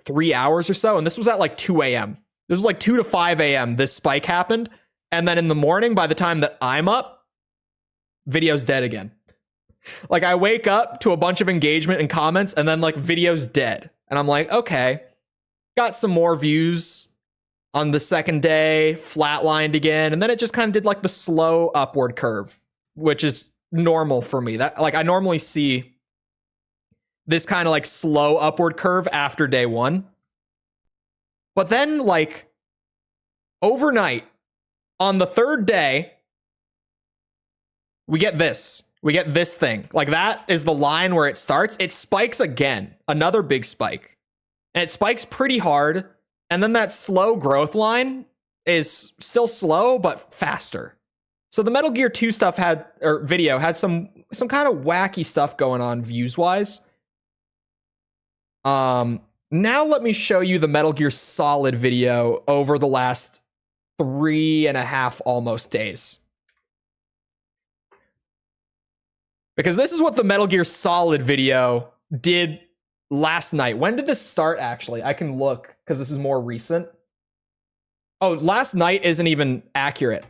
A: 3 hours or so. And this was at like 2 a.m. This was like 2 to 5 a.m. This spike happened. And then in the morning, by the time that I'm up, video's dead again. Like I wake up to a bunch of engagement and comments and then like video's dead. And I'm like, okay, got some more views on the second day, flatlined again. And then it just kind of did like the slow upward curve, which is normal for me. That like I normally see this kind of like slow upward curve after day one. But then like overnight on the third day, we get this. We get this thing. Like that is the line where it starts. It spikes again. Another big spike. And it spikes pretty hard. And then that slow growth line is still slow, but faster. So the Metal Gear 2 stuff video had some kind of wacky stuff going on views-wise. Now let me show you the Metal Gear Solid video over the last 3.5 almost days. Because this is what the Metal Gear Solid video did last night. When did this start, actually? I can look, because this is more recent. Oh, last night isn't even accurate.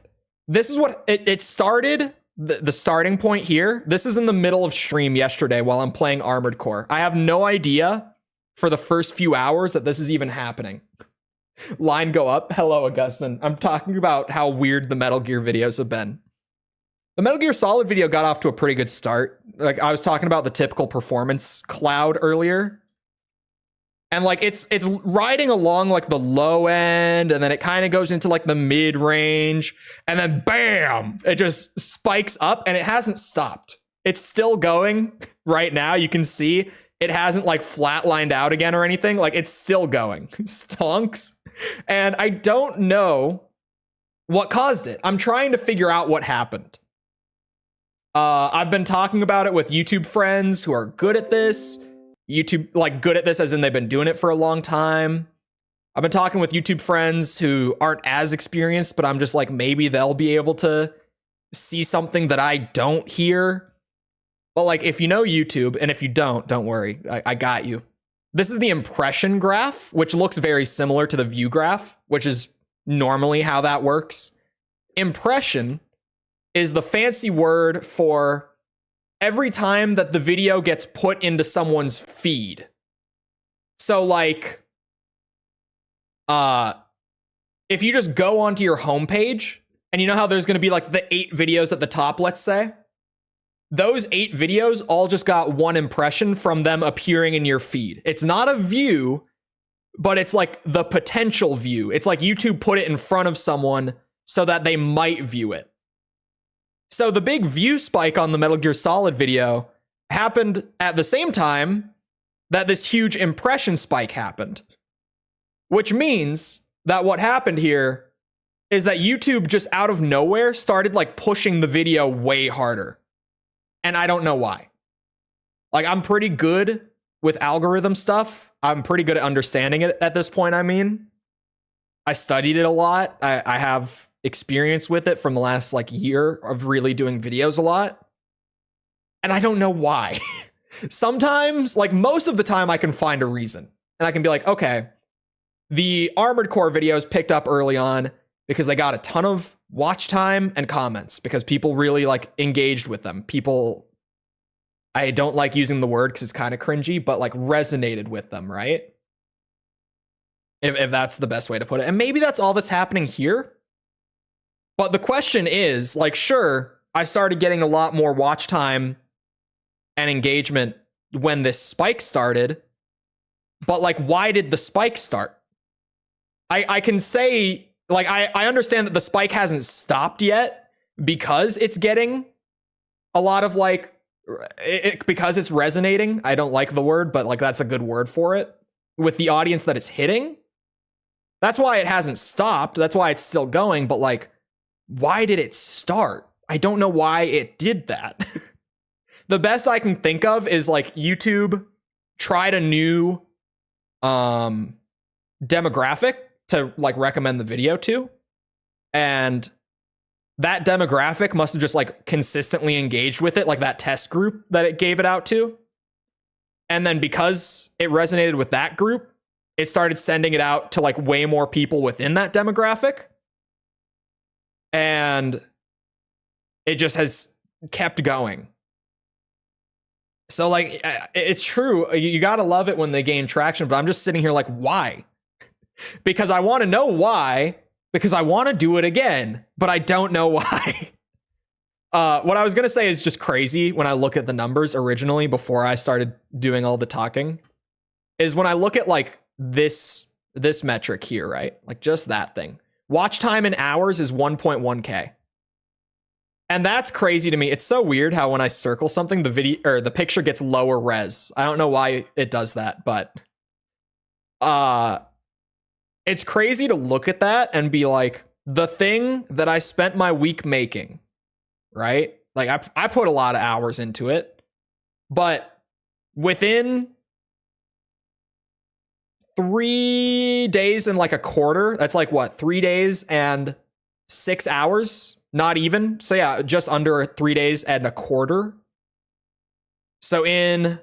A: This is what it started, the starting point here. This is in the middle of stream yesterday while I'm playing Armored Core. I have no idea for the first few hours that this is even happening. Line go up. Hello, Augustin. I'm talking about how weird the Metal Gear videos have been. The Metal Gear Solid video got off to a pretty good start. Like I was talking about the typical performance cloud earlier. And like it's riding along like the low end, and then it kind of goes into like the mid range, and then bam, it just spikes up, and it hasn't stopped. It's still going right now. You can see it hasn't like flatlined out again or anything. Like it's still going. Stonks. And I don't know what caused it. I'm trying to figure out what happened. I've been talking about it with YouTube friends who are good at this. YouTube, like good at this as in they've been doing it for a long time. I've been talking with YouTube friends who aren't as experienced, but I'm just like, maybe they'll be able to see something that I don't hear. But like, if you know YouTube, and if you don't worry, I got you. This is the impression graph, which looks very similar to the view graph, which is normally how that works. Impression is the fancy word for every time that the video gets put into someone's feed. So like, if you just go onto your homepage, and you know how there's going to be like the 8 videos at the top, let's say, those 8 videos all just got one impression from them appearing in your feed. It's not a view, but it's like the potential view. It's like YouTube put it in front of someone so that they might view it. So the big view spike on the Metal Gear Solid video happened at the same time that this huge impression spike happened. Which means that what happened here is that YouTube just out of nowhere started like pushing the video way harder. And I don't know why. Like I'm pretty good with algorithm stuff. I'm pretty good at understanding it at this point, I mean. I studied it a lot. I have experience with it from the last like year of really doing videos a lot. And I don't know why. Sometimes, like most of the time, I can find a reason. And I can be like, okay, the Armored Core videos picked up early on because they got a ton of watch time and comments because people really like engaged with them. People, I don't like using the word because it's kind of cringy, but like resonated with them, right? if that's the best way to put it. And maybe that's all that's happening here. But the question is, like, sure, I started getting a lot more watch time and engagement when this spike started. But, like, why did the spike start? I can say, like, I understand that the spike hasn't stopped yet because it's getting a lot of, like, because it's resonating. I don't like the word, but, like, that's a good word for it. With the audience that it's hitting. That's why it hasn't stopped. That's why it's still going. But, like, why did it start? I don't know why it did that. The best I can think of is, like, YouTube tried a new demographic to, like, recommend the video to. And that demographic must have just, like, consistently engaged with it, like that test group that it gave it out to. And then because it resonated with that group, it started sending it out to, like, way more people within that demographic. And it just has kept going. So, like, it's true. You gotta love it when they gain traction, but I'm just sitting here like, why? Because I want to know why, because I want to do it again, but I don't know why. What I was gonna say is just crazy when I look at the numbers originally before I started doing all the talking, is when I look at, like, this metric here, right? Like, just that thing. Watch time in hours is 1.1K. And that's crazy to me. It's so weird how when I circle something, the video or the picture gets lower res. I don't know why it does that, but it's crazy to look at that and be like, the thing that I spent my week making, right? Like, I put a lot of hours into it, but within 3 days and, like, a quarter, that's like what, 3 days and 6 hours? Not even. So yeah, just under 3 days and a quarter. So in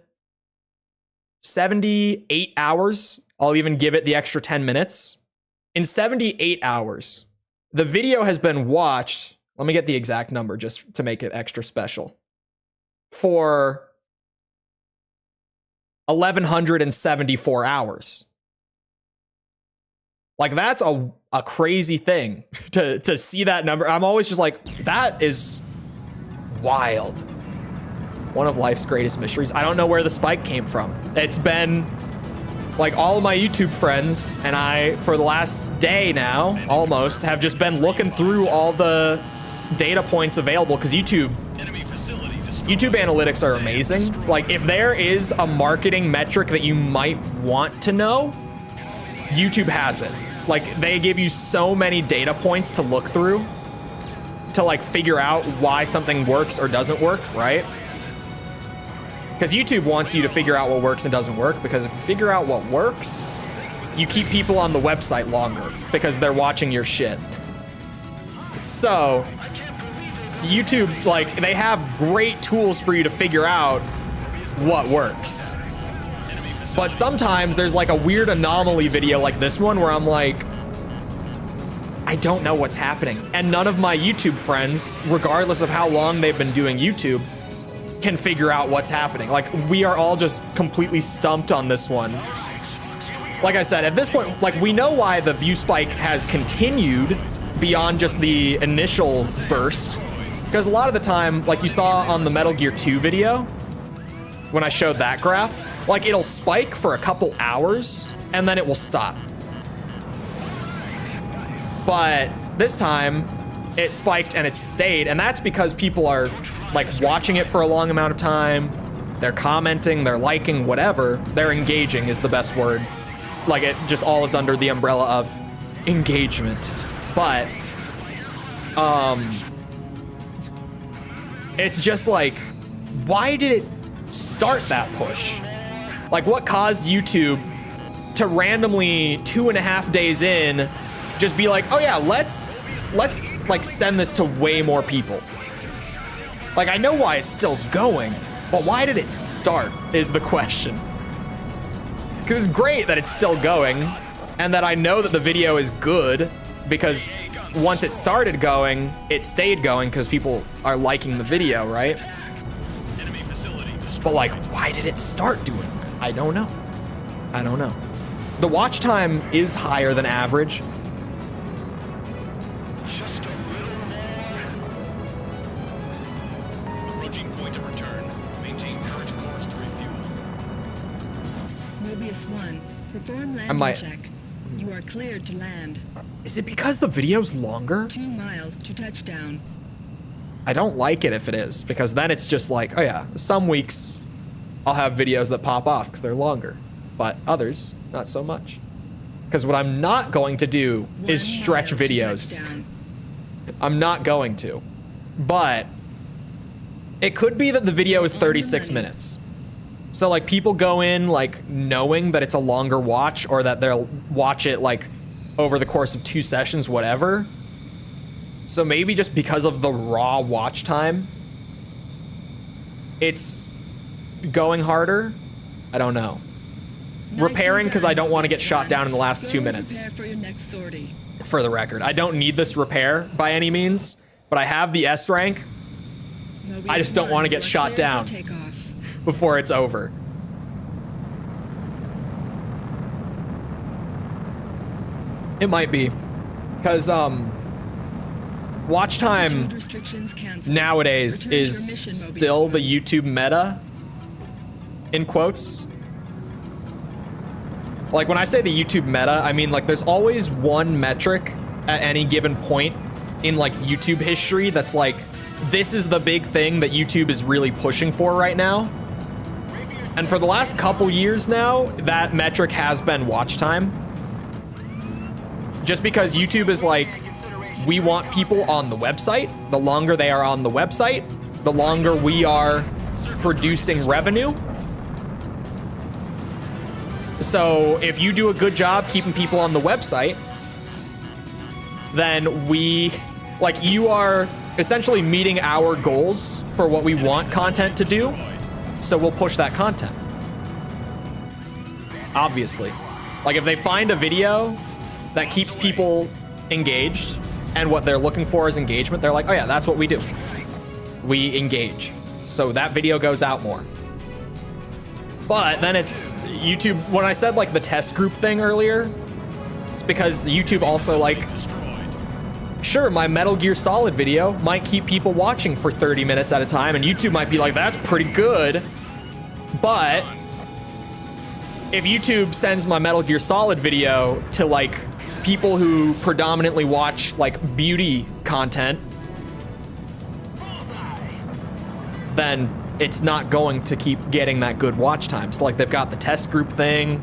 A: 78 hours, I'll even give it the extra 10 minutes. In 78 hours, the video has been watched. Let me get the exact number just to make it extra special. For 1,174 hours. Like, that's a crazy thing to see that number. I'm always just like, that is wild. One of life's greatest mysteries. I don't know where the spike came from. It's been, like, all of my YouTube friends and I, for the last day now, almost, have just been looking through all the data points available, because YouTube analytics are amazing. Like, if there is a marketing metric that you might want to know, YouTube has it. Like, they give you so many data points to look through to, like, figure out why something works or doesn't work, right? Because YouTube wants you to figure out what works and doesn't work, because if you figure out what works, you keep people on the website longer because they're watching your shit. So YouTube, like, they have great tools for you to figure out what works. But sometimes there's, like, a weird anomaly video like this one where I'm like, I don't know what's happening. And none of my YouTube friends, regardless of how long they've been doing YouTube, can figure out what's happening. Like, we are all just completely stumped on this one. Like I said, at this point, like, we know why the view spike has continued beyond just the initial burst. Because a lot of the time, like you saw on the Metal Gear 2 video, when I showed that graph, like, it'll spike for a couple hours and then it will stop. But this time it spiked and it stayed, and that's because people are, like, watching it for a long amount of time. They're commenting, they're liking, whatever. They're engaging is the best word. Like, it just all is under the umbrella of engagement. But it's just like, why did it start that push? Like, what caused YouTube to randomly 2.5 days in just be like, oh yeah, let's like send this to way more people? Like, I know why it's still going, but why did it start is the question. Because it's great that it's still going, and that I know that the video is good, because once it started going, it stayed going because people are liking the video, right? But, like, why did it start doing that? I don't know. The watch time is higher than average.
D: Just a little more.
C: Approaching point of return. Maintain current course to refuel.
E: Mobius 1, perform
A: I
E: landing
A: might-
E: check. You are cleared to land.
A: Is it because the video's longer?
E: 2 miles to touchdown.
A: I don't like it if it is, because then it's just like, oh yeah, some weeks I'll have videos that pop off because they're longer, but others, not so much. Because what I'm not going to do
E: 1
A: is stretch
E: mile to
A: videos.
E: touchdown.
A: I'm not going to. But it could be that the video is 36 minutes. So like people go in like knowing that it's a longer watch, or that they'll watch it like over the course of 2 sessions, whatever. So maybe just because of the raw watch time, it's going harder. I don't know. Repairing because I don't want to get shot down in the last 2 minutes.
E: Prepare for your next sortie.
A: For the record, I don't need this repair by any means, but I have the S rank
E: Mobius
A: I just don't
E: 1,
A: wanna
E: you
A: get
E: are
A: shot
E: cleared
A: down.
E: for takeoff.
A: before it's over. It might be, because watch time
E: Altitude restrictions canceled.
A: nowadays
E: Return to your
A: is
E: mission, Mobius
A: still
E: 1.
A: the YouTube meta, in quotes. Like when I say the YouTube meta, I mean like there's always one metric at any given point in like YouTube history that's like, this is the big thing that YouTube is really pushing for right now. And for the last couple years now, that metric has been watch time. Just because YouTube is like, we want people on the website. The longer they are on the website, the longer we are producing revenue. So if you do a good job keeping people on the website, then you are essentially meeting our goals for what we want content to do. So we'll push that content. Obviously. Like if they find a video that keeps people engaged and what they're looking for is engagement, they're like, oh yeah, that's what we do. We engage. So that video goes out more. But then it's YouTube, when I said like the test group thing earlier, it's because YouTube also like, sure, my Metal Gear Solid video might keep people watching for 30 minutes at a time, and YouTube might be like, that's pretty good. But if YouTube sends my Metal Gear Solid video to like people who predominantly watch like beauty content, then it's not going to keep getting that good watch time. So like they've got the test group thing.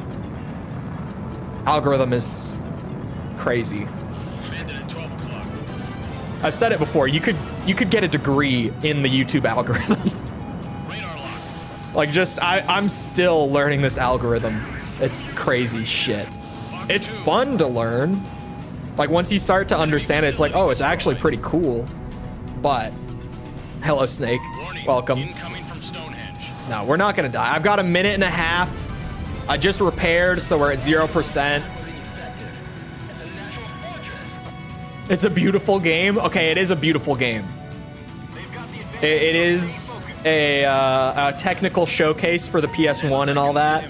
A: Algorithm is crazy. I've said it before. You could get a degree in the YouTube algorithm. Like just I'm still learning this algorithm. It's crazy shit. It's fun to learn. Like once you start to understand it, it's like, oh, it's actually pretty cool. But hello, Snake. Welcome. No, we're not gonna die. I've got a minute and a half. I just repaired, so we're at 0%. It's a beautiful game. Okay, it is a beautiful game. It is a technical showcase for the PS1 and all that.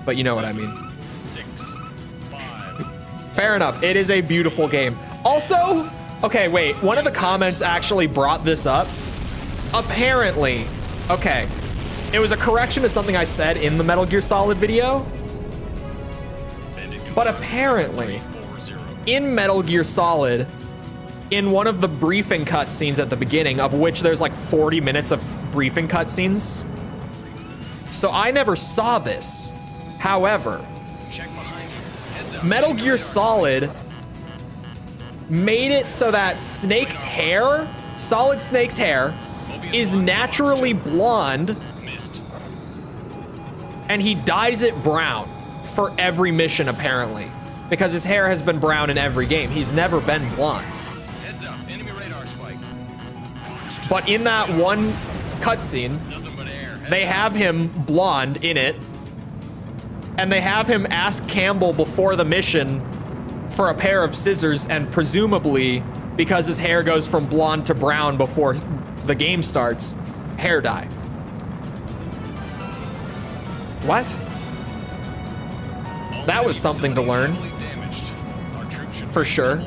A: But you know what I mean. Fair enough. It is a beautiful game. Also, okay, wait. One of the comments actually brought this up. Apparently, okay, it was a correction to something I said in the Metal Gear Solid video. But apparently, in Metal Gear Solid, in one of the briefing cutscenes at the beginning, of which there's like 40 minutes of briefing cutscenes. So I never saw this. However, Metal Gear Solid made it so that Snake's hair, Solid Snake's hair, is naturally blonde, and he dyes it brown for every mission apparently. Because his hair has been brown in every game. He's never been blonde. But in that one cutscene, they have him blonde in it. And they have him ask Campbell before the mission for a pair of scissors, and presumably, because his hair goes from blonde to brown before the game starts, hair dye. What? That was something to learn. For sure.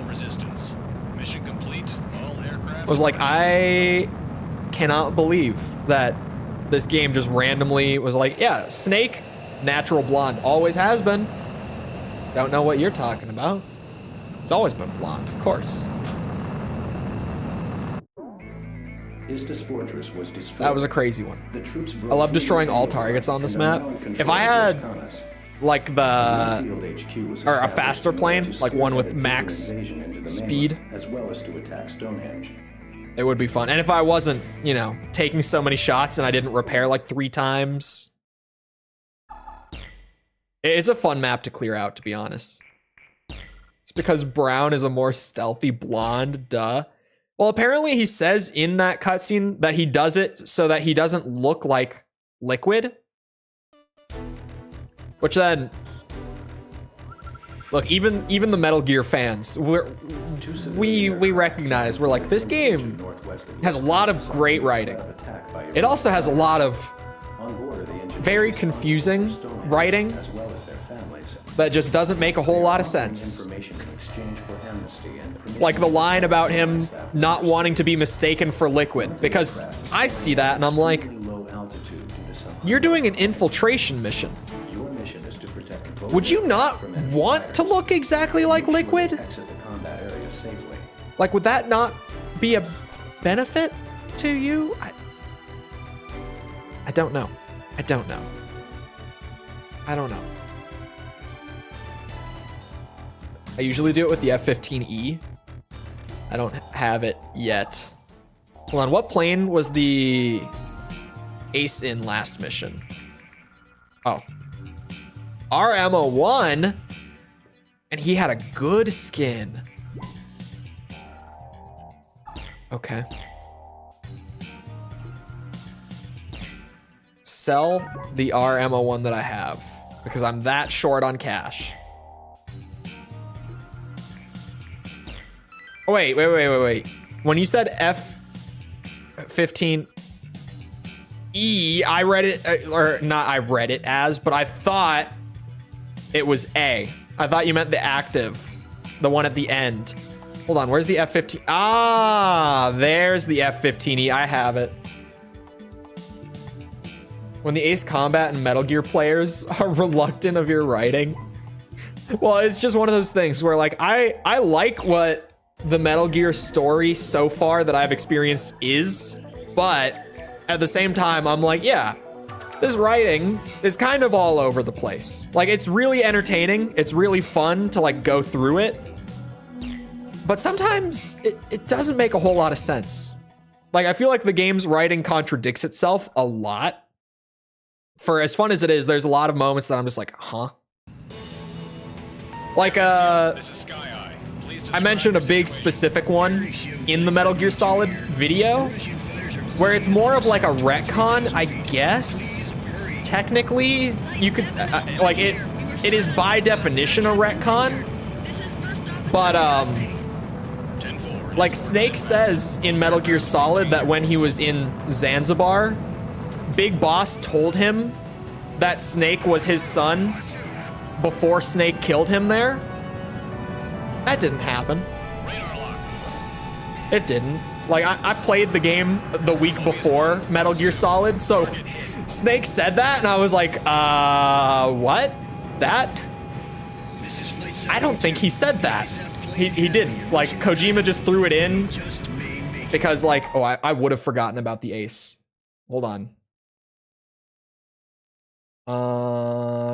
A: I was like, I cannot believe that this game just randomly was like, yeah, Snake, natural blonde, always has been. Don't know what you're talking about. It's always been blonde, of course.
B: Istis Fortress was destroyed.
A: That was a crazy one.
B: The troops
A: I love destroying all targets on this map. If I had like or a faster plane, like one with max speed,
B: as well as to attack Stonehenge.
A: it would be fun. And if I wasn't, you know, taking so many shots and I didn't repair like 3 times, it's a fun map to clear out, to be honest. It's because brown is a more stealthy blonde, duh. Well, apparently he says in that cutscene that he does it so that he doesn't look like Liquid. Which then, look, even the Metal Gear fans, we recognize, we're like, this game has a lot of great writing. It also has a lot of very confusing writing that just doesn't make a whole lot of sense. Like the line about him not wanting to be mistaken for Liquid, because I see that and I'm like, you're doing an infiltration mission. Would you not want to look exactly like Liquid? Like, would that not be a benefit to you? I don't know. I don't know. I don't know. I usually do it with the F-15E. I don't have it yet. Hold on, what plane was the ace in last mission? Oh. RMO1? And he had a good skin. Okay. Sell the RMO1 that I have, because I'm that short on cash. Oh, wait. When you said F-15E, I read it, or not I read it as, but I thought it was A. I thought you meant the active, the one at the end. Hold on, where's the F-15? Ah, there's the F-15E, I have it. When the Ace Combat and Metal Gear players are reluctant of your writing. Well, it's just one of those things where like, I like what the Metal Gear story so far that I've experienced is, but at the same time, I'm like, yeah, this writing is kind of all over the place. Like, it's really entertaining. It's really fun to like go through it. But sometimes it doesn't make a whole lot of sense. Like, I feel like the game's writing contradicts itself a lot. For as fun as it is, there's a lot of moments that I'm just like, huh? Like, I mentioned a big specific one in the Metal Gear Solid video, where it's more of like a retcon, I guess. Technically, you could, like, it is by definition a retcon, but, like Snake says in Metal Gear Solid that when he was in Zanzibar, Big Boss told him that Snake was his son before Snake killed him there. That didn't happen. It didn't. Like, I played the game the week before Metal Gear Solid, so Snake said that, and I was like, what? That? I don't think he said that. He didn't. Like, Kojima just threw it in because, like, oh, I would have forgotten about the ace. Hold on.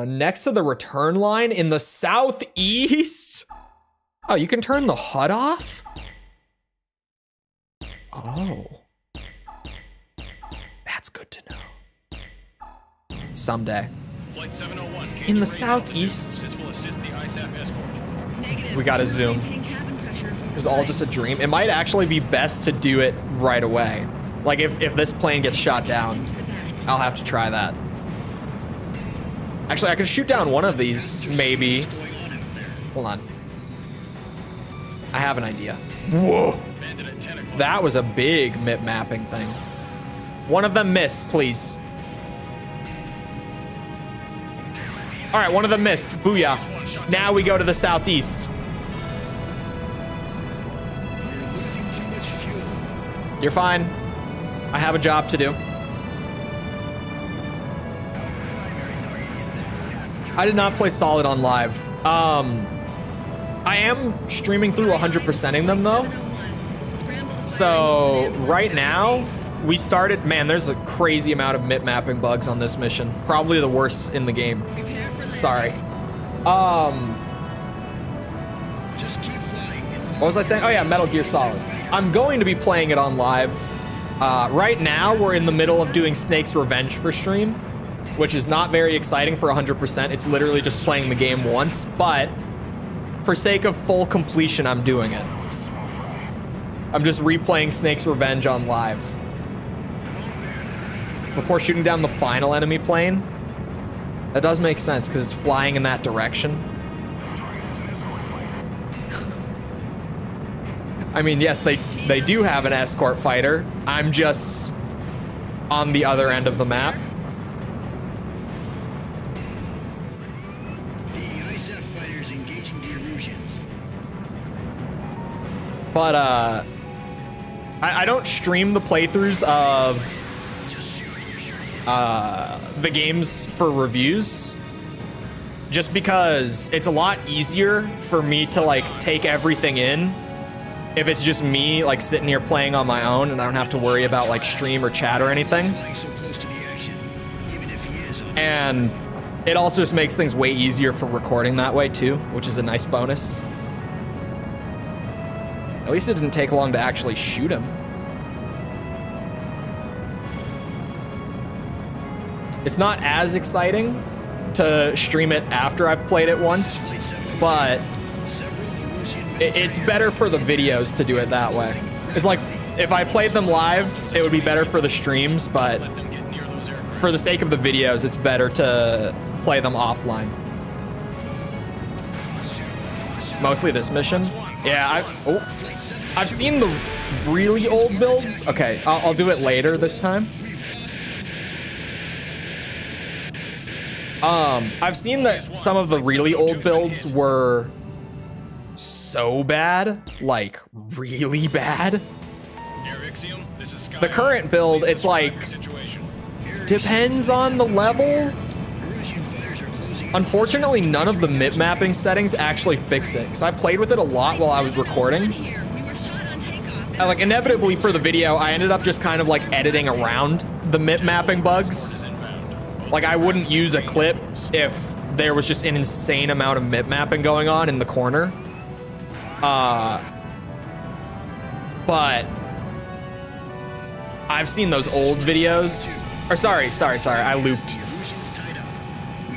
A: Next to the return line in the southeast? Oh, you can turn the HUD off? Oh. That's good to know. Someday. In the southeast? We gotta zoom. It was all just a dream. It might actually be best to do it right away. Like, if this plane gets shot down, I'll have to try that. Actually, I can shoot down one of these, maybe. Hold on. I have an idea. Whoa! That was a big MIP mapping thing. One of them miss, please. All right, one of them missed. Booyah. Now we go to the southeast.
C: You're losing too much fuel.
A: You're fine. I have a job to do. I did not play Solid on live. I am streaming through 100%ing them though. So right now we started, man, there's a crazy amount of mip mapping bugs on this mission. Probably the worst in the game. Sorry.
C: Just keep flying.
A: What was I saying? Oh yeah, Metal Gear Solid. I'm going to be playing it on live. Right now we're in the middle of doing Snake's Revenge for stream, which is not very exciting for 100%. It's literally just playing the game once, but for sake of full completion, I'm doing it. I'm just replaying Snake's Revenge on live. Before shooting down the final enemy plane. That does make sense because it's flying in that direction. I mean, yes, they do have an escort fighter. I'm just on the other end of the map. But I don't stream the playthroughs of the games for reviews, just because it's a lot easier for me to like take everything in if it's just me like sitting here playing on my own and I don't have to worry about like stream or chat or anything. And it also just makes things way easier for recording that way too, which is a nice bonus. At least it didn't take long to actually shoot him. It's not as exciting to stream it after I've played it once, but it's better for the videos to do it that way. It's like, if I played them live, it would be better for the streams, but for the sake of the videos, it's better to play them offline. Mostly this mission. Yeah, I've seen the really old builds. Okay, I'll do it later this time. I've seen that some of the really old builds were so bad, like really bad. The current build, it's like, depends on the level. Unfortunately, none of the mip mapping settings actually fix it, because I played with it a lot while I was recording. And like inevitably for the video, I ended up just kind of like editing around the mip mapping bugs. Like I wouldn't use a clip if there was just an insane amount of mip mapping going on in the corner. But I've seen those old videos. Or sorry, I looped.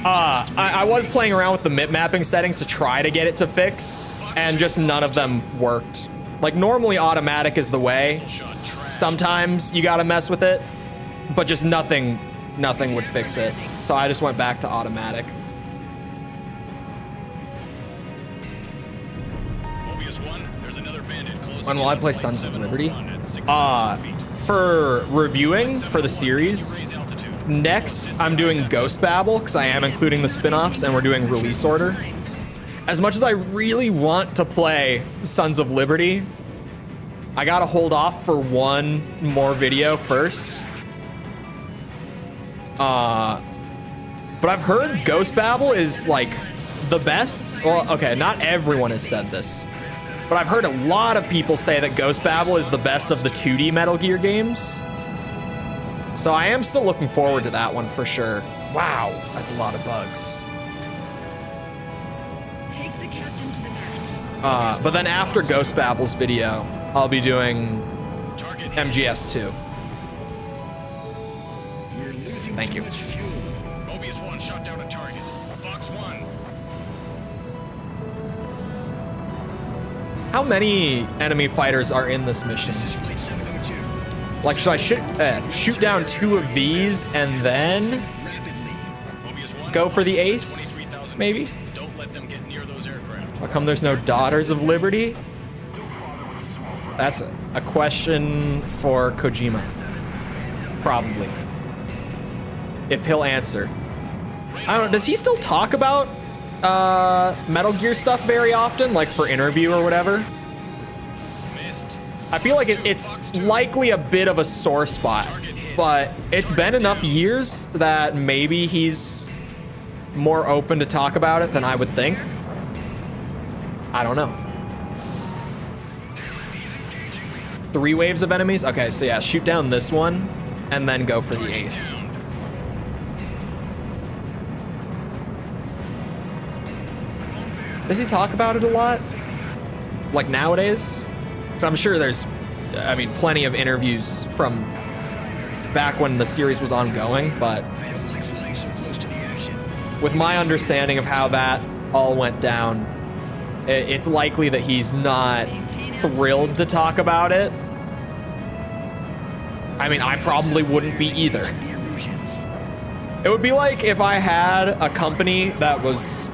A: I was playing around with the mip mapping settings to try to get it to fix, and just none of them worked. Like normally automatic is the way. Sometimes you gotta mess with it, but just nothing would fix it. So I just went back to automatic. When will I play Sons of Liberty? For reviewing for the series, next I'm doing Ghost Babel, because I am including the spin-offs and we're doing release order. As much as I really want to play Sons of Liberty, I gotta hold off for one more video first. But I've heard Ghost Babel is like the best. Well, okay, not everyone has said this, but I've heard a lot of people say that Ghost Babel is the best of the 2D Metal Gear games. So I am still looking forward to that one for sure. Wow, that's a lot of bugs.
E: Take the captain to the back.
A: But then after Ghost Babel's video, I'll be doing MGS2.
C: We're losing
A: Thank
C: too
A: you.
C: much fuel.
D: Mobius 1 shot down a target. Fox 1.
A: How many enemy fighters are in this mission?
C: This is Flight 702.
A: Like, should I shoot down 2 of these and then
C: Rapidly.
A: go for the ace? Maybe?
D: Don't let them get near those aircraft.
A: How come there's no Daughters of Liberty? That's a question for Kojima. Probably. If he'll answer. I don't know, does he still talk about Metal Gear stuff very often, like for interview or whatever? I feel like it's likely a bit of a sore spot, but it's been enough years that maybe he's more open to talk about it than I would think. I don't know. 3 waves of enemies? Okay, so yeah, shoot down this one and then go for the ace. Does he talk about it a lot? Like nowadays? Because I'm sure there's, I mean, plenty of interviews from back when the series was ongoing, but with my understanding of how that all went down, it's likely that he's not thrilled to talk about it. I mean, I probably wouldn't be either. It would be like if I had a company that was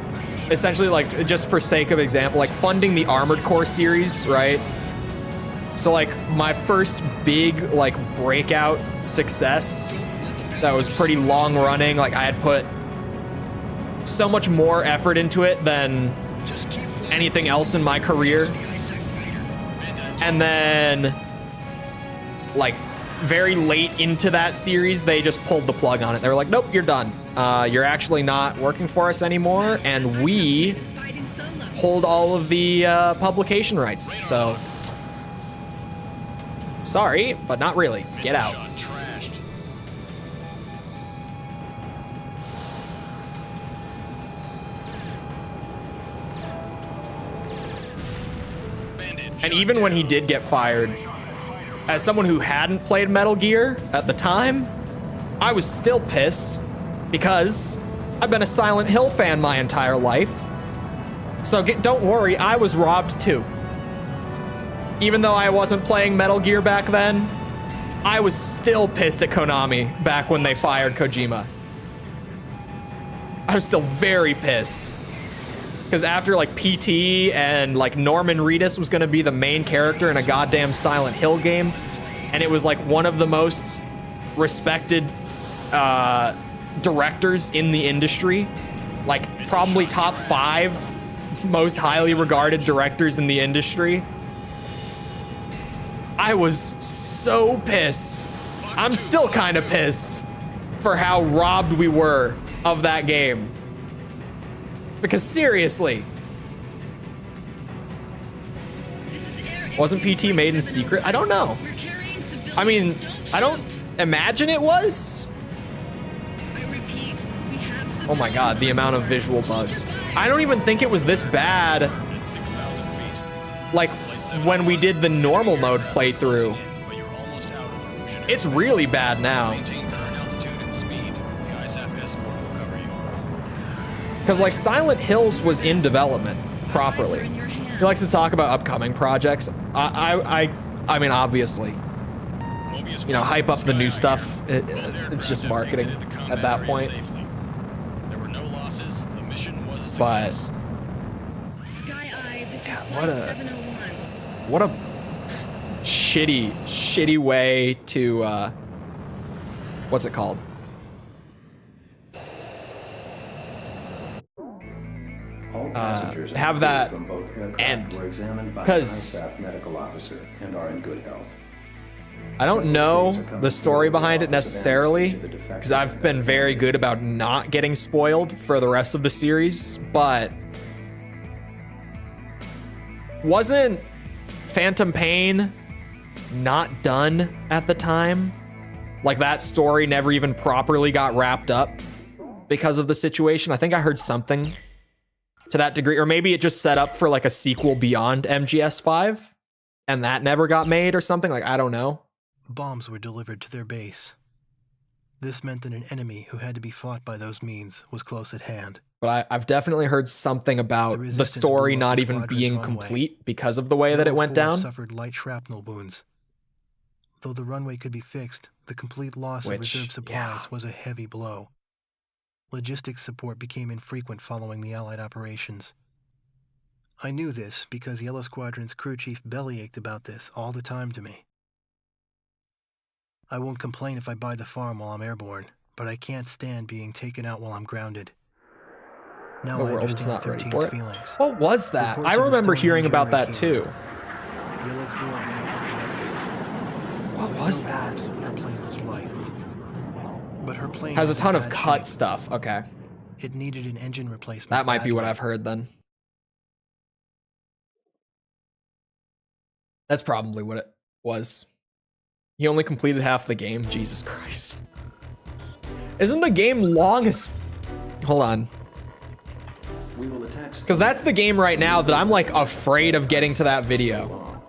A: essentially, like, just for sake of example, like funding the Armored Core series, right? So like my first big like breakout success that was pretty long running, like I had put so much more effort into it than anything else in my career. And then like very late into that series, they just pulled the plug on it. They were like, nope, you're done. You're actually not working for us anymore, and we hold all of the publication rights. So, sorry, but not really. Get out. And even when he did get fired, as someone who hadn't played Metal Gear at the time, I was still pissed because I've been a Silent Hill fan my entire life. So don't worry, I was robbed too. Even though I wasn't playing Metal Gear back then, I was still pissed at Konami back when they fired Kojima. I was still very pissed. Because after like PT and like Norman Reedus was gonna be the main character in a goddamn Silent Hill game, and it was like one of the most respected directors in the industry, like probably top 5 most highly regarded directors in the industry. I was so pissed. I'm still kind of pissed for how robbed we were of that game. Because seriously, wasn't PT made in secret? I don't know. I mean, I don't imagine it was. Oh my god, the amount of visual bugs. I don't even think it was this bad, like, when we did the normal mode playthrough. It's really bad now. Because, like, Silent Hills was in development properly. He likes to talk about upcoming projects. I mean, obviously, you know, hype up the new stuff. It's just marketing at that point. But yeah, what a shitty way to what's it called? Have that end, because
B: medical officer and are in good health.
A: I don't know the story behind it necessarily, because I've been very good about not getting spoiled for the rest of the series, but wasn't Phantom Pain not done at the time? Like, that story never even properly got wrapped up because of the situation. I think I heard something to that degree, or maybe it just set up for like a sequel beyond MGS5 and that never got made or something. Like, I don't know.
F: Bombs were delivered to their base. This meant that an enemy who had to be fought by those means was close at hand.
A: But I've definitely heard something about the story not even being complete because of the way that it went down.
F: Suffered light shrapnel wounds. Though the runway could be fixed, the complete loss of reserve supplies was a heavy blow. Logistics support became infrequent following the Allied operations. I knew this because Yellow Squadron's crew chief bellyached about this all the time to me. I won't complain if I buy the farm while I'm airborne, but I can't stand being taken out while I'm grounded. Now
A: The
F: I
A: world's
F: understand
A: not ready
F: 13's
A: for it.
F: feelings.
A: What was that?
F: Reports
A: I
F: of the
A: remember
F: Stone
A: hearing
F: Age
A: about
F: era
A: that
F: came
A: too.
F: in. Yellow 4 went up with the others.
A: What
F: With
A: was
F: no
A: that?
F: bombs, her plane was light. But her plane
A: Has a
F: was in
A: ton of
F: bad
A: cut
F: shape.
A: stuff. Okay.
F: It needed an engine replacement.
A: That might be what
F: badly.
A: I've heard then. That's probably what it was. He only completed half the game. Jesus Christ. Isn't the game long as... Hold on.
B: We will attack.
A: Because that's the game right now that I'm like afraid of getting to that video.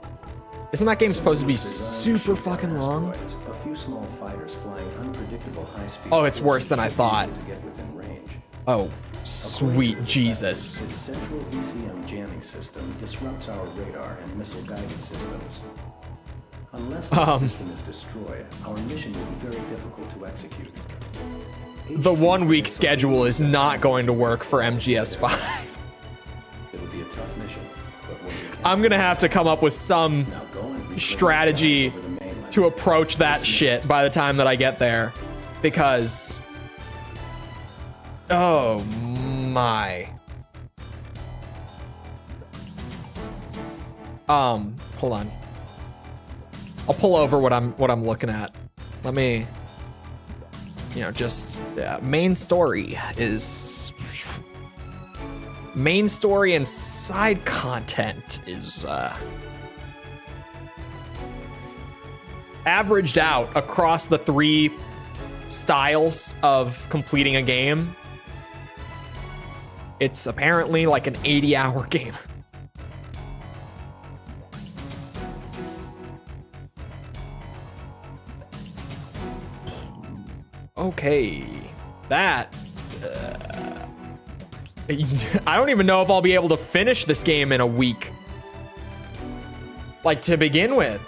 A: Isn't that game supposed to be super fucking long?
B: A few small fighters flying unpredictable high speed.
A: Oh, it's worse than I thought.
B: To get within range.
A: Oh, sweet Jesus.
B: Its central ECM jamming system disrupts our radar and missile guidance systems. Unless the system is destroyed, our mission will be very difficult to execute.
A: The 1 week schedule is not going to work for MGS5.
B: It'll be a tough mission, but when we can,
A: I'm gonna have to come up with some
B: now go and reclaim
A: strategy
B: skies over the mainland.
A: to approach that shit by the time that I get there. Because... Oh my. Hold on. I'll pull over what I'm looking at. Let me, you know, just main story is main story and side content is averaged out across the 3 styles of completing a game. It's apparently like an 80-hour game. Okay, that... I don't even know if I'll be able to finish this game in a week. Like, to begin with.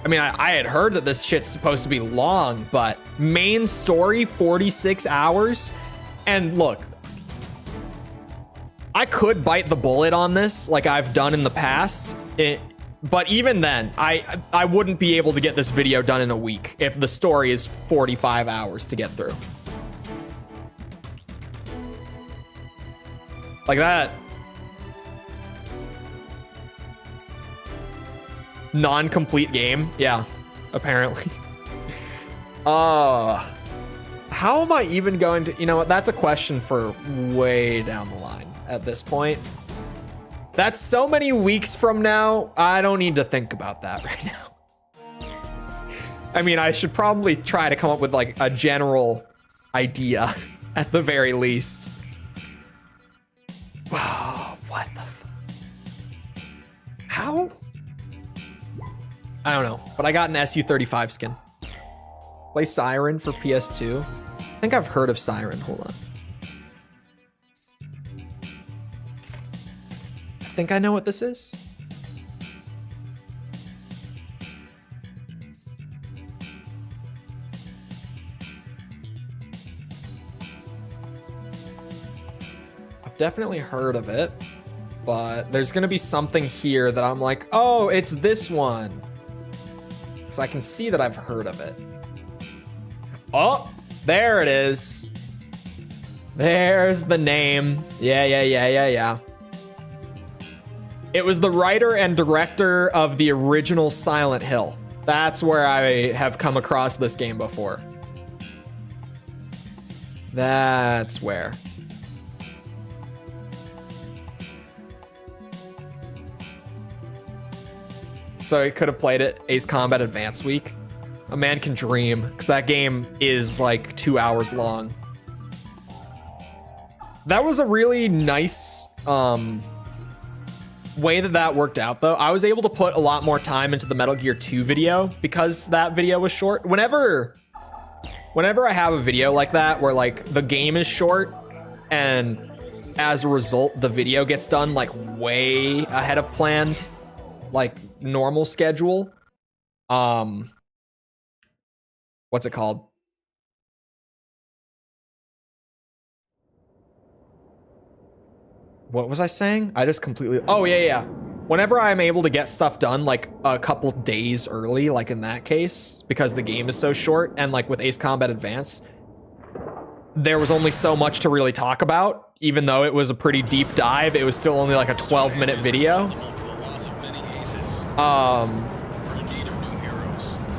A: I mean, I had heard that this shit's supposed to be long, but main story, 46 hours? And look, I could bite the bullet on this like I've done in the past. But even then, I wouldn't be able to get this video done in a week if the story is 45 hours to get through. Like that. Non-complete game. Yeah, apparently. How am I even going to... You know what? That's a question for way down the line at this point. That's so many weeks from now, I don't need to think about that right now. I mean, I should probably try to come up with like a general idea at the very least. Wow, what the How? I don't know, but I got an SU-35 skin. Play Siren for PS2. I think I've heard of Siren, hold on. I think I know what this is. I've definitely heard of it, but there's gonna be something here that I'm like, oh, it's this one. So I can see that I've heard of it. Oh, there it is. There's the name. Yeah. It was the writer and director of the original Silent Hill. That's where I have come across this game before. That's where. So he could have played it Ace Combat Advance Week. A man can dream, because that game is like 2 hours long. That was a really nice way that worked out, though. I was able to put a lot more time into the Metal Gear 2 video because that video was short. Whenever I have a video like that where like the game is short and as a result the video gets done like way ahead of planned, like normal schedule, what's it called? What was I saying? I just completely... Oh, yeah. whenever I'm able to get stuff done like a couple days early, like in that case, because the game is so short, and like with Ace Combat Advance, there was only so much to really talk about. Even though it was a pretty deep dive, it was still only like a 12-minute video.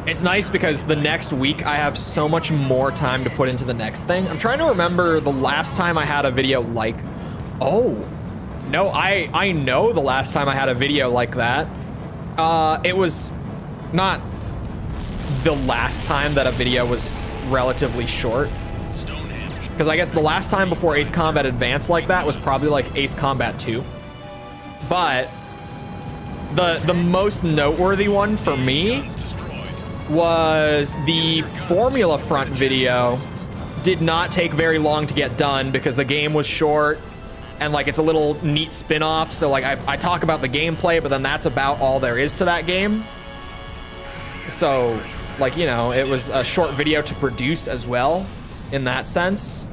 A: It's nice because the next week I have so much more time to put into the next thing. I'm trying to remember the last time I had a video like, oh, no, I know the last time I had a video like that. It was not the last time that a video was relatively short. Because I guess the last time before Ace Combat Advance like that was probably like Ace Combat 2. But the most noteworthy one for me was the Formula Front video. Did not take very long to get done because the game was short and like it's a little neat spin-off. So like I talk about the gameplay, but then that's about all there is to that game. So like, you know, it was a short video to produce as well in that sense.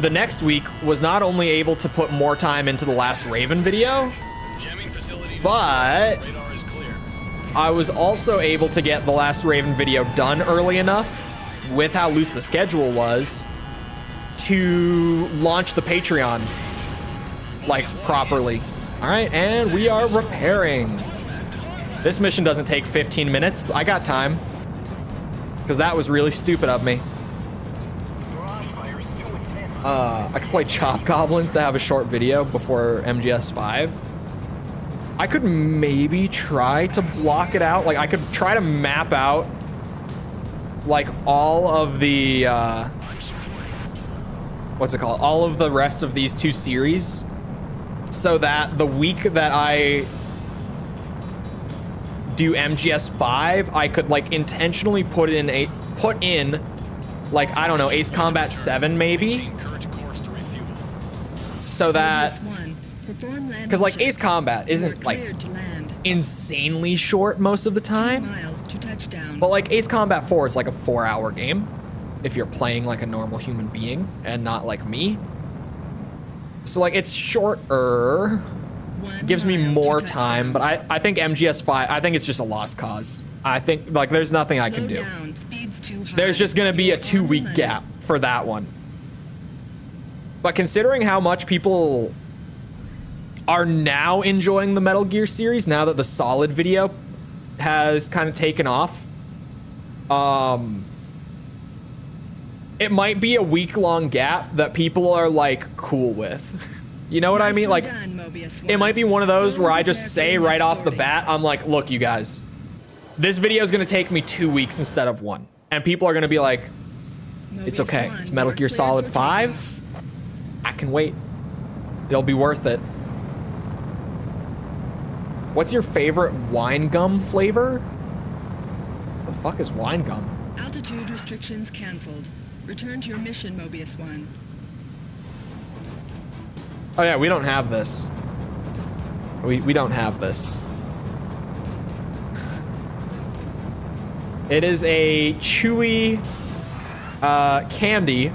A: The next week was not only able to put more time into the last Raven video, but I was also able to get the last Raven video done early enough with how loose the schedule was to launch the Patreon like properly. All right, and we are repairing. This mission doesn't take 15 minutes. I got time because that was really stupid of me. I could play Chop Goblins to have a short video before MGS 5. I could maybe try to block it out. Like I could try to map out like all of the, what's it called? All of the rest of these two series so that the week that I do MGS 5, I could like intentionally put in like, I don't know, Ace Combat 7 maybe. So that, because like Ace Combat isn't like insanely short most of the time, but like Ace Combat 4 is like a 4-hour game if you're playing like a normal human being and not like me. So like it's shorter, gives me more time, but I think MGS 5, I think it's just a lost cause. I think like there's nothing I can do. There's just gonna be a 2-week gap for that one. But considering how much people are now enjoying the Metal Gear series, now that the Solid video has kind of taken off, it might be a week-long gap that people are like cool with. You know what I mean? Like, it might be one of those where I just say right off the bat, I'm like, look, you guys, this video is gonna take me 2 weeks instead of 1. And people are gonna be like, it's okay, it's Metal Gear Solid 5. I can wait. It'll be worth it. What's your favorite wine gum flavor? The fuck is wine gum?
E: Altitude restrictions canceled. Return to your mission, Mobius 1.
A: Oh yeah, we don't have this. We don't have this. It is a chewy candy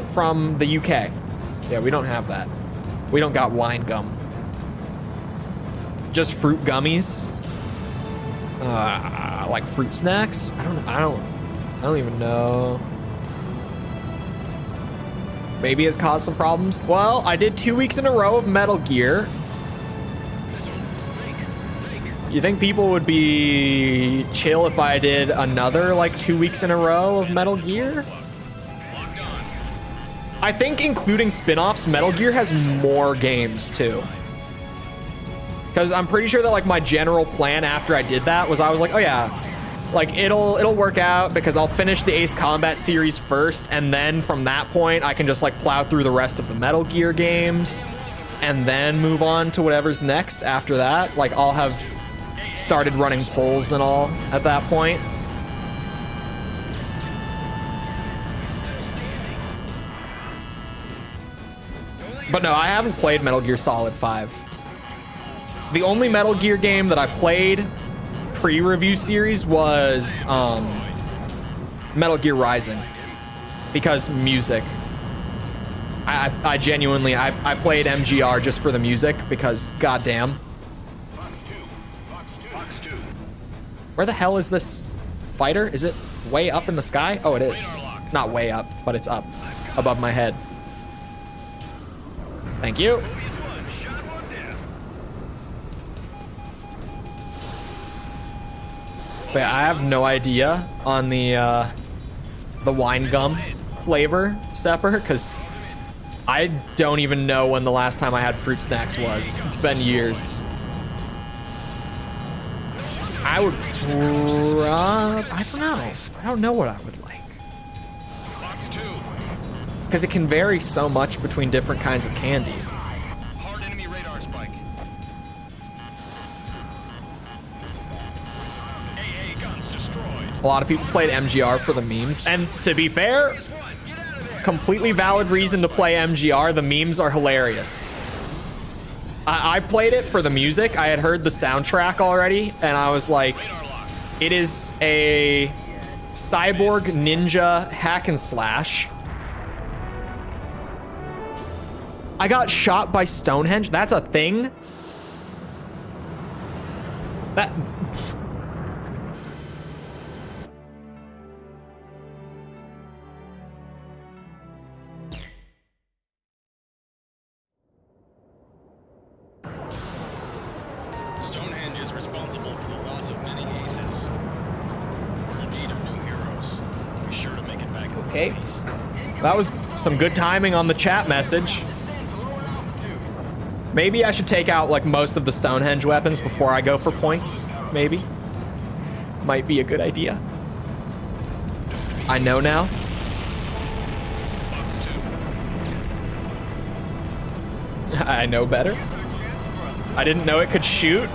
A: from the UK. Yeah, we don't have that. We don't got wine gum. Just fruit gummies. Like fruit snacks? I don't even know. Maybe it's caused some problems. Well, I did 2 weeks in a row of Metal Gear. You think people would be chill if I did another like 2 weeks in a row of Metal Gear? I think including spin-offs, Metal Gear has more games too. Because I'm pretty sure that like my general plan after I did that was I was like, oh yeah, like it'll work out because I'll finish the Ace Combat series first, and then from that point I can just like plow through the rest of the Metal Gear games and then move on to whatever's next after that. Like I'll have started running polls and all at that point. But no, I haven't played Metal Gear Solid 5. The only Metal Gear game that I played pre-review series was Metal Gear Rising. because music. I genuinely, I played MGR just for the music because goddamn. Where the hell is this fighter? Is it way up in the sky? Oh, it is. Not way up, but it's up above my head. Thank you. But I have no idea on the wine gum flavor, Sepper, because I don't even know when the last time I had fruit snacks was. It's been years. I would I don't know. I don't know what I would like. Because it can vary so much between different kinds of candy.
D: Hard enemy radar spike. AA guns destroyed.
A: A lot of people played MGR for the memes, and to be fair, completely valid reason to play MGR. The memes are hilarious. I played it for the music. I had heard the soundtrack already, and I was like, it is a cyborg ninja hack and slash. I got shot by Stonehenge. That's a thing? That...
D: Stonehenge is responsible for the loss of many aces. In need of new heroes. Be sure to make it back in one
A: Okay.
D: piece.
A: That was some good timing on the chat message. Maybe I should take out like most of the Stonehenge weapons before I go for points. Maybe. Might be a good idea. I know now. I know better. I didn't know it could shoot.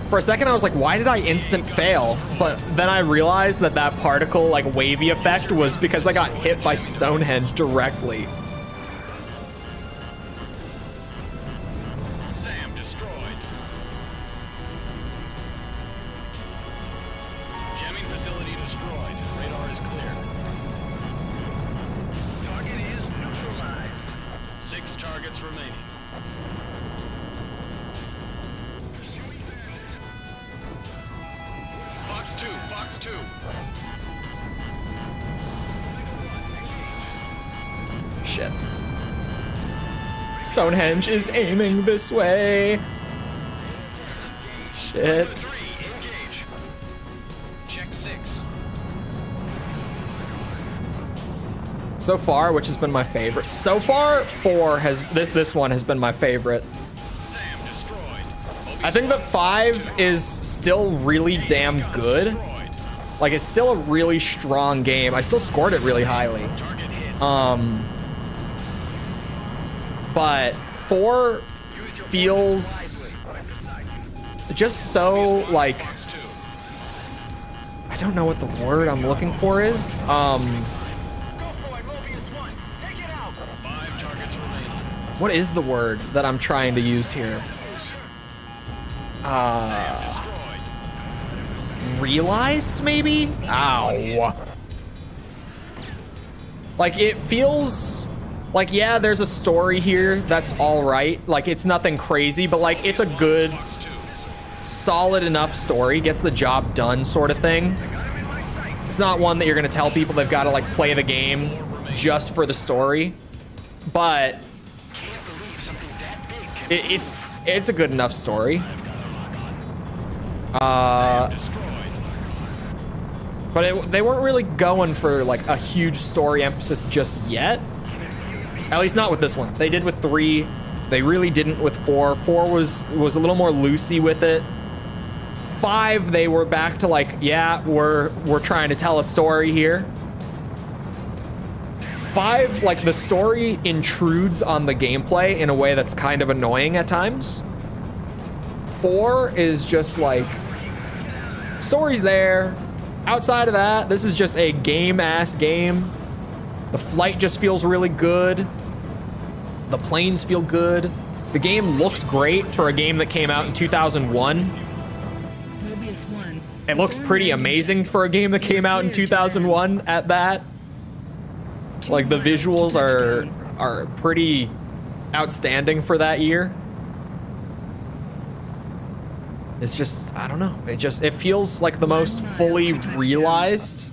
A: For a second I was like, why did I instant fail? But then I realized that that particle like wavy effect was because I got hit by Stonehenge directly.
D: Sam destroyed. Jamming facility destroyed. Radar is clear. Target is neutralized. 6 targets remaining. Fox 2.
A: Shit. Stonehenge is aiming this way. Shit.
D: 3, engage. Check 6.
A: So far, which has been my favorite. So far, 4 has this one has been my favorite.
D: Sam destroyed.
A: I think that 5 is still really damn good.
D: Destroyed.
A: Like it's still a really strong game. I still scored it really highly.
D: Target hit.
A: But 4 feels just so like,
D: Fox 2.
A: I don't know what the word I'm looking for is.
D: Go for it, Mobius 1. Take it out. 5 targets remaining.
A: What is the word that I'm trying to use here?
D: Destroyed.
A: Realized maybe? Ow. Like it feels like, yeah, there's a story here that's all right. Like it's nothing crazy, but like it's a good,
D: Fox 2.
A: solid enough story, gets the job done sort of thing. It's not one that you're gonna tell people they've got to like play the game just for the story, but it's a good enough story.
D: Destroyed.
A: But they weren't really going for like a huge story emphasis just yet. At least not with this one. They did with 3. They really didn't with 4. 4 was a little more loosey with it. 5, they were back to like, yeah, we're trying to tell a story here. 5, like the story intrudes on the gameplay in a way that's kind of annoying at times. 4 is just like, story's there. Outside of that, this is just a game-ass game. The flight just feels really good. The planes feel good. The game looks great for a game that came out in 2001.
E: Mobius 1.
A: It looks pretty amazing for a game that came out in 2001 at that. Like the visuals are pretty outstanding for that year. It's just, I don't know. It feels like the most fully realized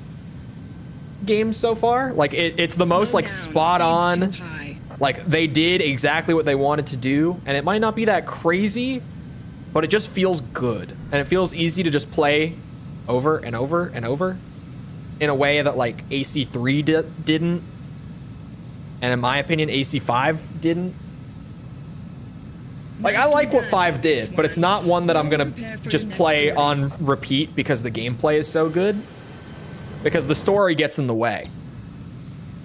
A: game so far. Like it's the most like spot on. Like they did exactly what they wanted to do, and it might not be that crazy, but it just feels good. And it feels easy to just play over and over and over in a way that like AC3 didn't. And in my opinion, AC5 didn't. Like, I like what 5 did, but it's not one that I'm gonna just play on repeat because the gameplay is so good. Because the story gets in the way.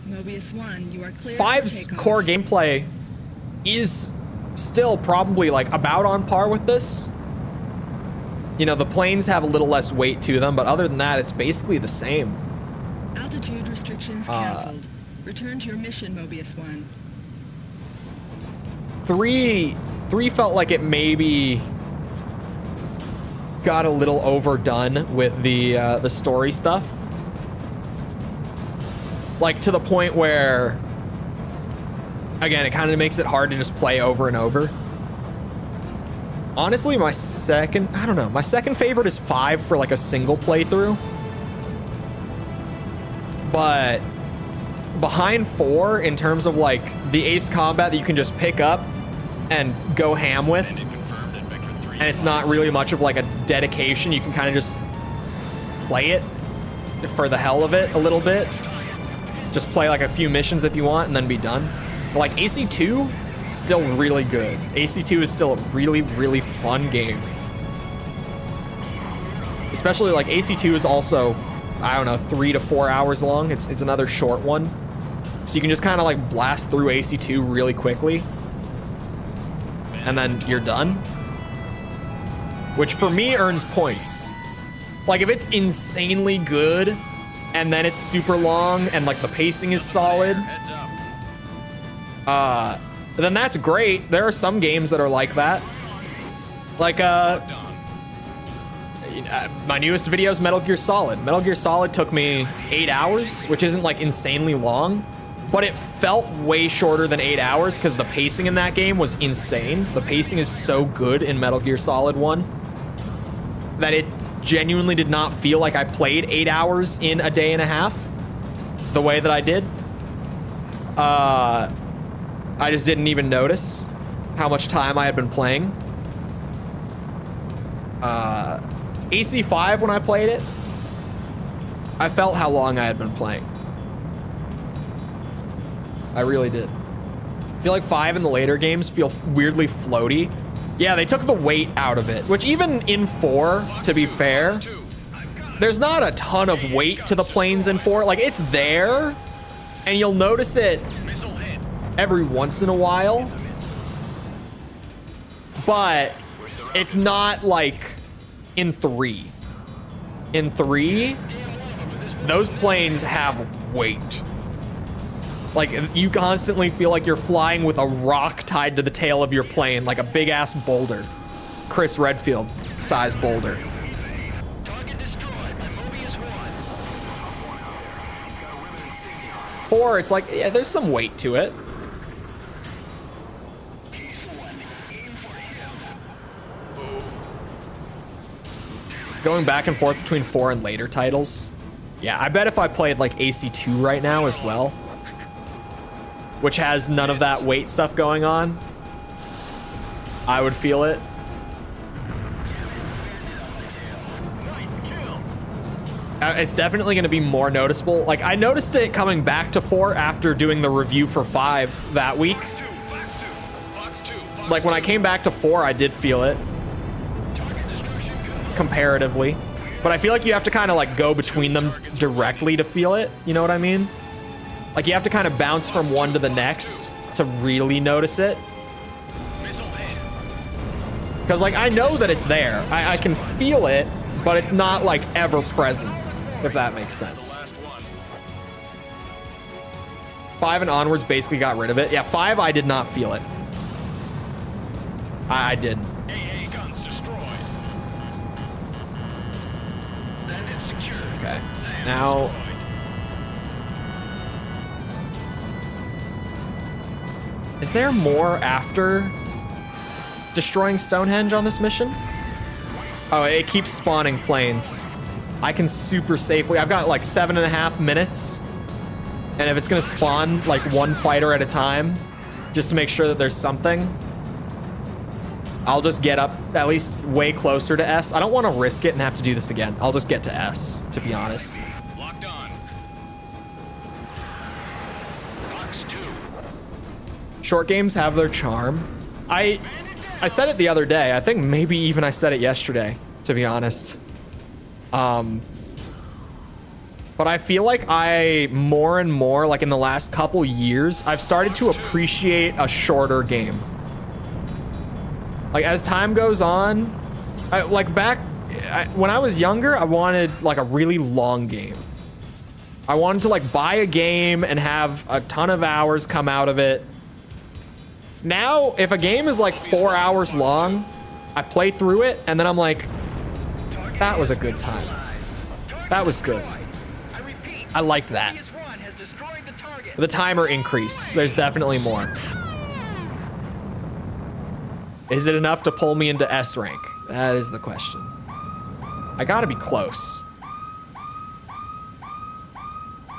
E: Mobius 1, you are clear
A: 5's core gameplay is still probably like about on par with this. You know, the planes have a little less weight to them, but other than that, it's basically the same.
E: Altitude restrictions canceled. Return to your mission, Mobius 1.
A: 3 felt like it maybe got a little overdone with the story stuff. Like to the point where, again, it kind of makes it hard to just play over and over. Honestly, my second favorite is 5 for like a single playthrough. But behind 4 in terms of like the ace combat that you can just pick up and go ham with, and it's not really much of like a dedication. You can kind of just play it for the hell of it a little bit. Just play like a few missions if you want and then be done. But like AC2, still really good. AC2 is still a really, really fun game. Especially like AC2 is also, I don't know, 3 to 4 hours long. It's another short one. So you can just kind of like blast through AC2 really quickly. And then you're done. Which for me earns points. Like if it's insanely good and then it's super long and like the pacing is solid, then that's great. There are some games that are like that. Like my newest video is Metal Gear Solid. Metal Gear Solid took me 8 hours, which isn't like insanely long, but it felt way shorter than 8 hours because the pacing in that game was insane. The pacing is so good in Metal Gear Solid 1 that it genuinely did not feel like I played 8 hours in a day and a half the way that I did. I just didn't even notice how much time I had been playing. AC5, when I played it, I felt how long I had been playing. I really did. I feel like 5 in the later games feel weirdly floaty. Yeah, they took the weight out of it, which even in 4, to be fair, there's not a ton of weight to the planes in 4. Like, it's there, and you'll notice it every once in a while, but it's not like in 3. In 3, those planes have weight. Like, you constantly feel like you're flying with a rock tied to the tail of your plane, like a big-ass boulder. Chris Redfield size boulder.
C: Target destroyed by Mobius 1.
A: 4, it's like, yeah, there's some weight to it. Going back and forth between 4 and later titles. Yeah, I bet if I played like AC2 right now as well, which has none of that weight stuff going on, I would feel it. It's definitely going to be more noticeable. Like, I noticed it coming back to 4 after doing the review for 5 that week. Like, when I came back to 4, I did feel it. Comparatively. But I feel like you have to kind of like go between them directly to feel it. You know what I mean? Like, you have to kind of bounce from one to the next to really notice it. Because, like, I know that it's there. I can feel it, but it's not, like, ever present, if that makes sense. 5 and onwards basically got rid of it. Yeah, 5, I did not feel it. I didn't. Okay. Now, Is there more after destroying Stonehenge on this mission? Oh, it keeps spawning planes. I can super safely, I've got like 7.5 minutes. And if it's gonna spawn like one fighter at a time, just to make sure that there's something, I'll just get up at least way closer to S. I don't want to risk it and have to do this again. I'll just get to S, to be honest.
D: Locked on. Box 2.
A: Short games have their charm. I said it the other day. I think maybe even I said it yesterday, to be honest. But I feel like more and more, like in the last couple years, I've started to appreciate a shorter game. Like as time goes on, when I was younger, I wanted like a really long game. I wanted to like buy a game and have a ton of hours come out of it. Now, if a game is like 4 hours long, I play through it and then I'm like, that was a good time. That was good. I liked that. The timer increased. There's definitely more. Is it enough to pull me into S rank? That is the question. I gotta be close.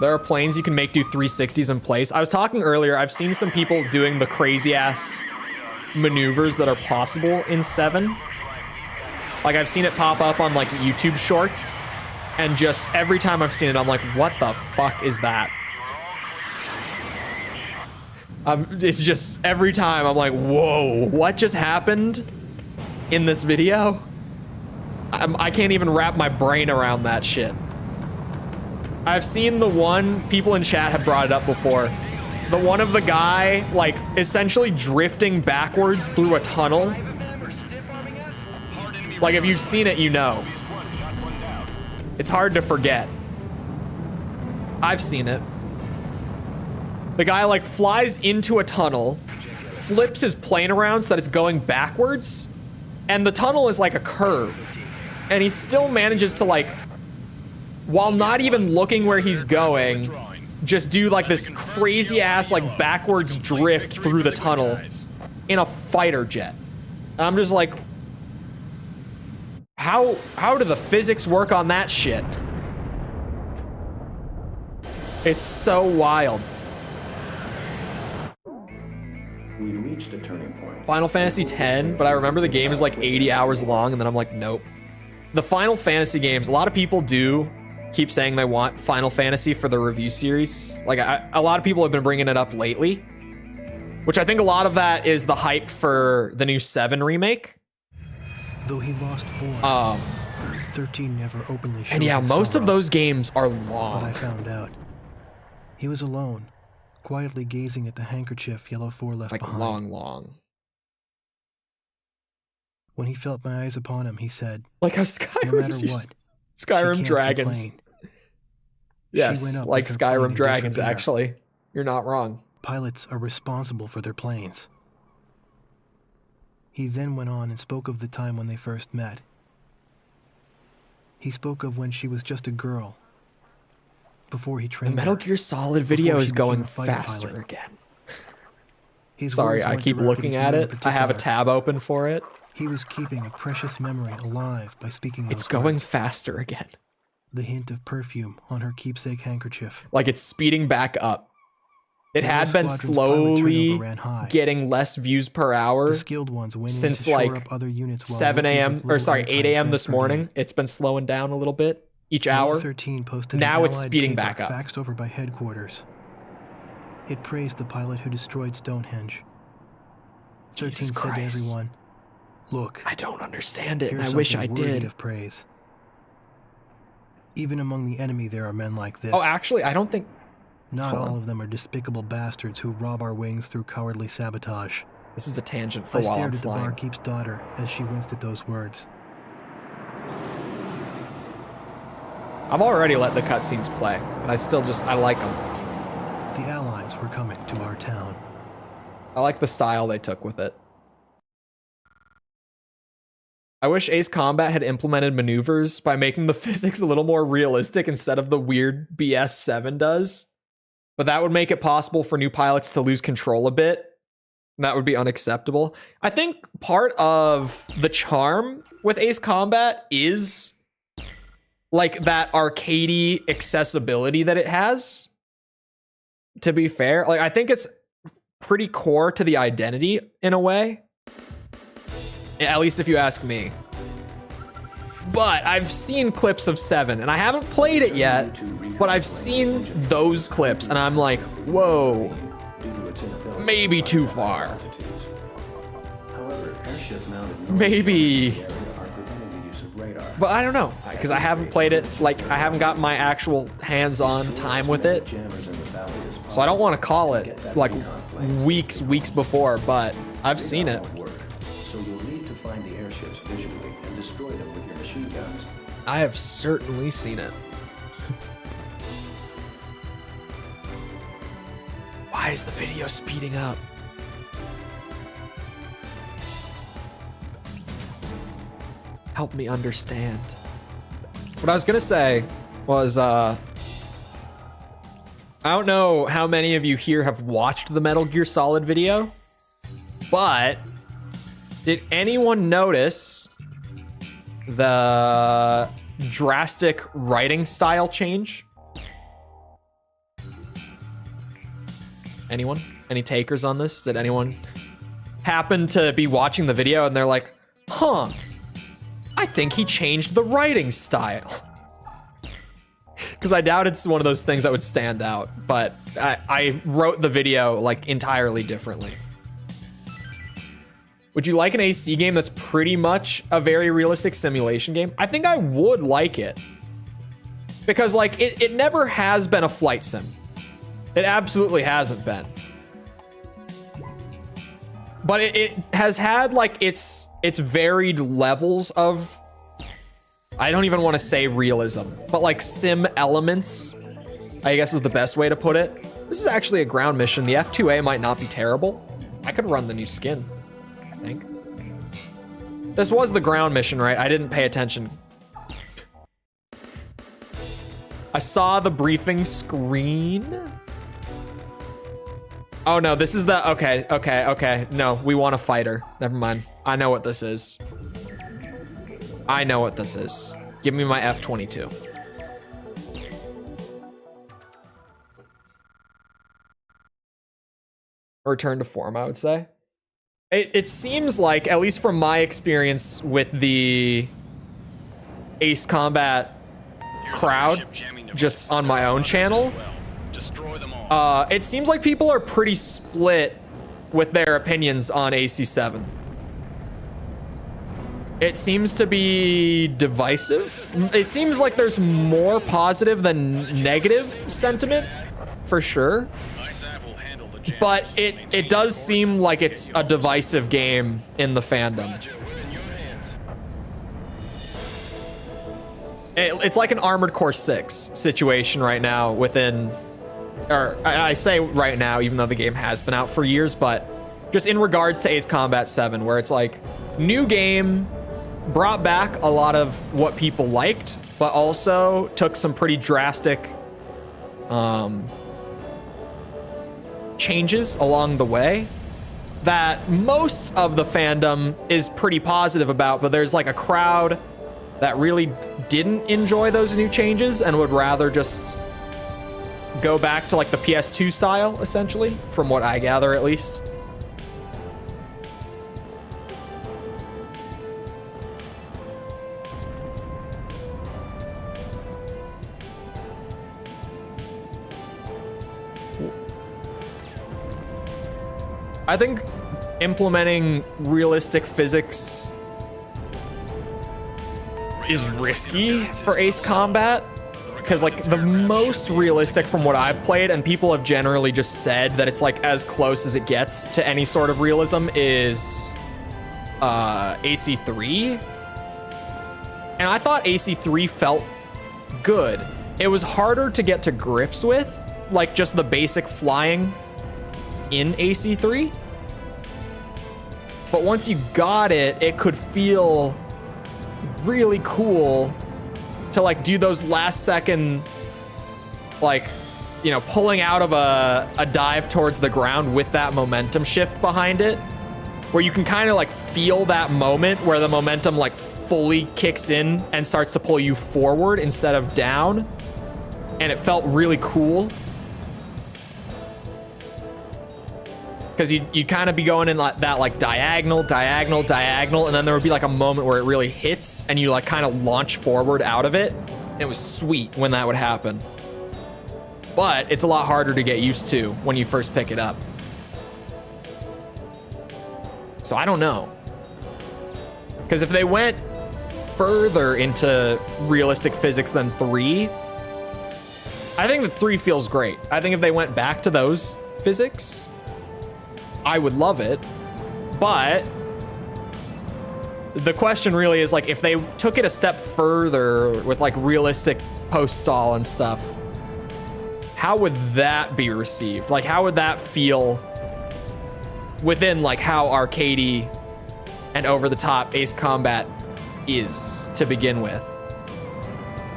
A: There are planes you can make do 360s in place. I was talking earlier, I've seen some people doing the crazy ass maneuvers that are possible in 7. Like I've seen it pop up on like YouTube shorts, and just every time I've seen it, I'm like, what the fuck is that? It's just every time I'm like, whoa, what just happened in this video? I can't even wrap my brain around that shit. I've seen the one, people in chat have brought it up before. The one of the guy, like, essentially drifting backwards through a tunnel. Like, if you've seen it, you know. It's hard to forget. I've seen it. The guy like flies into a tunnel, flips his plane around so that it's going backwards, and the tunnel is like a curve. And he still manages to like, while not even looking where he's going, just do like this crazy ass like backwards drift through the tunnel in a fighter jet. And I'm just like, how do the physics work on that shit? It's so wild.
B: We reached a turning point.
A: Final Fantasy X, but I remember the game is like 80 hours long, and then I'm like, nope. The Final Fantasy games, a lot of people do keep saying they want Final Fantasy for the review series. Like, a lot of people have been bringing it up lately, which I think a lot of that is the hype for the new 7 remake.
F: Though he lost 4, 13 never openly showed
A: and yeah,
F: his
A: most of
F: sorrow.
A: those games are long.
F: But I found out. He was alone, quietly gazing at the handkerchief Yellow 4 left behind.
A: Long.
F: When he felt my eyes upon him, he said,
A: Like how
F: no
A: Skyrim's
F: matter what,
A: Skyrim
F: she can't
A: Dragons.
F: complain.
A: Yes,
F: She went up
A: like
F: with her plane
A: Skyrim
F: in
A: Dragons,
F: disrepair.
A: actually. You're not wrong.
F: Pilots are responsible for their planes. He then went on and spoke of the time when they first met. He spoke of when she was just a girl. Before he
A: The
F: trained
A: Metal
F: her.
A: Gear Solid video
F: Before
A: is
F: she
A: going
F: became a fighter
A: faster
F: pilot.
A: again.
F: His
A: Sorry,
F: words
A: I
F: weren't
A: keep
F: directed
A: looking at
F: you in
A: it. I have a
F: particular.
A: tab open for it.
F: He was keeping a precious memory alive by speaking those
A: It's going
F: words.
A: faster again.
F: The hint of perfume on her keepsake handkerchief.
A: Like it's speeding back up. It
F: Yellow
A: had been
F: Squadron's pilot
A: slowly
F: turnover ran high.
A: getting less views per hour
F: The skilled ones went in
A: since
F: to shore
A: like
F: up other units while
A: 7
F: rookies
A: a.m.
F: with
A: or
F: low
A: sorry,
F: airtime
A: 8 a.m. this
F: transferred in.
A: morning. It's been slowing down a little bit each
F: Yellow
A: hour.
F: 13 posted
A: Now
F: an
A: it's
F: Allied
A: speeding
F: paper
A: back up.
F: faxed over by headquarters. It praised the pilot who destroyed Stonehenge. 13
A: Jesus
F: said to
A: Christ.
F: everyone, "Look,
A: I don't understand it,
F: here's
A: and I wish I
F: something worthy
A: did.
F: of praise. Even among the enemy there are men like this.
A: Oh, actually, I don't think...
F: Not
A: hold on.
F: all of them are despicable bastards who rob our wings through cowardly sabotage."
A: This is a tangent for
F: I
A: while I'm
F: stared at the
A: flying.
F: barkeep's daughter as she winced at those words.
A: I've already let the cutscenes play, but I like them.
F: The Allies were coming to our town.
A: I like the style they took with it. I wish Ace Combat had implemented maneuvers by making the physics a little more realistic instead of the weird BS 7 does. But that would make it possible for new pilots to lose control a bit That would be unacceptable. I think part of the charm with Ace Combat is like that arcadey accessibility that it has. To be fair, like I think it's pretty core to the identity in a way. At least if you ask me. But I've seen clips of 7, and I haven't played it yet, but I've seen those clips, and I'm like, whoa, maybe too far. Maybe. But I don't know, because I haven't played it, like, I haven't got my actual hands-on time with it. So I don't want to call it, like, weeks before, but I've seen it.
B: So you'll need to find the airships visually and destroy them with your machine guns.
A: I have certainly seen it. Why is the video speeding up? Help me understand. What I was gonna say was, I don't know how many of you here have watched the Metal Gear Solid video, but did anyone notice the drastic writing style change? Anyone? Any takers on this? Did anyone happen to be watching the video and they're like, huh, I think he changed the writing style? Because I doubt it's one of those things that would stand out, but I wrote the video like entirely differently. Would you like an AC game that's pretty much a very realistic simulation game? I think I would like it. Because like it never has been a flight sim. It absolutely hasn't been. But it has had like its varied levels of, I don't even want to say realism, but like sim elements, I guess is the best way to put it. This is actually a ground mission. The F2A might not be terrible. I could run the new skin, I think. This was the ground mission, right? I didn't pay attention. I saw the briefing screen. Oh no, this is the, okay. No, we want a fighter. Never mind. I know what this is. I know what this is. Give me my F-22. Return to form, I would say. It seems like, at least from my experience with the Ace Combat crowd, just on my own channel, it seems like people are pretty split with their opinions on AC7. It seems to be divisive. It seems like there's more positive than negative sentiment, for sure. But it does seem like it's a divisive game in the fandom. It's like an Armored Core 6 situation right now within, or I say right now, even though the game has been out for years, but just in regards to Ace Combat 7, where it's like, new game, brought back a lot of what people liked, but also took some pretty drastic changes along the way that most of the fandom is pretty positive about, but there's like a crowd that really didn't enjoy those new changes and would rather just go back to like the PS2 style, essentially, from what I gather at least. I think implementing realistic physics is risky for Ace Combat, because like the most realistic from what I've played, and people have generally just said that it's like as close as it gets to any sort of realism, is AC3. And I thought AC3 felt good. It was harder to get to grips with, like just the basic flying in AC3. But once you got it, it could feel really cool to like do those last second like you know, pulling out of a dive towards the ground with that momentum shift behind it, where you can kind of like feel that moment where the momentum like fully kicks in and starts to pull you forward instead of down. And it felt really cool. Because you'd kind of be going in like that, like diagonal, and then there would be like a moment where it really hits and you like kind of launch forward out of it. And it was sweet when that would happen. But it's a lot harder to get used to when you first pick it up. So I don't know. Because if they went further into realistic physics than 3, I think that 3 feels great. I think if they went back to those physics, I would love it. But the question really is like, if they took it a step further with like realistic post-stall and stuff, how would that be received? Like, how would that feel within like how arcadey and over-the-top Ace Combat is to begin with?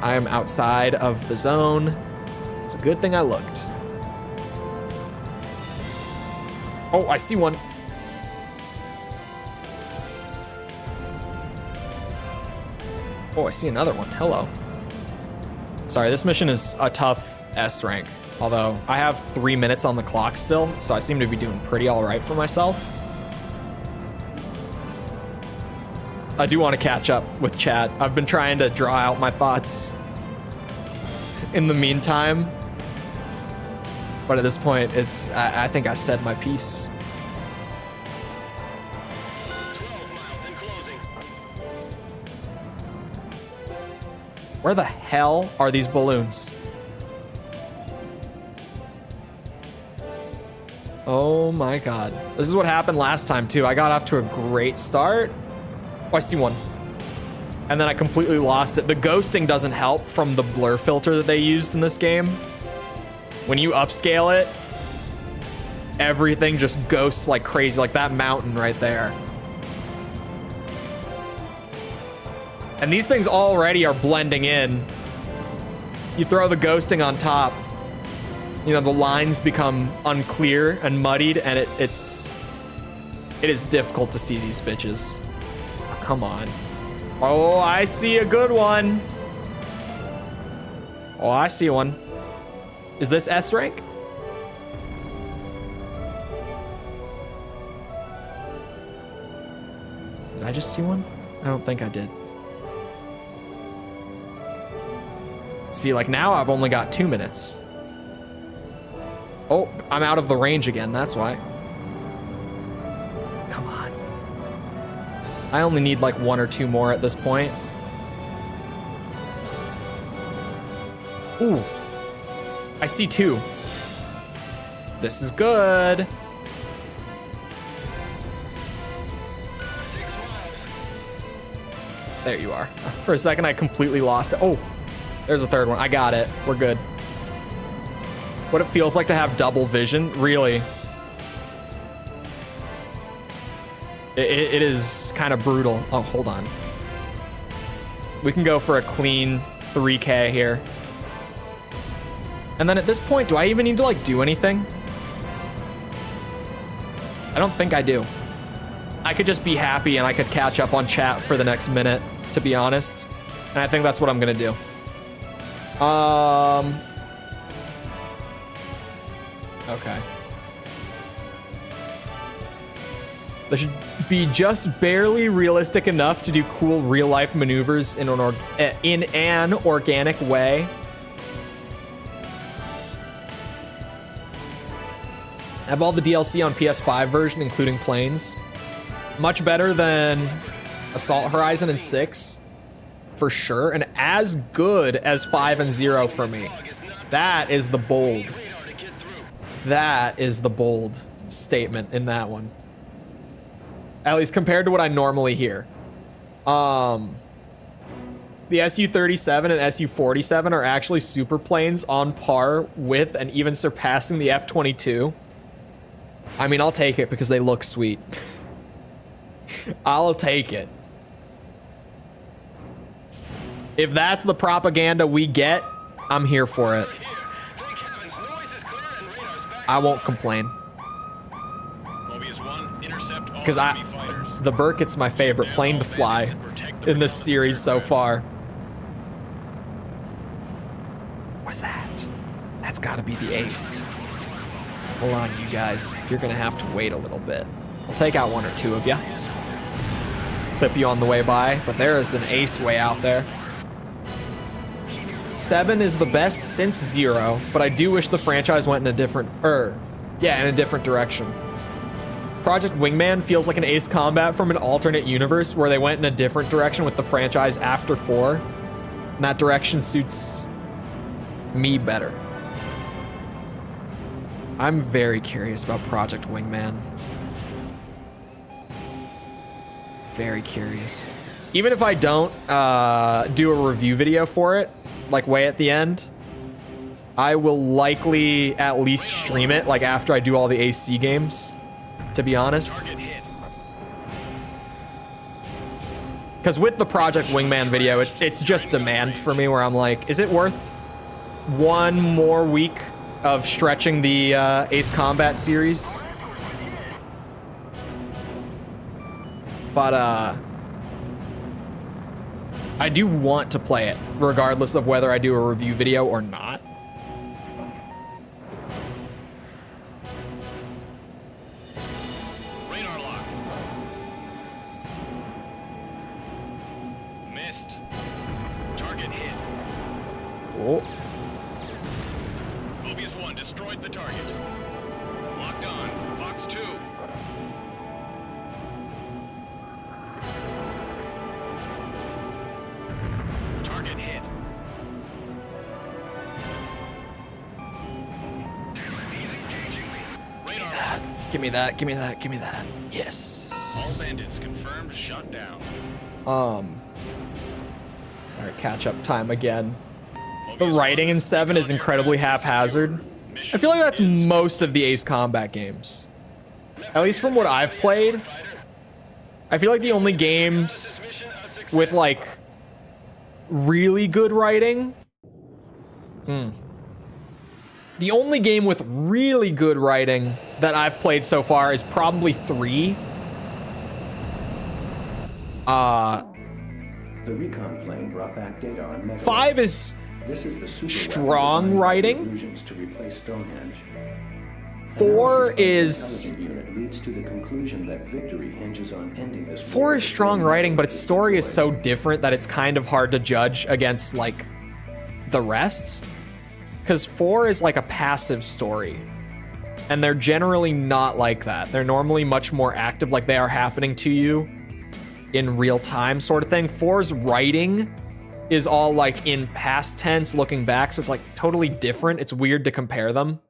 A: I am outside of the zone. It's a good thing I looked. Oh, I see one. Oh, I see another one. Hello. Sorry, this mission is a tough S rank. Although I have 3 minutes on the clock still, so I seem to be doing pretty all right for myself. I do want to catch up with chat. I've been trying to draw out my thoughts in the meantime. But at this point, I think I said my piece.
C: 12 miles in closing.
A: Where the hell are these balloons? Oh my god. This is what happened last time too. I got off to a great start. Oh, I see one. And then I completely lost it. The ghosting doesn't help from the blur filter that they used in this game. When you upscale it, everything just ghosts like crazy, like that mountain right there. And these things already are blending in. You throw the ghosting on top, you know, the lines become unclear and muddied, and it is difficult to see these bitches. Oh, come on. Oh, I see a good one. Oh, I see one. Is this S rank? Did I just see one? I don't think I did. See, like now I've only got 2 minutes. Oh, I'm out of the range again, that's why. Come on. I only need like 1 or 2 more at this point. Ooh. I see 2. This is good.
C: 6 miles.
A: There you are. For a second, I completely lost it. Oh, there's a 3rd one. I got it. We're good. What it feels like to have double vision, really. It is kind of brutal. Oh, hold on. We can go for a clean 3K here. And then at this point, do I even need to like do anything? I don't think I do. I could just be happy and I could catch up on chat for the next minute, to be honest. And I think that's what I'm gonna do. Okay. They should be just barely realistic enough to do cool real-life maneuvers in an organic way. Have all the DLC on PS5 version, including planes. Much better than Assault Horizon and 6, for sure. And as good as 5 and 0 for me. That is the bold. That is the bold statement in that one. At least compared to what I normally hear. The Su-37 and Su-47 are actually super planes on par with and even surpassing the F-22. I mean, I'll take it because they look sweet. I'll take it. If that's the propaganda we get, I'm here for it.
C: Thank heavens, noise
A: I won't complain.
D: Mobius 1, intercept all
A: Because
D: enemy fighters.
A: the Burkett's my favorite plane to fly in this series so far. What's that? That's gotta be the ace. Hold on, you guys. You're gonna have to wait a little bit. I'll take out one or two of you. Clip you on the way by, but there is an ace way out there. 7 is the best since 0, but I do wish the franchise went in a different, in a different direction. Project Wingman feels like an Ace Combat from an alternate universe where they went in a different direction with the franchise after 4. And that direction suits me better. I'm very curious about Project Wingman. Very curious. Even if I don't do a review video for it, like way at the end, I will likely at least stream it like after I do all the AC games, to be honest. Because with the Project Wingman video, it's just demand for me where I'm like, is it worth one more week of stretching the Ace Combat series? But I do want to play it, regardless of whether I do a review video or not.
D: Radar lock. Missed. Target hit.
A: Oh.
D: Mobius 1 destroyed the target. Locked on. Box 2. Target hit. Radar lock.
A: Give me that, give me that, give me that. Yes.
D: All bandits confirmed shut down.
A: All right, catch up time again. The
D: Mobius
A: writing
D: 1,
A: in 7 is incredibly haphazard. I feel like that's most of the Ace Combat games. At least from what I've played. I feel like the only games with like really good writing. The only game with really good writing that I've played so far is probably 3.
B: The recon plane brought back data on Megalith.
A: 5 is
B: This is the super
A: strong writing.
B: To replace Stonehenge.
A: 4
B: Analysis by the
A: is
B: intelligence unit leads to the conclusion that victory hinges on ending this
A: 4
B: war
A: is strong
B: with
A: writing, but its story is so
B: destroyed.
A: different that it's kind of hard to judge against like the rest. Because 4 is like a passive story. And they're generally not like that. They're normally much more active, like they are happening to you in real time sort of thing. 4's writing is all like in past tense looking back, so it's like totally different. It's weird to compare them.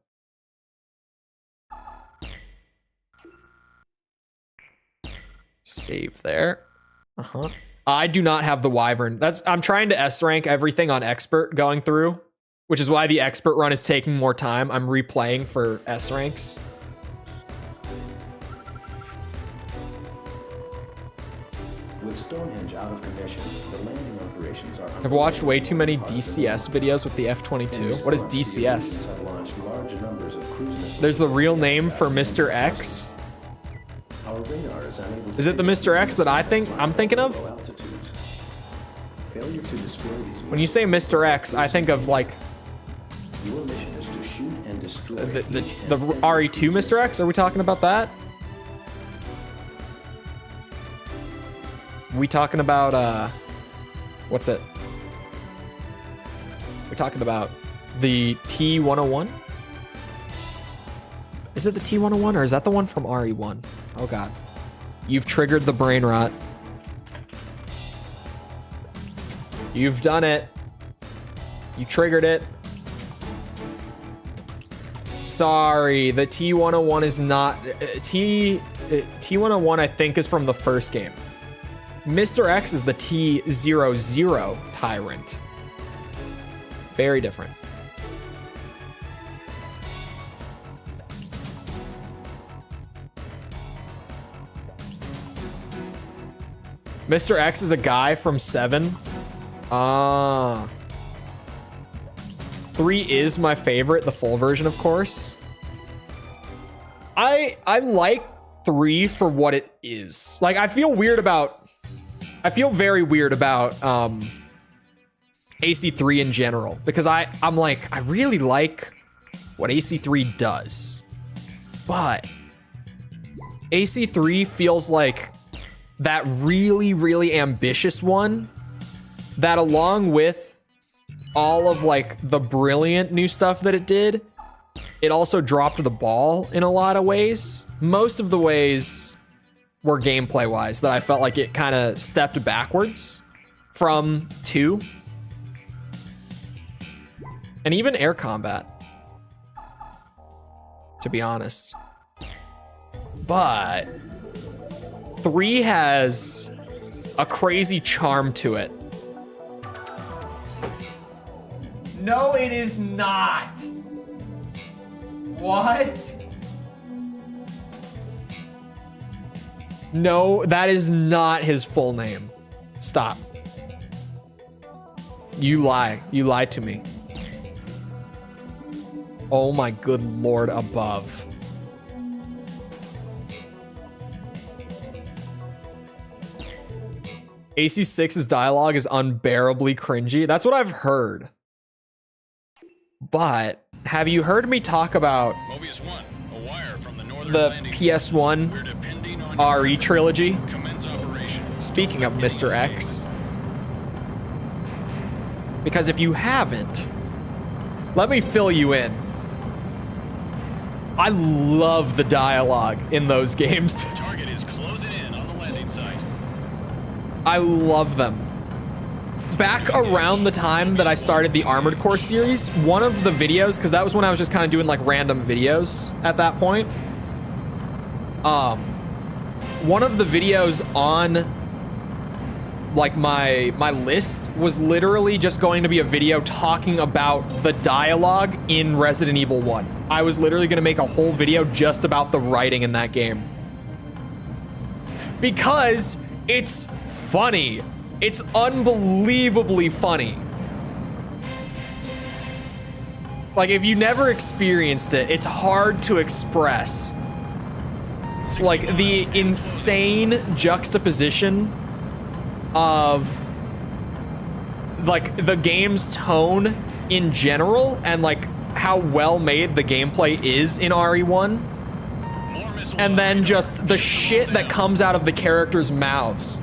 A: Save there. I do not have the Wyvern. I'm trying to S rank everything on expert going through, which is why the expert run is taking more time. I'm replaying for S ranks.
B: With Stonehenge out of commission, the landing operations are.
A: I've watched way too many DCS videos with the F-22. What is DCS?
B: Have launched large numbers of cruise missiles.
A: There's the real name for Mr. X.
B: Our radar is unable to
A: Is it the Mr. X that I'm thinking of?
B: low altitudes. Failure to destroy these
A: When you say Mr. X, I think of like
B: Your mission is to shoot and destroy
A: the
B: each and every
A: RE2
B: cruise
A: Mr. X. Are we talking about that? We talking about what's it? We're talking about the T-101? Is it the T-101 or is that the one from RE1? Oh god. You've triggered the brain rot. You've done it. You triggered it. Sorry, the T-101 is not T-101 I think is from the first game. Mr. X is the T-00 Tyrant. Very different. Mr. X is a guy from 7. 3 is my favorite, the full version, of course. I like 3 for what it is. Like, I feel very weird about AC3 in general, because I'm like, I really like what AC3 does, but AC3 feels like that really, really ambitious one that, along with all of like the brilliant new stuff that it did, it also dropped the ball in a lot of ways. Most of the ways were gameplay wise that I felt like it kind of stepped backwards from 2. And even air combat, to be honest. But 3 has a crazy charm to it. No, it is not. What? No, that is not his full name. Stop. You lie. You lied to me. Oh my good lord above. AC6's dialogue is unbearably cringy. That's what I've heard. But have you heard me talk about
D: Mobius 1, a wire from the northern
A: the
D: landing
A: PS1
D: We're depending on your
A: RE trilogy?
D: commence operation.
A: Speaking of Mr. X. Because if you haven't, let me fill you in. I love the dialogue in those games.
D: Target is closing in on the landing site.
A: I love them. Back around the time that I started the Armored Core series, one of the videos, because that was when I was just kind of doing like random videos at that point. One of the videos on like my list was literally just going to be a video talking about the dialogue in Resident Evil 1. I was literally going to make a whole video just about the writing in that game. Because it's funny. It's unbelievably funny. Like, if you never experienced it, it's hard to express. Like, the insane juxtaposition of like the game's tone in general and like how well made the gameplay is in RE1, and then just the shit that comes out of the characters' mouths.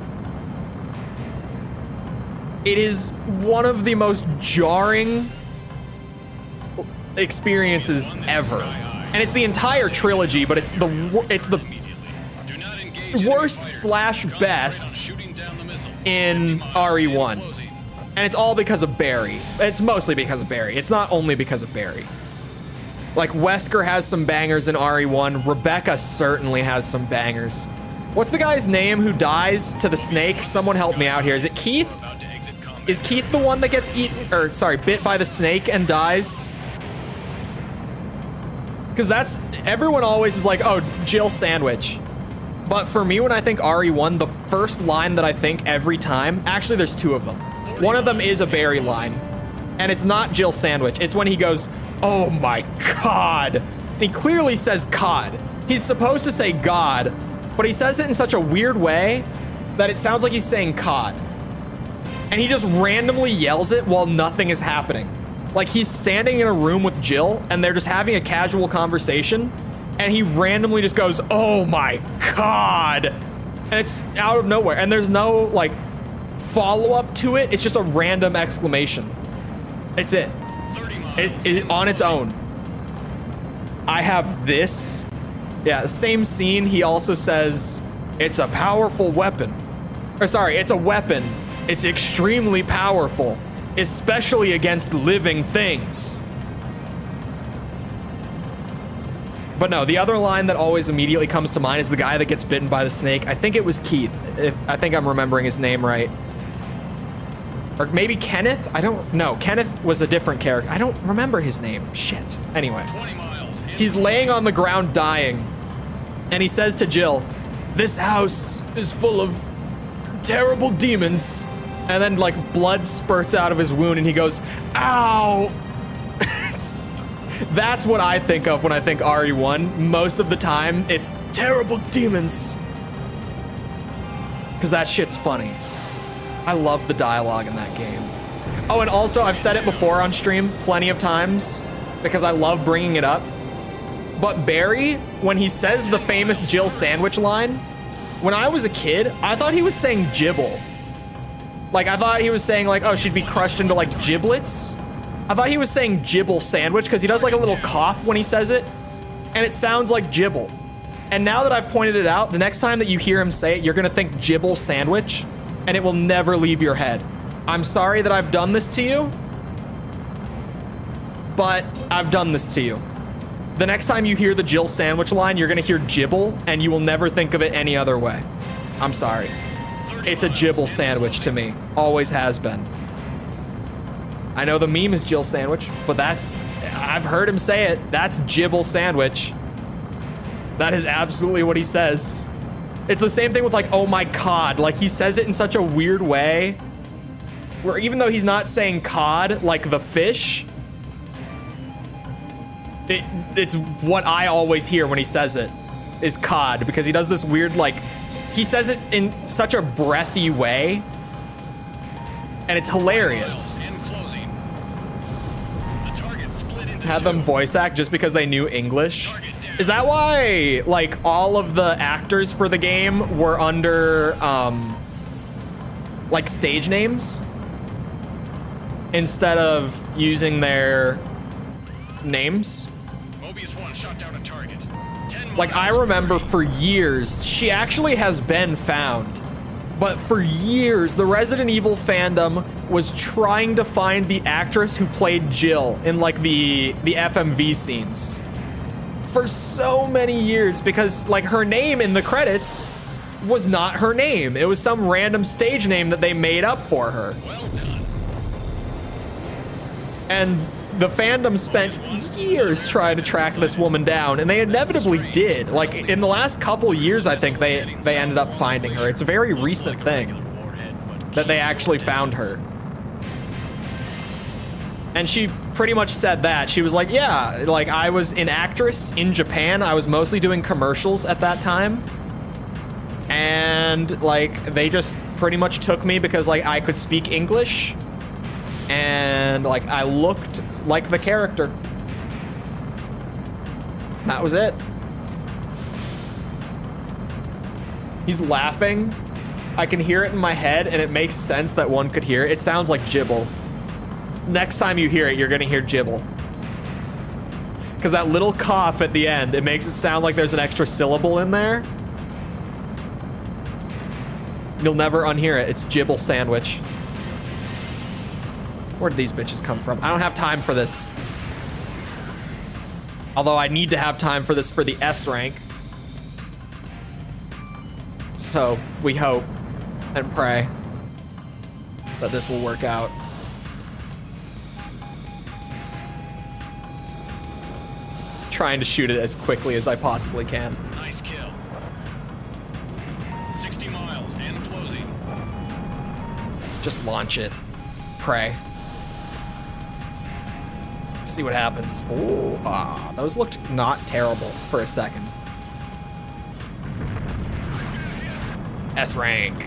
A: It is one of the most jarring experiences ever, and it's the entire trilogy, but it's the worst slash best in RE1, and it's all because of Barry. It's mostly because of Barry. It's not only because of Barry. Like, Wesker has some bangers in RE1. Rebecca certainly has some bangers. What's the guy's name who dies to the snake? Someone help me out here. Is it Keith? Is Keith the one that gets bit by the snake and dies? Because that's, everyone always is like, oh, Jill Sandwich. But for me, when I think RE1, the first line that I think every time, actually there's 2 of them. One of them is a Barry line, and it's not Jill Sandwich. It's when he goes, oh my God. And he clearly says COD. He's supposed to say God, but he says it in such a weird way that it sounds like he's saying COD. And he just randomly yells it while nothing is happening. Like, he's standing in a room with Jill, and they're just having a casual conversation, and he randomly just goes, oh my God. And it's out of nowhere. And there's no like follow-up to it. It's just a random exclamation. It's it. It on its own. I have this. Yeah, same scene. He also says, it's a powerful weapon. Or sorry, it's a weapon. It's extremely powerful, especially against living things. But no, the other line that always immediately comes to mind is the guy that gets bitten by the snake. I think it was Keith. I think I'm remembering his name right. Or maybe Kenneth? I don't know. Kenneth was a different character. I don't remember his name. Shit. Anyway. He's laying on the ground dying. And he says to Jill, this house is full of terrible demons. And then like blood spurts out of his wound and he goes, ow. That's what I think of when I think RE1. Most of the time, it's terrible demons. Because that shit's funny. I love the dialogue in that game. Oh, and also, I've said it before on stream plenty of times because I love bringing it up. But Barry, when he says the famous Jill sandwich line, when I was a kid, I thought he was saying gibble. Like, I thought he was saying, like, oh, she'd be crushed into, like, giblets. I thought he was saying gibble sandwich because he does, like, a little cough when he says it. And it sounds like gibble. And now that I've pointed it out, the next time that you hear him say it, you're going to think gibble sandwich, and it will never leave your head. I'm sorry that I've done this to you, but I've done this to you. The next time you hear the Jill sandwich line, you're going to hear gibble, and you will never think of it any other way. I'm sorry. It's a gibble sandwich to me. Always has been. I know the meme is Jill sandwich, but I've heard him say it. That's gibble sandwich. That is absolutely what he says. It's the same thing with like, oh my cod. Like he says it in such a weird way where even though he's not saying cod, like the fish, it's what I always hear when he says it is cod, because he does this weird, like, he says it in such a breathy way and it's hilarious. Had them voice act just because they knew English. Is that why, like, all of the actors for the game were under, like, stage names? Instead of using their names?
D: Mobius 1 shot down a target.
A: Like, I remember for years, she actually has been found. But for years, the Resident Evil fandom was trying to find the actress who played Jill in, like, the FMV scenes. For so many years, because, like, her name in the credits was not her name. It was some random stage name that they made up for her.
D: Well done.
A: And the fandom spent years trying to track this woman down, and they inevitably did. Like, in the last couple years, I think they ended up finding her. It's a very recent thing that they actually found her. And she pretty much said that. She was like, yeah, like, I was an actress in Japan. I was mostly doing commercials at that time. And, like, they just pretty much took me because, like, I could speak English. And, like, I looked like the character. That was it. He's laughing. I can hear it in my head, and it makes sense that one could hear it. It sounds like gibble. Next time you hear it, you're gonna hear gibble. Because that little cough at the end, it makes it sound like there's an extra syllable in there. You'll never unhear it. It's gibble sandwich. Where did these bitches come from? I don't have time for this. Although I need to have time for this for the S rank. So we hope and pray that this will work out. Trying to shoot it as quickly as I possibly can.
D: Nice kill. 60 miles and closing.
A: Just launch it. Pray. See what happens. Oh, those looked not terrible for a second. S rank.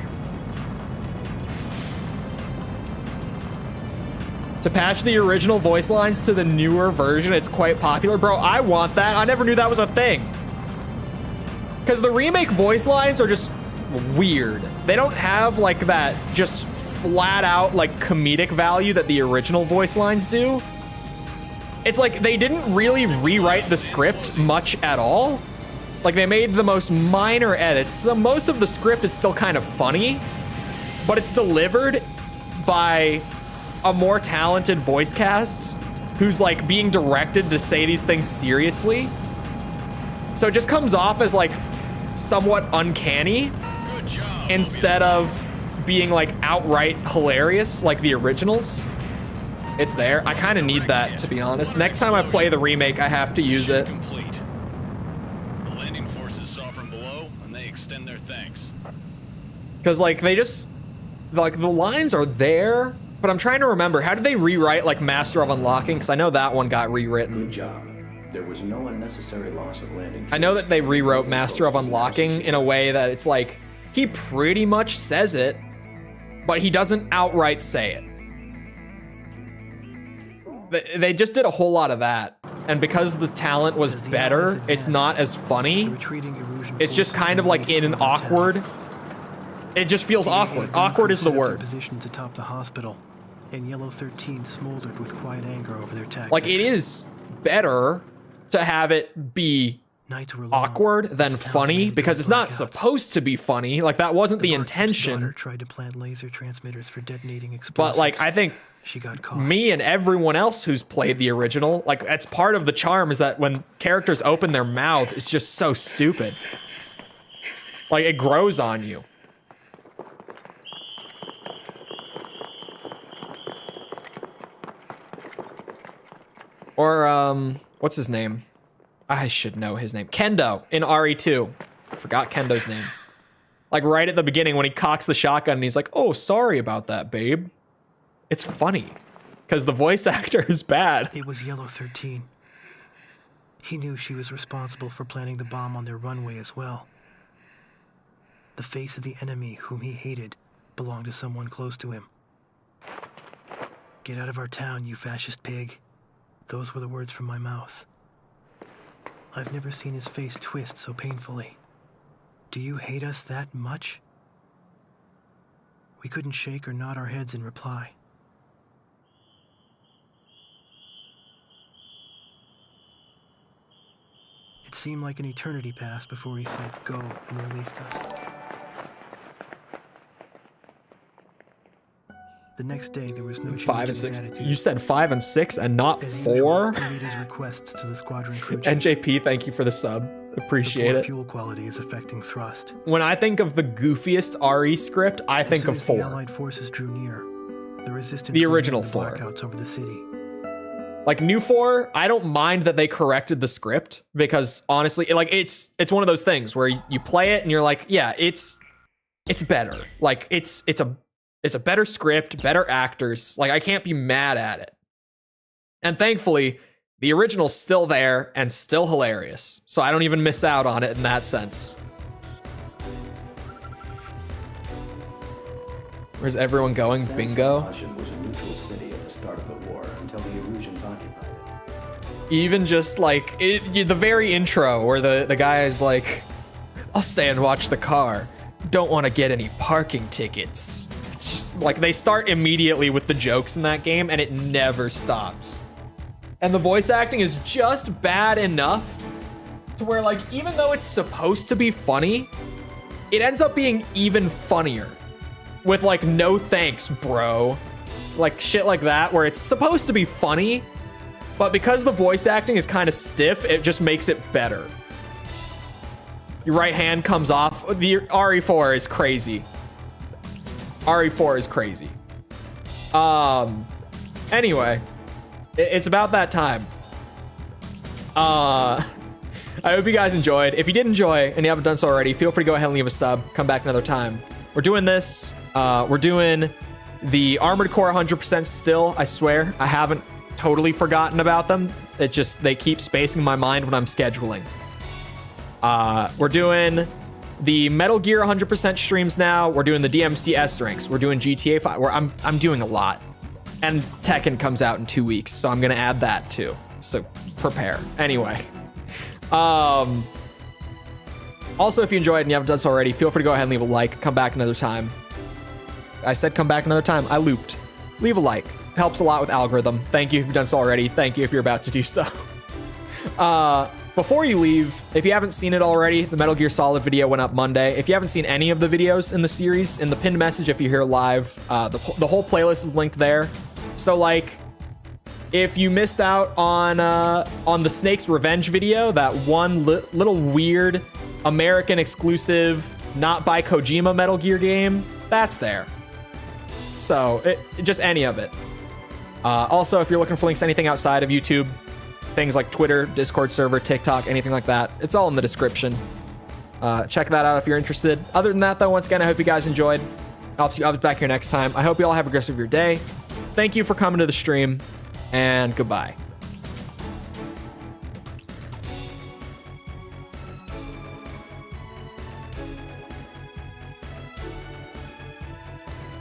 A: To patch the original voice lines to the newer version, it's quite popular. Bro, I want that. I never knew that was a thing. Because the remake voice lines are just weird. They don't have, like, that just flat out, like, comedic value that the original voice lines do. It's like they didn't really rewrite the script much at all. Like, they made the most minor edits. So most of the script is still kind of funny, but it's delivered by a more talented voice cast who's, like, being directed to say these things seriously. So it just comes off as, like, somewhat uncanny instead of being, like, outright hilarious like the originals. It's there. I kind of need that, to be honest. Next time I play the remake, I have to use it.
D: Complete. The landing forces saw from below, and they extend their thanks.
A: Because, like, they just, like, the lines are there, But I'm trying to remember, how did they rewrite like Master of Unlocking? Because I know that one got rewritten.
B: Good job. There was no unnecessary loss of landing.
A: I know that they rewrote Master of Unlocking in a way that it's like, he pretty much says it, but he doesn't outright say it. They just did a whole lot of that. And because the talent was better, it's not as funny. It's just kind of like in an awkward. It just feels awkward. Awkward is the word.
F: Positions atop the hospital, and Yellow 13 smoldered with quiet anger over their tactics.
A: Like, it is better to have it be awkward than funny, because it's not supposed to be funny. Like, that wasn't the intention.
F: Tried to plant laser transmitters for detonating explosives.
A: But like, I think
F: she got caught.
A: Me and everyone else who's played the original, like, that's part of the charm, is that when characters open their mouth, it's just so stupid. Like, it grows on you. Or, what's his name? I should know his name. Kendo in RE2. I forgot Kendo's name. Like, right at the beginning when he cocks the shotgun and he's like, oh, sorry about that, babe. It's funny. Because the voice actor is bad.
F: It was Yellow 13. He knew she was responsible for planting the bomb on their runway as well. The face of the enemy whom he hated belonged to someone close to him. Get out of our town, you fascist pig. Those were the words from my mouth. I've never seen his face twist so painfully. Do you hate us that much? We couldn't shake or nod our heads in reply. It seemed like an eternity passed before he said go and released us. The next day, there was no change
A: 5
F: in
A: and
F: his
A: 6.
F: attitude.
A: You said 5 and 6 and not
F: As
A: 4?
F: usual, he made his requests to the squadron crew chief.
A: NJP, thank you for the sub. Appreciate
F: The poor
A: it.
F: fuel quality is affecting thrust.
A: When I think of the goofiest RE script, I think
F: As soon
A: of
F: as the
A: 4.
F: Allied forces drew near, the resistance
A: The
F: renewed
A: original
F: the
A: 4.
F: blackouts over the city.
A: Like, new 4, I don't mind that they corrected the script, because honestly, like, it's one of those things where you play it and you're like, yeah, it's better. Like, it's a better script, better actors. Like, I can't be mad at it. And thankfully, the original's still there and still hilarious. So I don't even miss out on it in that sense. Where's everyone going? Bingo.
B: It was a neutral city at the start of the war until the Erusians occupied it.
A: Even just like the very intro where the guy is like, I'll stay and watch the car. Don't want to get any parking tickets. It's just like they start immediately with the jokes in that game and it never stops. And the voice acting is just bad enough to where, like, even though it's supposed to be funny, it ends up being even funnier. With like, no thanks, bro. Like shit like that, where it's supposed to be funny, but because the voice acting is kind of stiff, it just makes it better. Your right hand comes off. The RE4 is crazy. RE4 is crazy. Anyway, it's about that time. I hope you guys enjoyed. If you did enjoy and you haven't done so already, feel free to go ahead and leave a sub. Come back another time. We're doing this. We're doing the Armored Core 100% still. I swear, I haven't totally forgotten about them. It just, they keep spacing my mind when I'm scheduling. We're doing the Metal Gear 100% streams now. We're doing the DMC S ranks. We're doing GTA 5. Where I'm doing a lot. And Tekken comes out in 2 weeks, so I'm gonna add that too. So prepare. Anyway. Also, if you enjoyed and you haven't done so already, feel free to go ahead and leave a like. Come back another time. I said come back another time. I looped. Leave a like. It helps a lot with algorithm. Thank you if you've done so already. Thank you if you're about to do so. Before you leave, if you haven't seen it already, the Metal Gear Solid video went up Monday. If you haven't seen any of the videos in the series, in the pinned message, if you're here live, the whole playlist is linked there. So, like, if you missed out on the Snake's Revenge video, that one little weird American exclusive, not by Kojima Metal Gear game, that's there. So, just any of it. Also, if you're looking for links to anything outside of YouTube, things like Twitter, Discord server, TikTok, anything like that, it's all in the description. Check that out if you're interested. Other than that, though, once again, I hope you guys enjoyed. I'll be back here next time. I hope you all have a great rest of your day. thank you for coming to the stream, and goodbye.